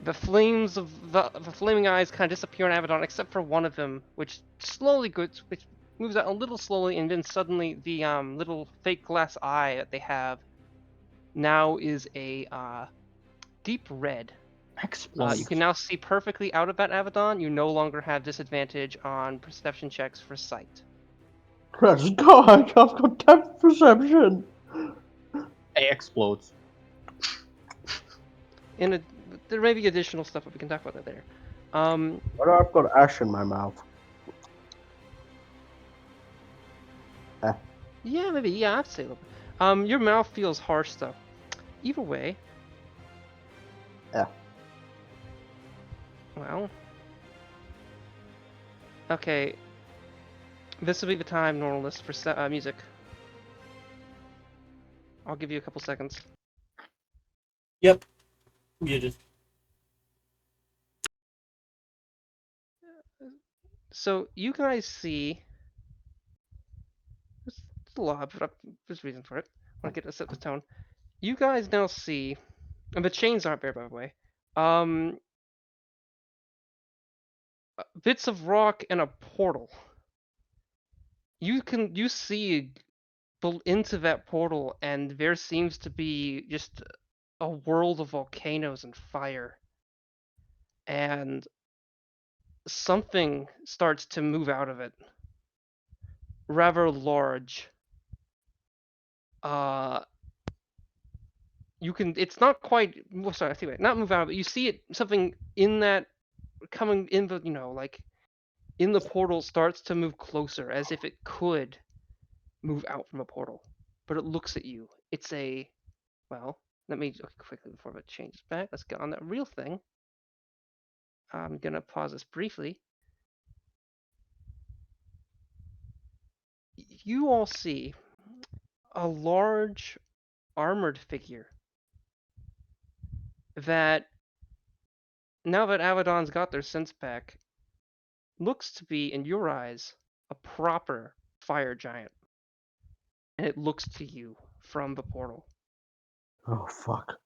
the flames of the flaming eyes kind of disappear on Abaddon, except for one of them, which moves out a little slowly, and then suddenly the little fake glass eye that they have now is a deep red. You can now see perfectly out of that Abaddon. You no longer have disadvantage on perception checks for sight. Let's go! I've got depth perception! It explodes. There may be additional stuff, but we can talk about that later. But I've got ash in my mouth. Yeah, maybe. Yeah, I'd say a little bit. Your mouth feels harsh, though. Either way, Yeah. Well. Okay. This will be the time, Normalist, for music. I'll give you a couple seconds. Yep. Muted. So you guys see. There's a lot, but there's a reason for it. I want to set the tone. You guys now see, and the chains aren't there, by the way. Bits of rock and a portal. You see into that portal, and there seems to be just a world of volcanoes and fire. And something starts to move out of it. Rather large. It's not quite, well, sorry, anyway, not move out, but you see it, something in that, coming in the, like, in the portal starts to move closer, as if it could move out from a portal. But it looks at you. It's well, let me quickly, before it changes back, let's get on that real thing. I'm gonna pause this briefly. You all see a large armored figure that, now that Abaddon's got their sense back, looks to be, in your eyes, a proper fire giant. And it looks to you from the portal. Oh, fuck.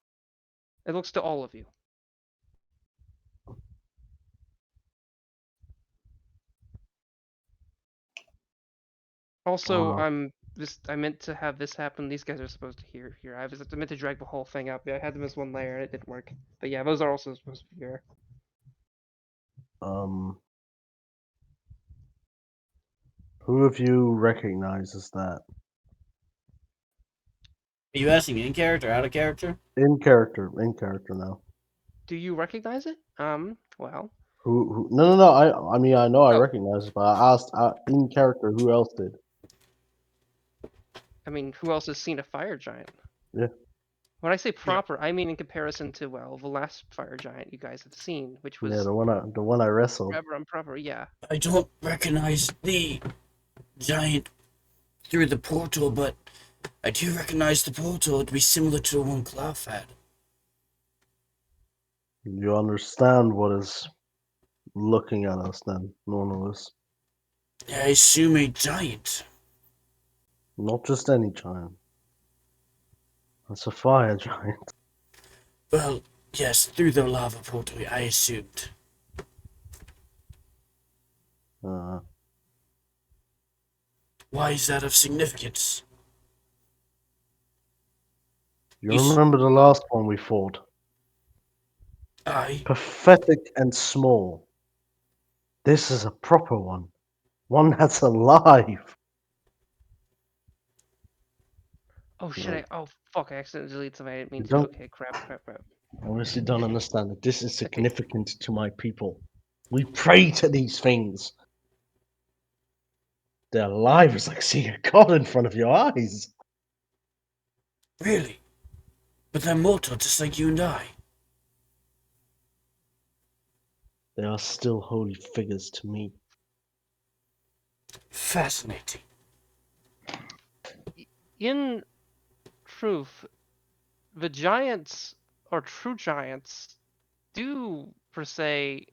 It looks to all of you. Also, I meant to have this happen. These guys are supposed to hear here. I meant to drag the whole thing up. Yeah, I had them as one layer and it didn't work. But yeah, those are also supposed to be here. Who of you recognizes that? Are you asking in character, out of character? In character now. Do you recognize it? Well. Who? No. I mean, I know I Oh. recognize it, but I asked in character who else did. I mean, who else has seen a fire giant? Yeah. When I say proper, I mean in comparison to, well, the last fire giant you guys have seen, which was Yeah, the one I wrestled. forever improper. Yeah. I don't recognize the giant through the portal, but I do recognize the portal to be similar to the one Clough had. You understand what is looking at us then, Normalist? I assume a giant. Not just any giant. That's a fire giant. Well, yes, through the lava portal, I assumed. Why is that of significance? You remember the last one we fought? Aye. Pathetic and small. This is a proper one. One that's alive. Oh shit! Oh fuck! I accidentally deleted something. I didn't mean to. Don't- Okay, crap. I honestly don't understand that this is significant to my people. We pray to these things. They're alive. It's like seeing a god in front of your eyes. Really? But they're mortal, just like you and I. They are still holy figures to me. Fascinating. In truth, the giants, or true giants, do, per se,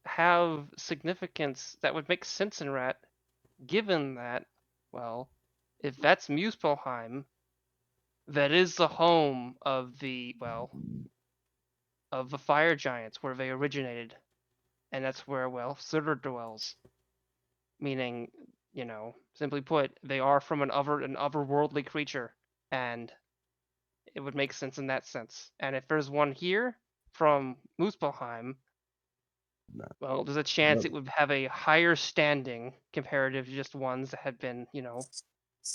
have significance that would make sense in Rat, given that, well, if that's Muspelheim, that is the home of the, well, of the fire giants, where they originated. And that's where, well, Surtur dwells. Meaning, simply put, they are from an otherworldly creature, and it would make sense in that sense. And if there's one here from Muspelheim, well, there's a chance it would have a higher standing comparative to just ones that had been,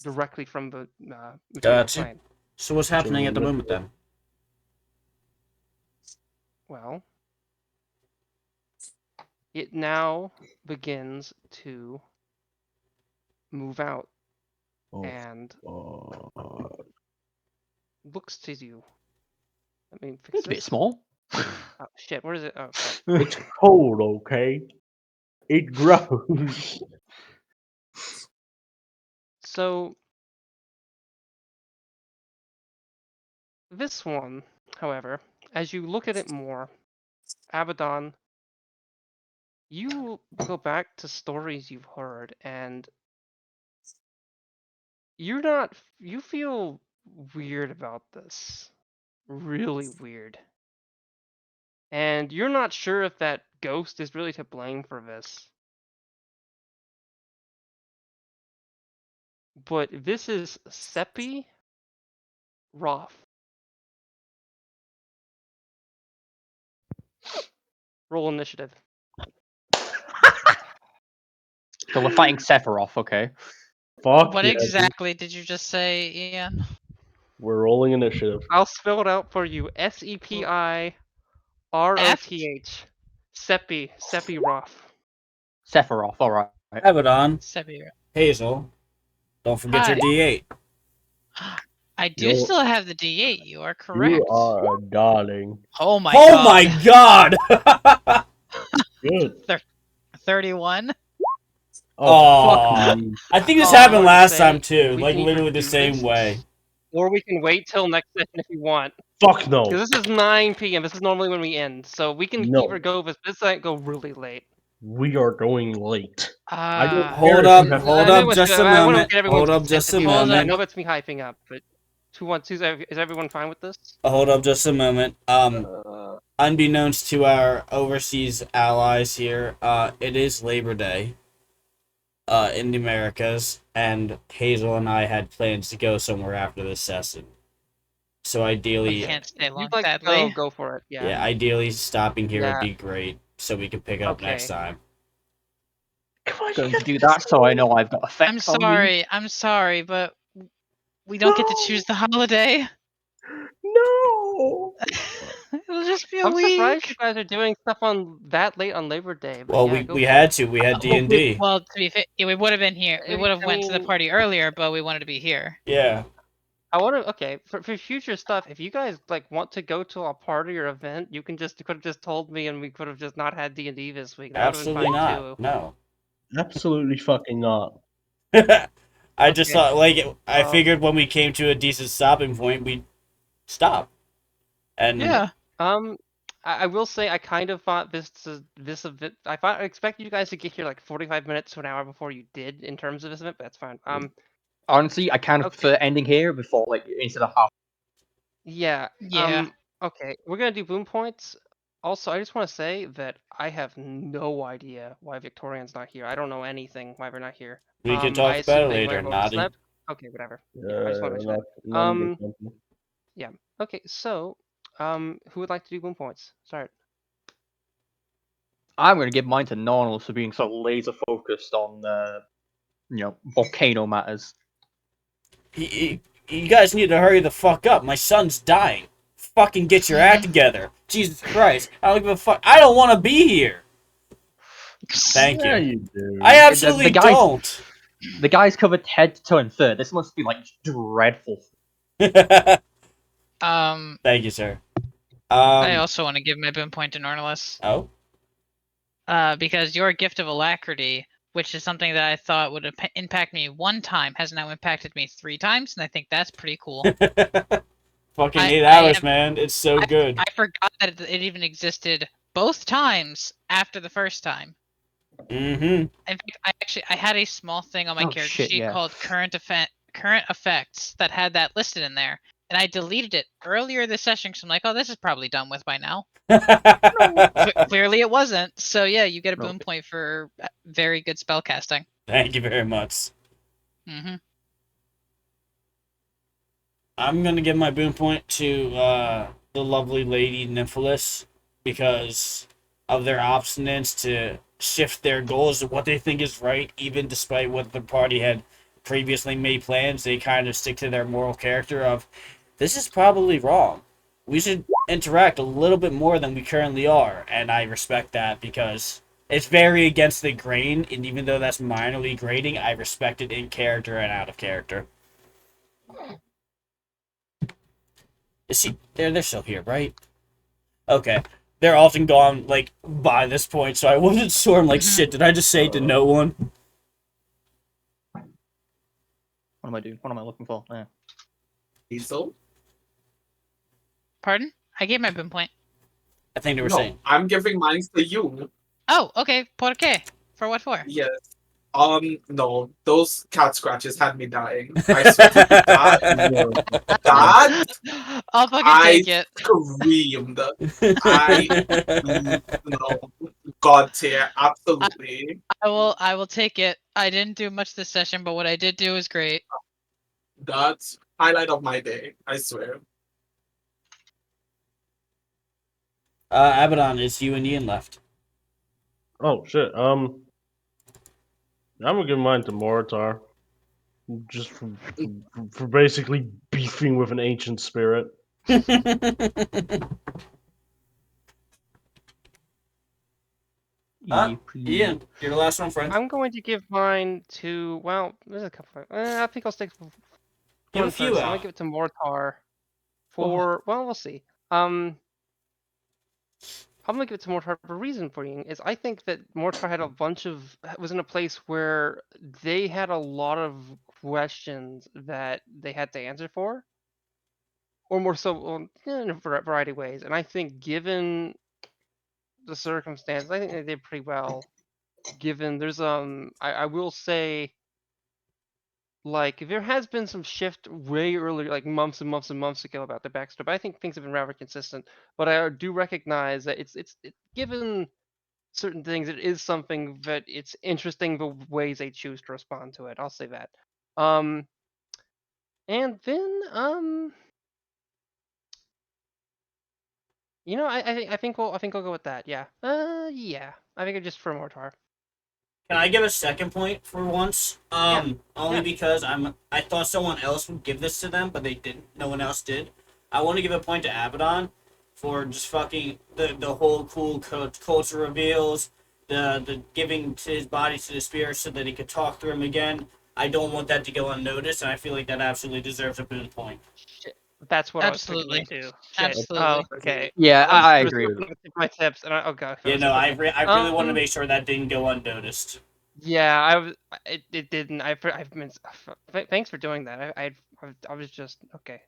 directly from the material Gotcha. plane. So what's happening at the moment then? Well, it now begins to move out and looks to you. Let me fix It's a bit this. small. Oh shit, where is it? Oh, fuck. It's cold, okay? It grows. So this one, however, as you look at it more, Abaddon, you go back to stories you've heard, and you feel weird about this. Really weird. And you're not sure if that ghost is really to blame for this. But this is Seppi Roth. Roll initiative. So we're fighting Sephiroth, okay? Fuck What yeah, exactly did you just say, Ian? we're rolling initiative. I'll spell it out for you. Seppi Roth. Seppi Roth. Sephiroth, alright. Abaddon, Sebir. Hazel, don't forget your Hi. D8. I do You're- still have the D8. You are You correct. are a darling. Oh my Oh god. my god! Good. 31. Oh, fuck Aw. me. I think this Oh, I happened wanted to last say, time too, we like can either literally the do same this, way. Or we can wait till next session if you want. Fuck no. Because this is 9 p.m. This is normally when we end. So we can No. either go this night go really late. We are going late. I don't care Hold if up, you have hold I know up it's just good. a I want to moment. get everyone's Hold up just a consent. Hold I up. know moment. that's me hyping up, but is everyone fine with this? Hold up just a moment. Unbeknownst to our overseas allies here, it is Labor Day. In the Americas, and Hazel and I had plans to go somewhere after this session. So We ideally, can't stay If long, you'd like to sadly. go for it. Yeah. yeah, ideally stopping here would Yeah. be great, so we can pick it up next Okay. time. Come on, Going to do that so I know I've got effect I'm on you. sorry, but we don't get to choose the holiday. No. It'll just be a I'm surprised you week. guys are doing stuff on that late on Labor Day. But Well, yeah, go we for had it. to. We had Well, D&D. well, to be fair, yeah, we would have been here. We would have I went to the mean- party earlier, but we wanted to be here. Yeah, I want to. Okay, for future stuff, if you guys like want to go to a party or event, you could have just told me, and we could have just not had D&D this week. That would have been absolutely fine not. too. No. Absolutely fucking not. I just Okay. thought, like, I Um, figured when we came to a decent stopping point, we'd stop. And Yeah. I will say I kind of thought this event. I expected you guys to get here like 45 minutes to an hour before you did in terms of this event, but that's fine. Honestly, I kind of Okay. prefer ending here before, like, instead of half. Yeah. Yeah. Okay, we're gonna do boom points. Also, I just want to say that I have no idea why Victorian's not here. I don't know anything why we're not here. we can I talk about assume it they might later, have Noddy. overslept. Okay, whatever. Yeah, I just want to mention that. Not a big company. Yeah. Okay, so, who would like to do boom points? Start. I'm going to give mine to Nornal for being so laser focused on, volcano matters. You guys need to hurry the fuck up. My son's dying. Fucking get your act together. Jesus Christ. I don't give a fuck. I don't want to be here. Thank Yeah, you. you do. I absolutely the guys- don't. The guy's covered head to toe in fur. This must be, like, dreadful. Thank Um, you, sir. I also want to give my boom point to Nornalis. Oh? Because your gift of alacrity, which is something that I thought would impact me one time, has now impacted me 3 times, and I think that's pretty cool. Fucking I- 8 I hours, am- man. It's so good. I forgot that it even existed both times after the first time. Mm-hmm. In fact, I had a small thing on my Oh, character shit, sheet yeah. called current effects that had that listed in there, and I deleted it earlier this session because I'm like, oh, this is probably done with by now. Clearly, it wasn't. So yeah, you get a boom Okay. point for very good spell casting. Thank you very much. Mm-hmm. I'm gonna give my boom point to the lovely lady Nymphalis because of their obstinance to shift their goals to what they think is right, even despite what the party had previously made plans. They kind of stick to their moral character of this is probably wrong. We should interact a little bit more than we currently are, and I respect that because it's very against the grain, and even though that's minorly grating, I respect it in character and out of character. Is she? They're still here, right? Okay. They're often gone, like, by this point, so I wasn't sure. I'm like, shit, did I just say to no one? What am I doing? What am I looking for? Yeah. Diesel? Pardon? I gave my pinpoint. I think they were No, saying. I'm giving mine to you. Oh, okay. ¿Por qué? For what for? Yes. No, those cat scratches had me dying. I swear. That I'll fucking I take it. screamed. No, God tier, absolutely. I will take it. I didn't do much this session, but what I did do was great. That's highlight of my day. I swear. Abaddon, it's you and Ian left. Oh shit. I'm gonna give mine to Moritar, just for basically beefing with an ancient spirit. Ian, you're the last one, friend. I'm going to give mine to, well, there's a couple. I think I'll stick with Give a one few first. I'm out. gonna give it to Mortar for, well, we'll see. I'm gonna give it to Mortar for a reason for you is I think that Mortar had a bunch of was in a place where they had a lot of questions that they had to answer for, or more so in a variety of ways. And I think given the circumstances, I think they did pretty well. Given there's I will say, like, there has been some shift way earlier, like months and months and months ago about the backstory, but I think things have been rather consistent. But I do recognize that it's given certain things, it is something that it's interesting the ways they choose to respond to it. I'll say that. And then you know, I think I'll go with that. Yeah. Yeah. I think it's just for Mortar. Can I give a second point for once? Only Yeah. because I thought someone else would give this to them, but they didn't. No one else did. I want to give a point to Abaddon for just fucking the whole cool culture reveals, the giving to his body to the spirit so that he could talk through him again. I don't want that to go unnoticed, and I feel like that absolutely deserves a good point. Shit. That's what Absolutely. I was thinking too. Shit. Absolutely. Oh, okay. Yeah, I was agree. looking at my tips, and oh god. Yeah, no, I really want to make sure that didn't go unnoticed. Yeah, I was. It didn't. I've been. Thanks for doing that. I was just okay.